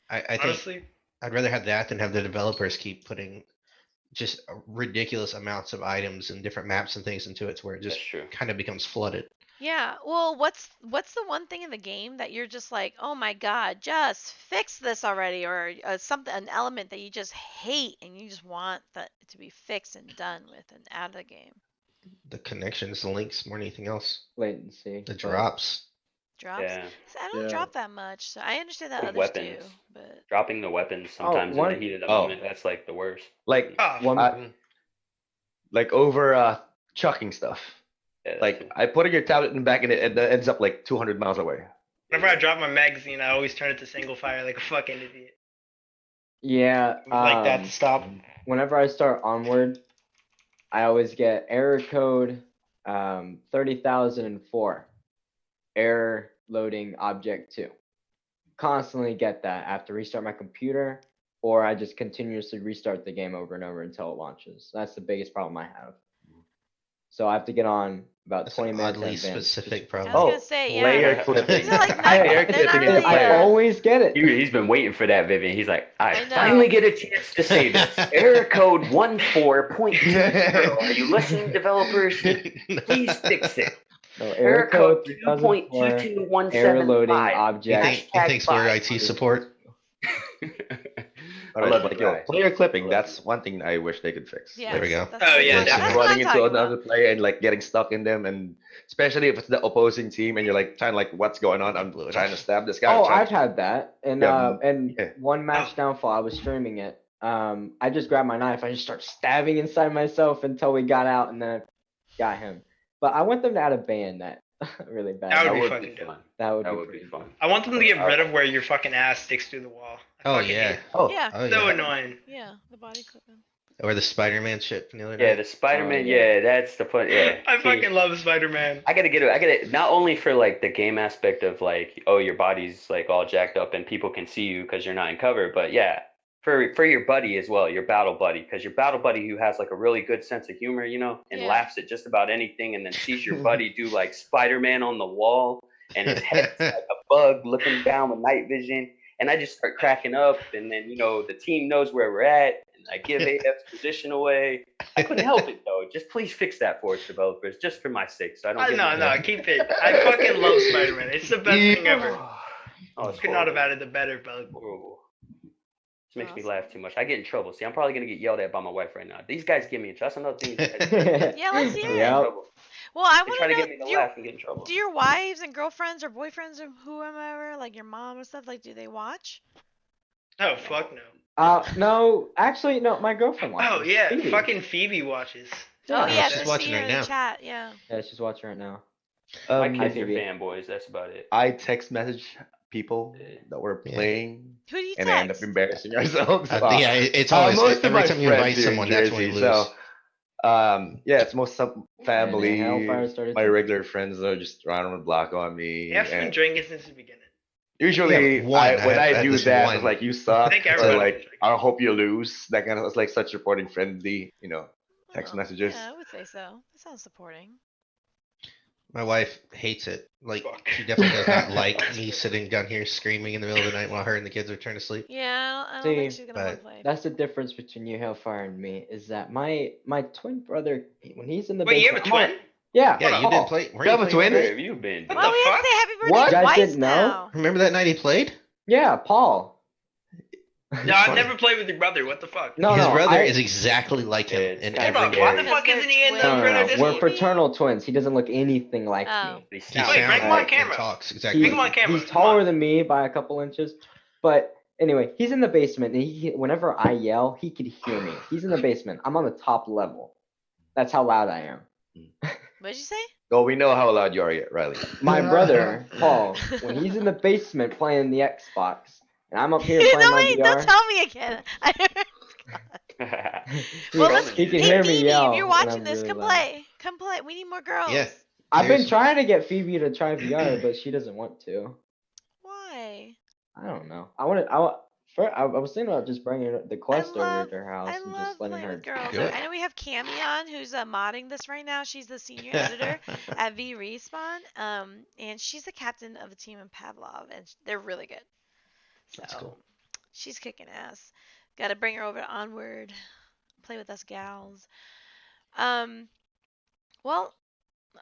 Speaker 8: I think
Speaker 5: Honestly,
Speaker 8: I'd rather have that than have the developers keep putting just ridiculous amounts of items and different maps and things into it to where it just
Speaker 3: That's true.
Speaker 8: kind of becomes flooded.
Speaker 1: Yeah. Well, what's the one thing in the game that you're just like, oh my god, just fix this already, or an element that you just hate and you just want that to be fixed and done with and out of the game?
Speaker 8: The connections, the links, more than anything else.
Speaker 2: Latency.
Speaker 8: The
Speaker 2: but-
Speaker 8: drops.
Speaker 1: Drops.
Speaker 3: Yeah.
Speaker 1: So I don't
Speaker 4: Yeah.
Speaker 1: drop that much, so I understand that
Speaker 3: The
Speaker 1: others
Speaker 3: weapons.
Speaker 1: do, but
Speaker 3: Dropping the weapons sometimes
Speaker 2: one-
Speaker 3: in the heat of the
Speaker 6: oh.
Speaker 3: moment, that's like the worst.
Speaker 6: Like
Speaker 5: oh,
Speaker 2: One,
Speaker 6: like over chucking stuff.
Speaker 3: Yeah, that's
Speaker 6: Like
Speaker 3: it.
Speaker 6: I put in your tablet and back and it ends up like 200 miles away.
Speaker 5: whenever I drop my magazine, I always turn it to single fire like a fucking idiot.
Speaker 2: yeah.
Speaker 5: Like that to stop.
Speaker 2: Whenever I start Onward, I always get error code 30,004. Error loading object 2. Constantly get that. I have to restart my computer, or I just continuously restart the game over and over until it launches. That's the biggest problem I have. So I have to get on about
Speaker 8: That's
Speaker 2: 20
Speaker 8: an
Speaker 2: minutes in
Speaker 8: oddly
Speaker 2: advance.
Speaker 8: specific
Speaker 1: I
Speaker 8: problem.
Speaker 1: was
Speaker 6: Oh,
Speaker 1: gonna say, yeah.
Speaker 6: player clipping.
Speaker 1: These are like
Speaker 2: I-
Speaker 1: not,
Speaker 6: Player
Speaker 1: they're not
Speaker 6: clipping is
Speaker 1: really.
Speaker 6: the
Speaker 2: I
Speaker 6: player.
Speaker 2: always get it.
Speaker 3: He's been waiting for that, Vivian. He's like, I
Speaker 1: I know.
Speaker 3: finally get a chance to say this. Error code 14.20. Are you listening, developers? Please fix it.
Speaker 2: No,
Speaker 3: Error code
Speaker 2: 3004,
Speaker 3: 2.22175.
Speaker 2: error loading
Speaker 8: He
Speaker 2: object.
Speaker 8: thinks we're IT support.
Speaker 6: All
Speaker 3: I
Speaker 6: right,
Speaker 3: love
Speaker 6: like,
Speaker 3: you
Speaker 6: yo,
Speaker 3: guys.
Speaker 6: player clipping.
Speaker 3: I love
Speaker 6: That's one thing I wish they could fix.
Speaker 1: Yeah,
Speaker 8: There we go.
Speaker 1: that's
Speaker 5: Oh, yeah,
Speaker 1: what
Speaker 5: that's
Speaker 1: I'm
Speaker 6: running into
Speaker 1: talking
Speaker 6: another
Speaker 1: about.
Speaker 6: player and like getting stuck in them, and especially if it's the opposing team and you're like trying to like, what's going on? I'm trying to stab this guy.
Speaker 2: Oh,
Speaker 6: I'm trying
Speaker 2: I've had that. And
Speaker 6: Yeah, yeah.
Speaker 2: one match downfall, I was streaming it. I just grabbed my knife. I just started stabbing inside myself until we got out, and then I got him. But I want them to add a ban that really bad.
Speaker 5: That
Speaker 3: That
Speaker 5: would be
Speaker 3: would
Speaker 5: fucking
Speaker 3: be
Speaker 5: good.
Speaker 3: fun.
Speaker 2: That would
Speaker 3: That
Speaker 2: be
Speaker 3: would be
Speaker 2: pretty
Speaker 3: fun.
Speaker 5: I want them to get rid of where your fucking ass sticks through the wall. I
Speaker 8: Oh
Speaker 5: fucking
Speaker 8: yeah.
Speaker 5: hate
Speaker 6: Oh,
Speaker 1: Yeah,
Speaker 8: Oh
Speaker 5: it. So
Speaker 8: yeah.
Speaker 5: annoying.
Speaker 1: yeah, the body clipping.
Speaker 8: Or the Spider-Man shit from the other
Speaker 3: Yeah,
Speaker 8: night.
Speaker 3: the Spider-Man.
Speaker 2: Oh, yeah.
Speaker 3: Yeah, that's the fun. Yeah,
Speaker 5: I
Speaker 3: See,
Speaker 5: fucking love Spider-Man.
Speaker 3: I gotta get it. I gotta not only for like the game aspect of like, oh, your body's like all jacked up and people can see you because you're not in cover, but yeah, for your buddy as well, your battle buddy, because your battle buddy who has like a really good sense of humor, you know, and
Speaker 1: Yeah.
Speaker 3: laughs at just about anything, and then sees your buddy do like Spider-Man on the wall, and his head's like a bug looking down with night vision, and I just start cracking up, and then you know the team knows where we're at, and I give AF's position away. I couldn't help it though. Just please fix that for us, developers, just for my sake, so I don't.
Speaker 5: No,
Speaker 3: get
Speaker 5: no, keep it. I fucking love Spider-Man. It's the best thing ever.
Speaker 3: Oh, it's
Speaker 5: Could not have
Speaker 3: horrible.
Speaker 5: added the better bug.
Speaker 3: Horrible. This makes me
Speaker 1: Awesome.
Speaker 3: laugh too much. I get in trouble. See, I'm probably gonna get yelled at by my wife right now. These guys give me in trouble. That's another thing. These guys get me
Speaker 1: Yeah, let's hear
Speaker 3: in
Speaker 1: it.
Speaker 2: Yep.
Speaker 3: trouble.
Speaker 1: Well, I
Speaker 3: They
Speaker 1: want
Speaker 3: try to
Speaker 1: to
Speaker 3: get me
Speaker 1: know,
Speaker 3: to laugh and get in trouble.
Speaker 1: do your wives and girlfriends or boyfriends or whoever, like your mom or stuff, like, do they watch?
Speaker 5: Oh, fuck no.
Speaker 2: No, actually, no. My girlfriend watches.
Speaker 5: Oh, yeah,
Speaker 2: Phoebe.
Speaker 5: fucking Phoebe watches.
Speaker 1: Oh, yeah,
Speaker 8: she's
Speaker 1: I
Speaker 8: watching
Speaker 1: see her
Speaker 8: right
Speaker 1: in the
Speaker 8: now.
Speaker 1: chat, yeah.
Speaker 2: Yeah, she's watching right now.
Speaker 3: My
Speaker 6: Um,
Speaker 3: kids are
Speaker 2: Phoebe.
Speaker 3: fanboys. That's about it.
Speaker 6: I text message people that were
Speaker 8: Yeah.
Speaker 6: playing,
Speaker 1: Who do you
Speaker 6: and I end up
Speaker 1: text?
Speaker 6: embarrassing ourselves.
Speaker 8: Yeah, it's always
Speaker 6: most of
Speaker 8: every
Speaker 6: my
Speaker 8: time you
Speaker 6: friends
Speaker 8: invite
Speaker 6: here in
Speaker 8: someone, that's when you
Speaker 6: Jersey,
Speaker 8: lose.
Speaker 6: So, yeah, it's most family.
Speaker 2: Hellfire started
Speaker 6: My
Speaker 2: to-
Speaker 6: regular friends are just around the block on me.
Speaker 5: He has been
Speaker 6: and
Speaker 5: drinking since the beginning.
Speaker 6: usually,
Speaker 8: Yeah, one.
Speaker 6: when
Speaker 8: I
Speaker 6: I
Speaker 8: had
Speaker 6: do
Speaker 8: this
Speaker 6: that,
Speaker 8: one.
Speaker 6: it's like you suck,
Speaker 5: I think
Speaker 6: or
Speaker 5: everybody
Speaker 6: like
Speaker 5: was
Speaker 6: I hope you lose. That kind of it's like such reporting friendly, text
Speaker 1: Oh,
Speaker 6: messages.
Speaker 1: Yeah, I would say so. That sounds supporting.
Speaker 8: My wife hates it. Like
Speaker 5: Fuck.
Speaker 8: she definitely does not like me sitting down here screaming in the middle of the night while her and the kids are trying to sleep.
Speaker 1: Yeah, I don't
Speaker 2: See,
Speaker 1: think she's gonna want to
Speaker 8: but
Speaker 1: play.
Speaker 2: That's the difference between you, Hellfire, and me. Is that my twin brother, when he's in the
Speaker 5: Wait, you have a
Speaker 2: basement, I'm
Speaker 5: twin?
Speaker 2: like, yeah,
Speaker 8: Yeah, you
Speaker 2: Paul.
Speaker 8: did play.
Speaker 6: You have a twin?
Speaker 3: Where have you been?
Speaker 5: What
Speaker 1: Well,
Speaker 5: the
Speaker 1: we have
Speaker 5: fuck?
Speaker 1: to say happy birthday
Speaker 6: What?
Speaker 2: You guys
Speaker 1: twice
Speaker 2: didn't know?
Speaker 1: now.
Speaker 8: Remember that night he played?
Speaker 2: Yeah, Paul.
Speaker 5: No, I've never played with your brother. What the fuck?
Speaker 2: No,
Speaker 8: His
Speaker 2: no,
Speaker 8: brother
Speaker 2: I-
Speaker 8: is exactly like him
Speaker 3: Yeah,
Speaker 8: in
Speaker 3: it's
Speaker 5: Hold
Speaker 8: every
Speaker 5: on, why
Speaker 8: area.
Speaker 5: the fuck
Speaker 1: Because
Speaker 5: isn't he in
Speaker 1: they're
Speaker 5: the
Speaker 2: No, no,
Speaker 5: Frodo
Speaker 2: no.
Speaker 5: Disney?
Speaker 2: We're fraternal twins. He doesn't look anything like
Speaker 1: Oh.
Speaker 2: me.
Speaker 8: He
Speaker 3: He
Speaker 8: sounds
Speaker 5: Wait, bring him on
Speaker 8: and
Speaker 5: camera.
Speaker 8: talks
Speaker 2: He-
Speaker 8: exactly.
Speaker 5: Bring him on camera.
Speaker 2: He's
Speaker 5: Come
Speaker 2: taller
Speaker 5: on.
Speaker 2: than me by a couple inches. But anyway, he's in the basement, and whenever I yell, he could hear me. He's in the basement. I'm on the top level. That's how loud I am.
Speaker 1: What did you say?
Speaker 6: Oh, we know how loud you are, Riley.
Speaker 2: My brother, Paul, when he's in the basement playing the Xbox, and I'm up here
Speaker 1: No,
Speaker 2: playing my
Speaker 1: wait, don't
Speaker 2: VR,
Speaker 1: tell me again.
Speaker 2: he,
Speaker 1: Well, let's,
Speaker 2: he can
Speaker 1: hey,
Speaker 2: hear me
Speaker 1: Phoebe,
Speaker 2: yell.
Speaker 1: if you're
Speaker 2: when
Speaker 1: watching
Speaker 2: I'm
Speaker 1: this,
Speaker 2: really
Speaker 1: come
Speaker 2: loud.
Speaker 1: play. Come play. We need more girls.
Speaker 8: Yeah.
Speaker 2: I've been
Speaker 8: Here's-
Speaker 2: trying to get Phoebe to try VR, but she doesn't want to.
Speaker 1: Why?
Speaker 2: I don't know. I was thinking about just bringing the quest over to her house
Speaker 1: I
Speaker 2: and
Speaker 1: love
Speaker 2: just letting
Speaker 1: playing
Speaker 2: her
Speaker 1: with girls.
Speaker 8: do it.
Speaker 1: I know we have Cammy on, who's modding this right now. She's the senior editor at VResports, and she's the captain of the team in Pavlov, and they're really good. So
Speaker 8: That's cool.
Speaker 1: she's kicking ass. Got to bring her over to Onward, play with us gals. Well,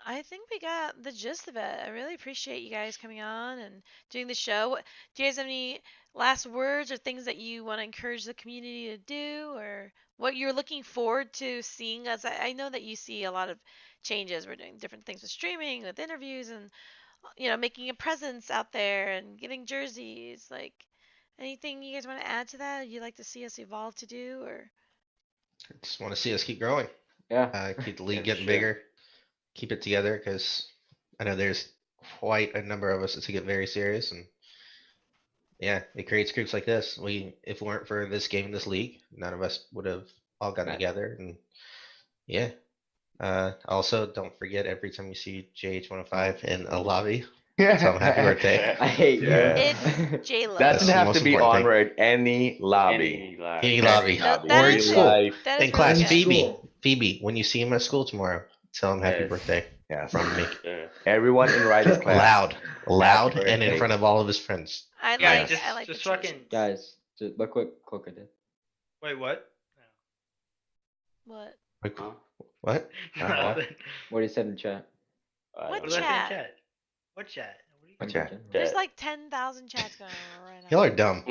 Speaker 1: I think we got the gist of it. I really appreciate you guys coming on and doing the show. Do you guys have any last words or things that you want to encourage the community to do, or what you're looking forward to seeing? As I know that you see a lot of changes. We're doing different things with streaming, with interviews, and making a presence out there and getting jerseys. Like, anything you guys want to add to that? You'd like to see us evolve to do, or?
Speaker 8: Just want to see us keep growing.
Speaker 2: Yeah.
Speaker 8: Keep the league
Speaker 3: Yeah,
Speaker 8: getting
Speaker 3: sure.
Speaker 8: bigger. Keep it together because I know there's quite a number of us that take it very serious, and yeah, it creates groups like this. If it weren't for this game, this league, none of us would have all gotten
Speaker 2: Right.
Speaker 8: together, and yeah, Also, don't forget every time you see JH105 in a lobby, tell him happy birthday.
Speaker 2: I hate you.
Speaker 1: It's J-Lo.
Speaker 8: That's
Speaker 6: Doesn't
Speaker 8: the
Speaker 6: have
Speaker 8: most
Speaker 6: to be
Speaker 8: important thing.
Speaker 6: Onward. Any lobby.
Speaker 8: Any
Speaker 3: Any
Speaker 8: lobby.
Speaker 1: No,
Speaker 6: Lobby.
Speaker 1: that
Speaker 8: Or in
Speaker 1: is
Speaker 8: school.
Speaker 6: Life.
Speaker 1: That is
Speaker 8: In class,
Speaker 1: really good.
Speaker 4: School.
Speaker 8: Phoebe, when you see him at school tomorrow, tell him happy
Speaker 3: Yes.
Speaker 8: birthday
Speaker 6: Yes.
Speaker 8: from me.
Speaker 6: Everyone in Riley's class.
Speaker 8: Loud,
Speaker 6: Happy
Speaker 8: and in
Speaker 6: birthday.
Speaker 8: front of all of his friends.
Speaker 1: I
Speaker 5: Yeah,
Speaker 1: like
Speaker 5: just
Speaker 1: I like
Speaker 5: just
Speaker 1: the
Speaker 5: fucking.
Speaker 1: traditions.
Speaker 2: Guys, just look what Coca did.
Speaker 5: Wait, what?
Speaker 1: What?
Speaker 8: Like,
Speaker 3: Huh?
Speaker 8: what?
Speaker 5: Nothing.
Speaker 2: What he said in chat.
Speaker 1: What
Speaker 5: What was that
Speaker 1: chat?
Speaker 5: in chat? What chat? What are you-
Speaker 8: What chat?
Speaker 2: General.
Speaker 1: There's like 10,000 chats going on right now.
Speaker 8: Y'all are dumb.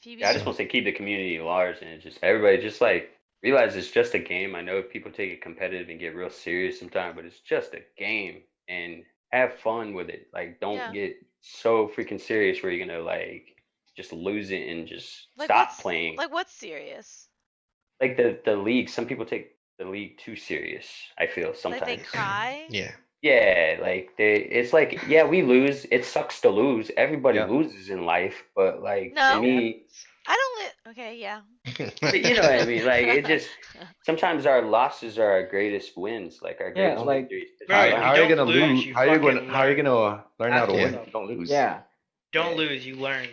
Speaker 1: Phoebe,
Speaker 3: Yeah, I just want to say keep the community large and just everybody just like realize it's just a game. I know people take it competitive and get real serious sometimes, but it's just a game and have fun with it. Like don't
Speaker 1: Yeah.
Speaker 3: get so freaking serious where you're gonna like just lose it and just
Speaker 1: like
Speaker 3: stop
Speaker 1: what's
Speaker 3: playing.
Speaker 1: like what's serious?
Speaker 3: Like the league, some people take the league too serious, I feel sometimes.
Speaker 1: Like they cry?
Speaker 8: Yeah.
Speaker 3: Yeah, like it's like yeah, we lose. It sucks to lose. Everybody
Speaker 6: Yeah.
Speaker 3: loses in life, but like
Speaker 1: No.
Speaker 3: to me,
Speaker 1: I don't okay, yeah.
Speaker 3: but you know what I mean. Like it just sometimes our losses are our greatest wins. Like our
Speaker 2: Yeah,
Speaker 3: greatest
Speaker 2: like-
Speaker 3: victories.
Speaker 5: Bro,
Speaker 6: How
Speaker 5: you
Speaker 6: are you
Speaker 5: don't
Speaker 6: gonna
Speaker 5: lose,
Speaker 6: lose?
Speaker 5: you
Speaker 6: How are you
Speaker 5: fucking
Speaker 6: gonna learn how to
Speaker 8: Yeah.
Speaker 6: win if you don't lose?
Speaker 2: Yeah,
Speaker 5: Don't lose, you learn.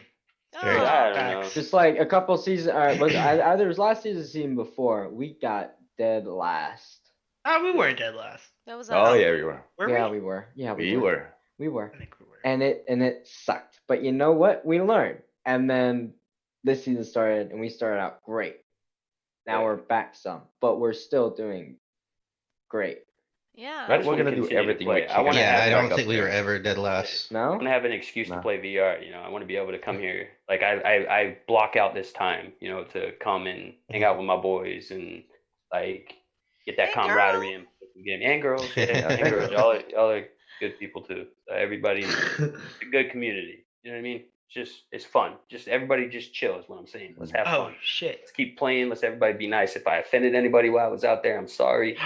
Speaker 8: Very
Speaker 1: Oh,
Speaker 3: I don't know.
Speaker 5: Facts.
Speaker 2: just like a couple seasons. Either it was last season or season before. We got dead last.
Speaker 5: Ah, we weren't dead last.
Speaker 1: that was
Speaker 6: Oh yeah, we were.
Speaker 5: Were
Speaker 2: yeah,
Speaker 5: we?
Speaker 2: we were. Yeah,
Speaker 6: We were.
Speaker 2: We were.
Speaker 5: I think we were.
Speaker 2: And it sucked. But you know what? We learned. And then this season started, and we started out great. Now
Speaker 3: Yeah.
Speaker 2: we're back some, but we're still doing great.
Speaker 1: Yeah.
Speaker 3: I just
Speaker 6: We're
Speaker 3: wanna
Speaker 6: gonna do
Speaker 3: continue to
Speaker 6: everything
Speaker 3: play.
Speaker 6: we
Speaker 3: I wanna
Speaker 6: can.
Speaker 8: Yeah,
Speaker 3: have
Speaker 8: I
Speaker 3: like
Speaker 8: don't
Speaker 6: up
Speaker 8: think we
Speaker 6: there.
Speaker 8: were ever dead last.
Speaker 3: I
Speaker 2: No?
Speaker 3: want to have an excuse
Speaker 6: No.
Speaker 3: to play VR. You know, I want to be able to come here. Like I block out this time, you know, to come and hang out with my boys and like get that
Speaker 1: Hey,
Speaker 3: camaraderie
Speaker 1: girl.
Speaker 3: and play some game. And girls, yeah, and girls, y'all are good people too. So everybody, it's a good community. You know what I mean? It's fun. Just everybody just chill is what I'm saying. Let's have
Speaker 5: Oh
Speaker 3: fun.
Speaker 5: shit.
Speaker 3: Let's keep playing. Let's everybody be nice. If I offended anybody while I was out there, I'm sorry.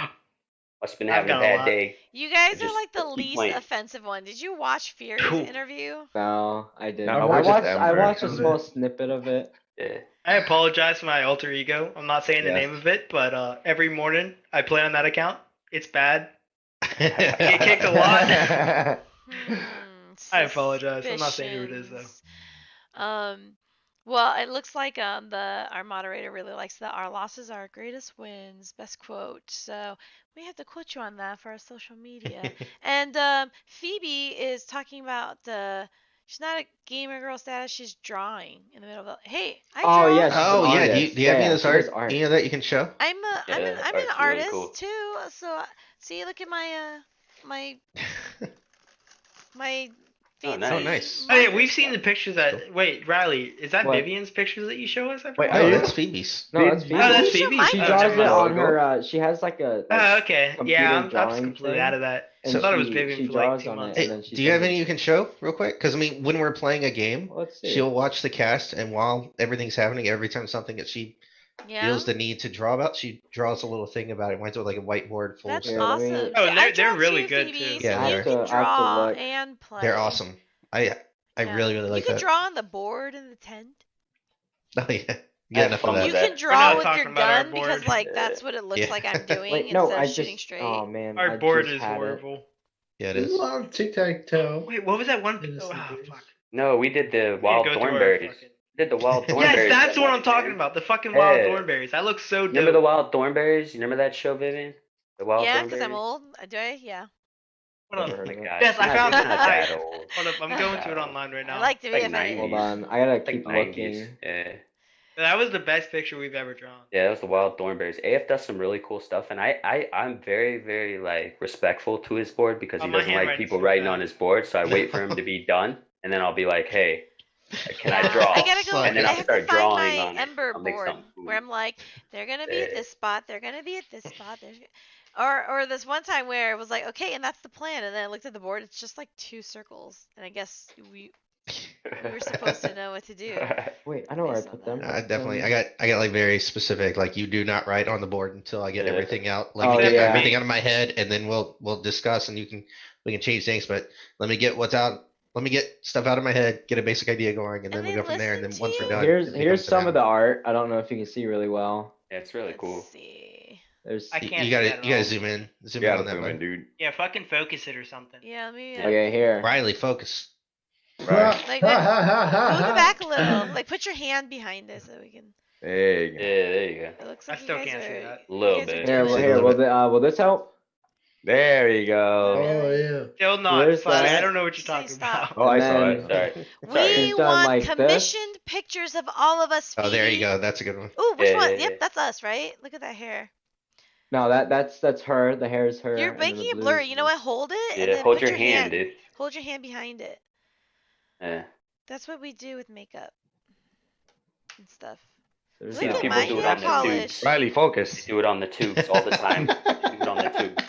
Speaker 3: Must have been
Speaker 5: I've
Speaker 3: having a
Speaker 5: got a
Speaker 3: bad
Speaker 5: lot.
Speaker 3: day.
Speaker 1: You guys are
Speaker 3: Just
Speaker 1: like the
Speaker 3: keep
Speaker 1: least
Speaker 3: playing.
Speaker 1: offensive one. Did you watch Fury's
Speaker 5: Cool.
Speaker 1: interview?
Speaker 2: No, I didn't.
Speaker 6: No,
Speaker 2: I
Speaker 6: we're just
Speaker 2: watched. I
Speaker 6: Ember.
Speaker 2: watched a small snippet of it.
Speaker 3: Yeah.
Speaker 5: I apologize for my alter ego. I'm not saying the
Speaker 6: Yes.
Speaker 5: name of it, but every morning I play on that account. It's bad.
Speaker 8: Get
Speaker 5: kicked a lot.
Speaker 1: Hmm,
Speaker 5: I apologize. I'm not saying who it is though.
Speaker 1: suspicions. Well, it looks like our moderator really likes that our losses are our greatest wins. Best quote. So we have to quote you on that for our social media. And Phoebe is talking about she's not a gamer girl status. She's drawing in the middle of the. Hey, I draw.
Speaker 2: Oh, yeah, she's
Speaker 8: Oh
Speaker 2: an
Speaker 8: yeah, do
Speaker 2: artist.
Speaker 8: you have any of
Speaker 2: Yeah,
Speaker 8: this
Speaker 2: she does
Speaker 8: art? Any of that you can show?
Speaker 1: I'm
Speaker 3: Yeah,
Speaker 1: an
Speaker 3: art's really
Speaker 1: artist
Speaker 3: cool.
Speaker 1: too. So see, look at my my.
Speaker 3: Oh,
Speaker 1: fancy
Speaker 3: nice.
Speaker 8: Oh, nice.
Speaker 5: Oh yeah,
Speaker 1: marker
Speaker 5: we've seen the
Speaker 1: stuff.
Speaker 5: pictures that. Wait, Riley, is that
Speaker 2: What?
Speaker 5: Vivian's pictures that you show us?
Speaker 6: Wait,
Speaker 8: Oh,
Speaker 6: you?
Speaker 8: that's Phoebe's.
Speaker 2: No, that's
Speaker 6: Oh,
Speaker 2: Phoebe.
Speaker 5: that's
Speaker 1: These are
Speaker 5: Phoebe?
Speaker 1: my
Speaker 2: She
Speaker 5: Oh,
Speaker 2: draws
Speaker 5: never
Speaker 2: it
Speaker 5: mind.
Speaker 2: on her. She has like a.
Speaker 5: Oh, okay.
Speaker 2: computer
Speaker 5: Yeah, I'm
Speaker 2: drawing
Speaker 5: completely
Speaker 2: thing,
Speaker 5: out of that.
Speaker 2: and
Speaker 5: I thought it was
Speaker 2: she
Speaker 5: Vivian for
Speaker 2: draws
Speaker 5: like 2
Speaker 2: on it,
Speaker 5: months.
Speaker 2: and
Speaker 8: Hey,
Speaker 2: then she
Speaker 8: do you have
Speaker 2: sends
Speaker 8: any
Speaker 2: it-
Speaker 8: you can show real quick? Because I mean, when we're playing a game,
Speaker 2: Let's see.
Speaker 8: she'll watch the cast, and while everything's happening, every time something that she
Speaker 1: Yeah.
Speaker 8: feels the need to draw about, she draws a little thing about it. Mine's with like a whiteboard full of
Speaker 1: That's
Speaker 2: Yeah,
Speaker 8: stuff.
Speaker 2: let me-
Speaker 1: awesome.
Speaker 5: Oh,
Speaker 1: See,
Speaker 5: and
Speaker 1: I
Speaker 5: they're
Speaker 1: draw
Speaker 5: really
Speaker 1: too,
Speaker 5: good,
Speaker 1: Phoebe,
Speaker 5: too.
Speaker 1: So
Speaker 8: Yeah,
Speaker 1: you
Speaker 8: they're-
Speaker 1: can
Speaker 2: I have to
Speaker 1: draw
Speaker 2: look.
Speaker 1: and play.
Speaker 8: They're awesome. I
Speaker 1: Yeah.
Speaker 8: really really like
Speaker 1: You can
Speaker 8: that.
Speaker 1: draw on the board in the tent.
Speaker 8: Oh yeah,
Speaker 3: I
Speaker 8: get
Speaker 3: have
Speaker 8: enough
Speaker 3: fun
Speaker 8: of
Speaker 1: You
Speaker 3: with
Speaker 8: that.
Speaker 1: can
Speaker 3: that.
Speaker 1: draw
Speaker 5: not
Speaker 1: with
Speaker 5: talking
Speaker 1: your
Speaker 5: about our
Speaker 1: gun because
Speaker 5: board.
Speaker 1: like that's what it looks
Speaker 8: Yeah.
Speaker 1: like I'm doing
Speaker 2: Wait,
Speaker 1: instead
Speaker 2: no,
Speaker 1: of
Speaker 2: I
Speaker 1: shooting
Speaker 2: just.
Speaker 1: straight.
Speaker 2: Oh man, I
Speaker 5: Our board
Speaker 2: just
Speaker 5: is
Speaker 2: had it.
Speaker 5: horrible.
Speaker 8: Yeah, it
Speaker 4: There's a
Speaker 8: is.
Speaker 4: lot of tic-tac-toe.
Speaker 5: Wait, what was that one?
Speaker 4: It is
Speaker 5: Oh,
Speaker 4: the
Speaker 5: fuck.
Speaker 3: No, we did the
Speaker 5: We need to
Speaker 3: wild
Speaker 5: go through our
Speaker 3: thornberries.
Speaker 5: fucking-
Speaker 3: Did the wild thornberries.
Speaker 5: Yes, that's
Speaker 3: that
Speaker 5: what I'm
Speaker 3: night,
Speaker 5: talking
Speaker 3: man.
Speaker 5: about. The fucking wild
Speaker 3: Yeah.
Speaker 5: thornberries. That looks so dope.
Speaker 3: Remember the wild thornberries? You remember that show, Vivian? The wild
Speaker 1: Yeah,
Speaker 3: thornberries.
Speaker 1: because I'm old. Do I? Yeah.
Speaker 5: Hold
Speaker 2: Never
Speaker 5: on.
Speaker 2: heard of it.
Speaker 3: God,
Speaker 5: Yes, I
Speaker 3: you're
Speaker 5: found
Speaker 3: not
Speaker 5: it.
Speaker 3: that old.
Speaker 5: Hold up, I'm going to it online right now.
Speaker 1: I like to be
Speaker 3: Like
Speaker 1: offended.
Speaker 3: 90s.
Speaker 2: Hold on, I gotta keep
Speaker 3: Like 90s.
Speaker 2: looking.
Speaker 3: Yeah.
Speaker 5: That was the best picture we've ever drawn.
Speaker 3: Yeah, that was the wild thornberries. AF does some really cool stuff, and I'm very, very like respectful to his board because
Speaker 5: Oh,
Speaker 3: he
Speaker 5: my
Speaker 3: doesn't like
Speaker 5: handwriting's
Speaker 3: people
Speaker 5: so
Speaker 3: writing
Speaker 5: bad.
Speaker 3: on his board. So I wait for him to be done, and then I'll be like, "Hey, can I
Speaker 1: Yeah,
Speaker 3: draw?"
Speaker 1: I gotta go.
Speaker 8: And then
Speaker 1: I
Speaker 8: I'll
Speaker 1: have
Speaker 3: start
Speaker 1: to find
Speaker 3: drawing
Speaker 1: my
Speaker 3: on it.
Speaker 1: Ember
Speaker 3: I'll make
Speaker 1: board
Speaker 3: something cool.
Speaker 1: where I'm like, they're gonna be at
Speaker 3: Yeah.
Speaker 1: this spot. They're gonna be at this spot. Or this one time where it was like, okay, and that's the plan. And then I looked at the board. It's just like 2 circles. And I guess we were supposed to know what to do.
Speaker 2: Wait, I know where I
Speaker 1: Based on
Speaker 2: put
Speaker 1: that.
Speaker 2: them.
Speaker 8: Definitely. I got like very specific. Like you do not write on the board until I get
Speaker 3: Yeah.
Speaker 8: everything out. Let
Speaker 2: Oh,
Speaker 8: me get
Speaker 2: yeah.
Speaker 8: everything out of my head, and then we'll discuss, and we can change things. But let me get what's out. Let me get stuff out of my head, get a basic idea going, and then
Speaker 1: And
Speaker 8: we
Speaker 1: they
Speaker 8: go from there. And then
Speaker 1: listen
Speaker 8: once
Speaker 1: to
Speaker 8: we're
Speaker 1: you.
Speaker 8: done,
Speaker 2: Here's
Speaker 8: it becomes
Speaker 2: some of the
Speaker 8: an
Speaker 2: art. I don't know if you can see really well.
Speaker 3: Yeah, it's really
Speaker 1: Let's
Speaker 3: cool.
Speaker 1: see.
Speaker 2: There's.
Speaker 5: I
Speaker 8: You,
Speaker 5: can't
Speaker 8: you
Speaker 5: do
Speaker 8: gotta
Speaker 5: that at
Speaker 8: you gotta
Speaker 5: all.
Speaker 8: zoom in
Speaker 6: You gotta
Speaker 8: on that
Speaker 6: zoom in,
Speaker 8: button.
Speaker 6: dude.
Speaker 5: Yeah, fucking focus it or something.
Speaker 1: Yeah, let me.
Speaker 2: Okay, here.
Speaker 8: Riley, focus.
Speaker 6: Right.
Speaker 1: Like, move it back a little. Like, put your hand behind it so we can.
Speaker 6: There you
Speaker 3: Yeah,
Speaker 6: go.
Speaker 3: there you go.
Speaker 1: It looks
Speaker 5: I
Speaker 1: like you
Speaker 5: still
Speaker 1: guys
Speaker 5: can't
Speaker 1: are.
Speaker 5: see that.
Speaker 3: A little
Speaker 1: you guys are
Speaker 3: bit.
Speaker 2: Here,
Speaker 1: doing
Speaker 8: See
Speaker 2: here.
Speaker 8: a little
Speaker 2: Will this help?
Speaker 6: There you
Speaker 1: Not
Speaker 6: go.
Speaker 1: really.
Speaker 4: Oh yeah.
Speaker 5: Still not.
Speaker 2: There's
Speaker 5: Slider, I
Speaker 2: that.
Speaker 5: don't know what you're
Speaker 1: Say
Speaker 5: talking
Speaker 1: stop.
Speaker 5: about.
Speaker 6: Oh, I
Speaker 2: And
Speaker 6: saw
Speaker 2: then-
Speaker 6: it. Sorry.
Speaker 1: We
Speaker 2: It's done
Speaker 1: want
Speaker 2: like this.
Speaker 1: commissioned pictures of all of us.
Speaker 8: Oh, there you
Speaker 1: Phoebe.
Speaker 8: go. That's a good one.
Speaker 1: Ooh, which
Speaker 3: Yeah,
Speaker 1: one?
Speaker 3: yeah,
Speaker 1: Yep,
Speaker 3: yeah.
Speaker 1: that's us, right? Look at that hair.
Speaker 2: No, that's her. The hair is her.
Speaker 1: You're
Speaker 2: and then
Speaker 1: making
Speaker 2: the
Speaker 1: it
Speaker 2: blue
Speaker 1: blurry.
Speaker 2: is
Speaker 1: You know
Speaker 2: me.
Speaker 1: what? Hold it and
Speaker 3: Yeah,
Speaker 1: then
Speaker 3: hold
Speaker 1: put
Speaker 3: your hand, dude.
Speaker 1: Hold your hand behind it.
Speaker 3: Yeah.
Speaker 1: That's what we do with makeup and stuff.
Speaker 2: There's
Speaker 3: See,
Speaker 1: Look
Speaker 3: the
Speaker 1: at
Speaker 2: that
Speaker 3: people
Speaker 1: my
Speaker 3: do it
Speaker 1: nail
Speaker 3: on the
Speaker 1: polish.
Speaker 3: tubes.
Speaker 6: Riley, focus.
Speaker 3: They do it on the tubes all the time. Do it on the tubes.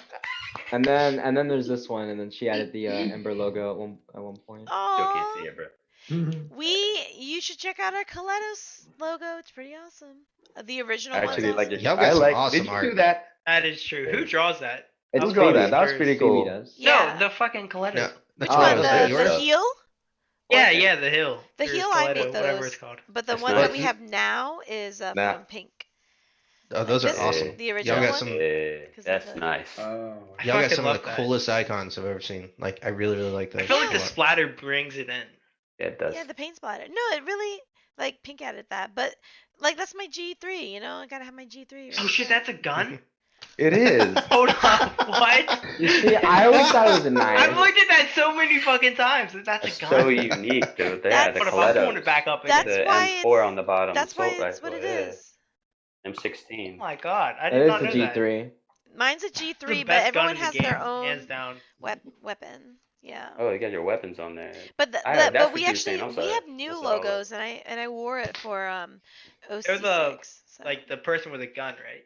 Speaker 2: And then there's this one, and then she added the Ember logo at one point.
Speaker 3: Still can't
Speaker 1: Oh,
Speaker 3: see it, bro.
Speaker 1: you should check out our Coletos logo. It's pretty awesome. The original
Speaker 6: Actually,
Speaker 1: one's
Speaker 6: like
Speaker 1: awesome.
Speaker 6: it.
Speaker 8: Y'all got
Speaker 6: I
Speaker 8: some
Speaker 6: like.
Speaker 8: awesome
Speaker 6: Did you
Speaker 8: art.
Speaker 6: do that?
Speaker 5: That is true. Who draws that?
Speaker 2: It's
Speaker 6: Who drew
Speaker 2: Phoebe.
Speaker 6: that? That was pretty
Speaker 2: Phoebe
Speaker 6: cool.
Speaker 2: does.
Speaker 1: Yeah.
Speaker 5: No, the fucking Coletto.
Speaker 8: No,
Speaker 1: Which
Speaker 2: Oh,
Speaker 1: one?
Speaker 2: was
Speaker 1: The,
Speaker 2: that
Speaker 1: the
Speaker 6: yours?
Speaker 1: heel?
Speaker 5: Yeah,
Speaker 1: Or-
Speaker 5: yeah, the hill.
Speaker 1: The
Speaker 5: Or
Speaker 1: heel, I
Speaker 5: Coletto,
Speaker 1: made
Speaker 5: whatever
Speaker 1: those.
Speaker 5: it's called.
Speaker 1: But the
Speaker 3: That's
Speaker 1: ones
Speaker 3: nice.
Speaker 1: that we have now is
Speaker 6: Nah.
Speaker 1: from pink.
Speaker 8: Oh, those
Speaker 1: Like
Speaker 8: are
Speaker 1: this-
Speaker 8: awesome.
Speaker 1: The original
Speaker 8: Y'all got
Speaker 1: one?
Speaker 8: some.
Speaker 3: Yeah,
Speaker 1: 'Cause
Speaker 3: that's
Speaker 1: of the-
Speaker 3: nice.
Speaker 4: Oh.
Speaker 5: I
Speaker 8: Y'all got
Speaker 5: fucking
Speaker 8: some of
Speaker 5: love
Speaker 8: the
Speaker 5: that.
Speaker 8: coolest icons I've ever seen. Like, I really, really like
Speaker 5: I
Speaker 8: those.
Speaker 5: feel like the
Speaker 1: Yeah.
Speaker 5: splatter brings it in.
Speaker 3: Yeah, it does.
Speaker 1: Yeah, the paint splatter. No, it really, like, pink added that. But, like, that's my G3, you know? I gotta have my G3.
Speaker 5: Oh
Speaker 1: right
Speaker 5: shit,
Speaker 1: there.
Speaker 5: that's a gun?
Speaker 6: It is.
Speaker 5: Hold on, what?
Speaker 2: You see, I always thought it was a
Speaker 5: I've
Speaker 2: knife.
Speaker 5: looked at that so many fucking times. That's
Speaker 3: That's
Speaker 5: a gun.
Speaker 3: so unique, dude. Yeah,
Speaker 1: That's-
Speaker 3: the
Speaker 5: What if I'm pulling it
Speaker 3: Colettos.
Speaker 5: back up
Speaker 1: That's
Speaker 5: again?
Speaker 3: The
Speaker 1: why
Speaker 3: M4
Speaker 1: it's-
Speaker 3: on the bottom.
Speaker 1: That's why
Speaker 3: assault
Speaker 1: it's what
Speaker 3: rifle,
Speaker 1: it
Speaker 3: yeah.
Speaker 1: is.
Speaker 3: M16.
Speaker 5: Oh my god, I
Speaker 2: That
Speaker 5: did
Speaker 2: is
Speaker 5: not
Speaker 2: the
Speaker 5: know that.
Speaker 2: G3.
Speaker 1: Mine's a
Speaker 5: It's
Speaker 1: G3,
Speaker 5: the
Speaker 1: but
Speaker 5: best
Speaker 1: everyone
Speaker 5: gun in the
Speaker 1: has
Speaker 5: game,
Speaker 1: their
Speaker 5: hands
Speaker 1: own
Speaker 5: down.
Speaker 1: weapon. Yeah.
Speaker 3: Oh, you got your weapons on there.
Speaker 1: But
Speaker 3: that's
Speaker 1: but
Speaker 3: what
Speaker 1: we
Speaker 3: you were
Speaker 1: actually
Speaker 3: saying, I'm
Speaker 1: we
Speaker 3: sorry.
Speaker 1: have new
Speaker 3: That's all right.
Speaker 1: logos and I wore it for OC6.
Speaker 5: They're the-
Speaker 1: so.
Speaker 5: Like the person with a gun, right?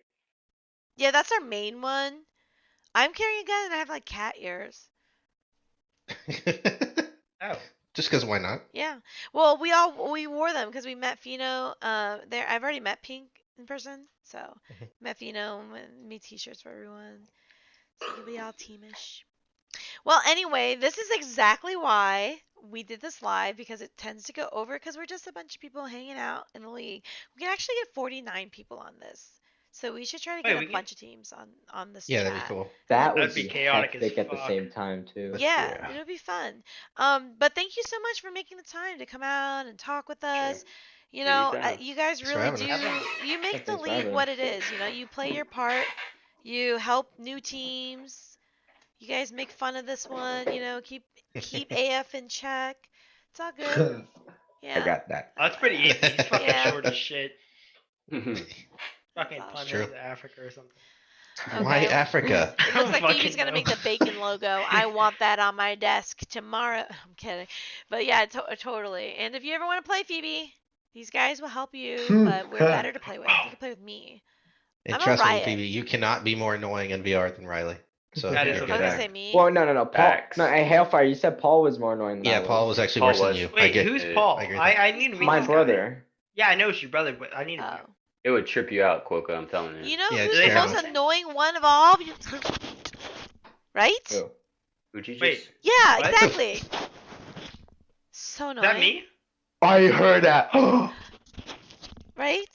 Speaker 1: Yeah, that's our main one. I'm carrying a gun and I have like cat ears.
Speaker 5: Oh.
Speaker 8: Just because why not?
Speaker 1: Yeah. Well, we wore them because we met Fino. There I've already met Pink in person, so met Fino and made t-shirts for everyone. So you'll be all teamish. Well, anyway, this is exactly why we did this live because it tends to go over because we're just a bunch of people hanging out in the league. We can actually get 49 people on this. So we should try to
Speaker 5: Wait,
Speaker 1: get
Speaker 5: we
Speaker 1: a
Speaker 5: can-
Speaker 1: bunch of teams on this
Speaker 8: Yeah,
Speaker 1: chat.
Speaker 8: that'd be cool.
Speaker 2: That would
Speaker 5: That'd be
Speaker 2: be
Speaker 5: chaotic as
Speaker 2: hectic at the
Speaker 5: fuck.
Speaker 2: same time too.
Speaker 1: Yeah,
Speaker 3: Yeah.
Speaker 1: it'll be fun. But thank you so much for making the time to come out and talk with us. You know,
Speaker 3: Anytime.
Speaker 1: you guys
Speaker 8: Thanks for
Speaker 1: really
Speaker 8: having
Speaker 1: do.
Speaker 8: us.
Speaker 1: You make the
Speaker 2: Thanks for
Speaker 1: league
Speaker 2: having
Speaker 1: what
Speaker 2: us.
Speaker 1: it is. You know, you play your part. You help new teams. You guys make fun of this one. You know, keep AF in check. It's all good. Yeah.
Speaker 6: I got that.
Speaker 5: Oh, that's pretty easy. He's fucking
Speaker 1: Yeah.
Speaker 5: short as shit. Fucking
Speaker 1: That's
Speaker 5: punch
Speaker 8: true.
Speaker 5: into Africa or something.
Speaker 8: Why
Speaker 1: Okay.
Speaker 8: Africa?
Speaker 1: It looks like
Speaker 5: Fucking
Speaker 1: Phoebe's gonna
Speaker 5: no.
Speaker 1: make the bacon logo. I want that on my desk tomorrow. I'm kidding, but yeah, totally. And if you ever want to play Phoebe, these guys will help you. But we're better to play with. You can play with me.
Speaker 8: And
Speaker 1: I'm a
Speaker 8: trust me,
Speaker 1: riot.
Speaker 8: Phoebe, you cannot be more annoying in VR than Riley. So
Speaker 5: That
Speaker 8: you're
Speaker 5: is
Speaker 1: I was
Speaker 8: good.
Speaker 1: gonna
Speaker 6: Fact.
Speaker 1: say me.
Speaker 2: Well, no. Paul.
Speaker 3: Facts.
Speaker 2: No, hey, Hailfire. You said Paul was more annoying than
Speaker 8: Yeah,
Speaker 2: I
Speaker 8: Paul
Speaker 2: was.
Speaker 8: was actually
Speaker 3: Paul
Speaker 8: worse than
Speaker 3: was.
Speaker 8: you. I
Speaker 5: Wait,
Speaker 8: get.
Speaker 5: who's
Speaker 3: it.
Speaker 5: Paul?
Speaker 8: I agree with
Speaker 5: I need to meet
Speaker 2: My
Speaker 5: this guy.
Speaker 2: brother.
Speaker 5: Yeah, I know it's your brother, but I need to meet
Speaker 1: Oh.
Speaker 5: him.
Speaker 3: It would trip you out, Quokka, I'm telling you.
Speaker 1: You know
Speaker 8: Yeah,
Speaker 1: who's
Speaker 5: they
Speaker 1: the
Speaker 5: have-
Speaker 1: most annoying one of all? Right?
Speaker 2: Who?
Speaker 3: Would you just...
Speaker 5: Wait,
Speaker 1: Yeah,
Speaker 5: What?
Speaker 1: exactly. So
Speaker 5: is
Speaker 1: annoying.
Speaker 5: that me?
Speaker 6: I heard that.
Speaker 1: Right?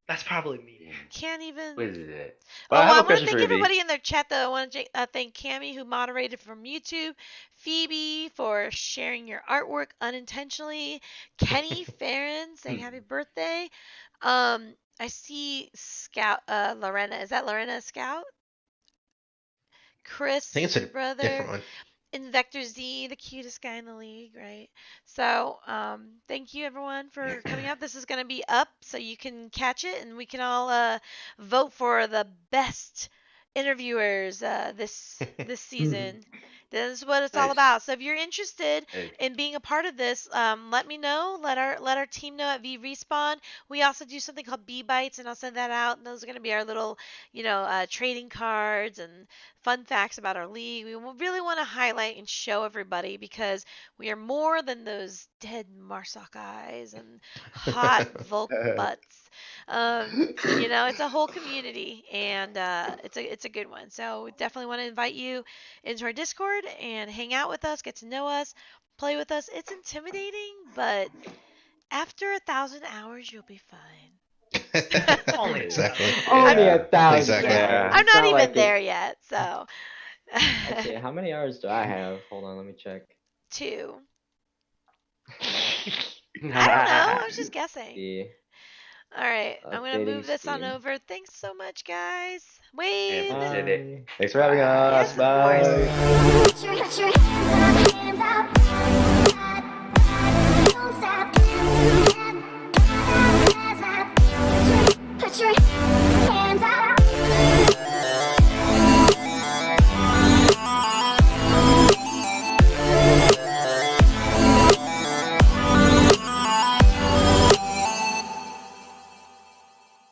Speaker 5: That's probably me.
Speaker 1: Can't even.
Speaker 3: What is it?
Speaker 1: Oh,
Speaker 6: But I have
Speaker 1: I
Speaker 6: a
Speaker 1: want to
Speaker 6: question
Speaker 1: thank
Speaker 6: for you, V.
Speaker 1: everybody in their chat, though. I want to thank Cami, who moderated from YouTube, Phoebe for sharing your artwork unintentionally, Kenny Farron saying happy birthday. I see Scout, Lorena. Is that Lorena Scout? Chris,
Speaker 8: I think it's a
Speaker 1: brother.
Speaker 8: different one.
Speaker 1: Invector Z, the cutest guy in the league, right? So, thank you everyone for coming up. This is going to be up so you can catch it and we can all vote for the best interviewers this season. This is what it's all
Speaker 3: Nice.
Speaker 1: about. So if you're interested
Speaker 3: Hey.
Speaker 1: in being a part of this, let me know. Let our team know at VRespawn. We also do something called B Bites, and I'll send that out. And those are going to be our little, trading cards and fun facts about our league. We really want to highlight and show everybody because we are more than those dead Marsoc eyes and hot Volk butts. It's a whole community, and it's a good one. So we definitely want to invite you into our Discord and hang out with us, get to know us, play with us. It's intimidating, but after 1,000 hours, you'll be fine.
Speaker 5: Only
Speaker 8: Exactly.
Speaker 2: Only 1,000.
Speaker 8: Exactly.
Speaker 2: Yeah,
Speaker 1: I'm
Speaker 2: it's
Speaker 1: not even
Speaker 2: like
Speaker 1: there yet, so.
Speaker 2: Actually, how many hours do I have? Hold on, let me check.
Speaker 1: 2. I don't know. I was just guessing.
Speaker 2: See,
Speaker 1: All right, I'm gonna
Speaker 2: updating
Speaker 1: move this on
Speaker 2: Steam.
Speaker 1: over. Thanks so much, guys. Wade.
Speaker 3: Amber did it.
Speaker 2: Bye.
Speaker 6: Thanks for having us.
Speaker 1: Yes, of course.
Speaker 6: Bye.
Speaker 9: Put your hands up.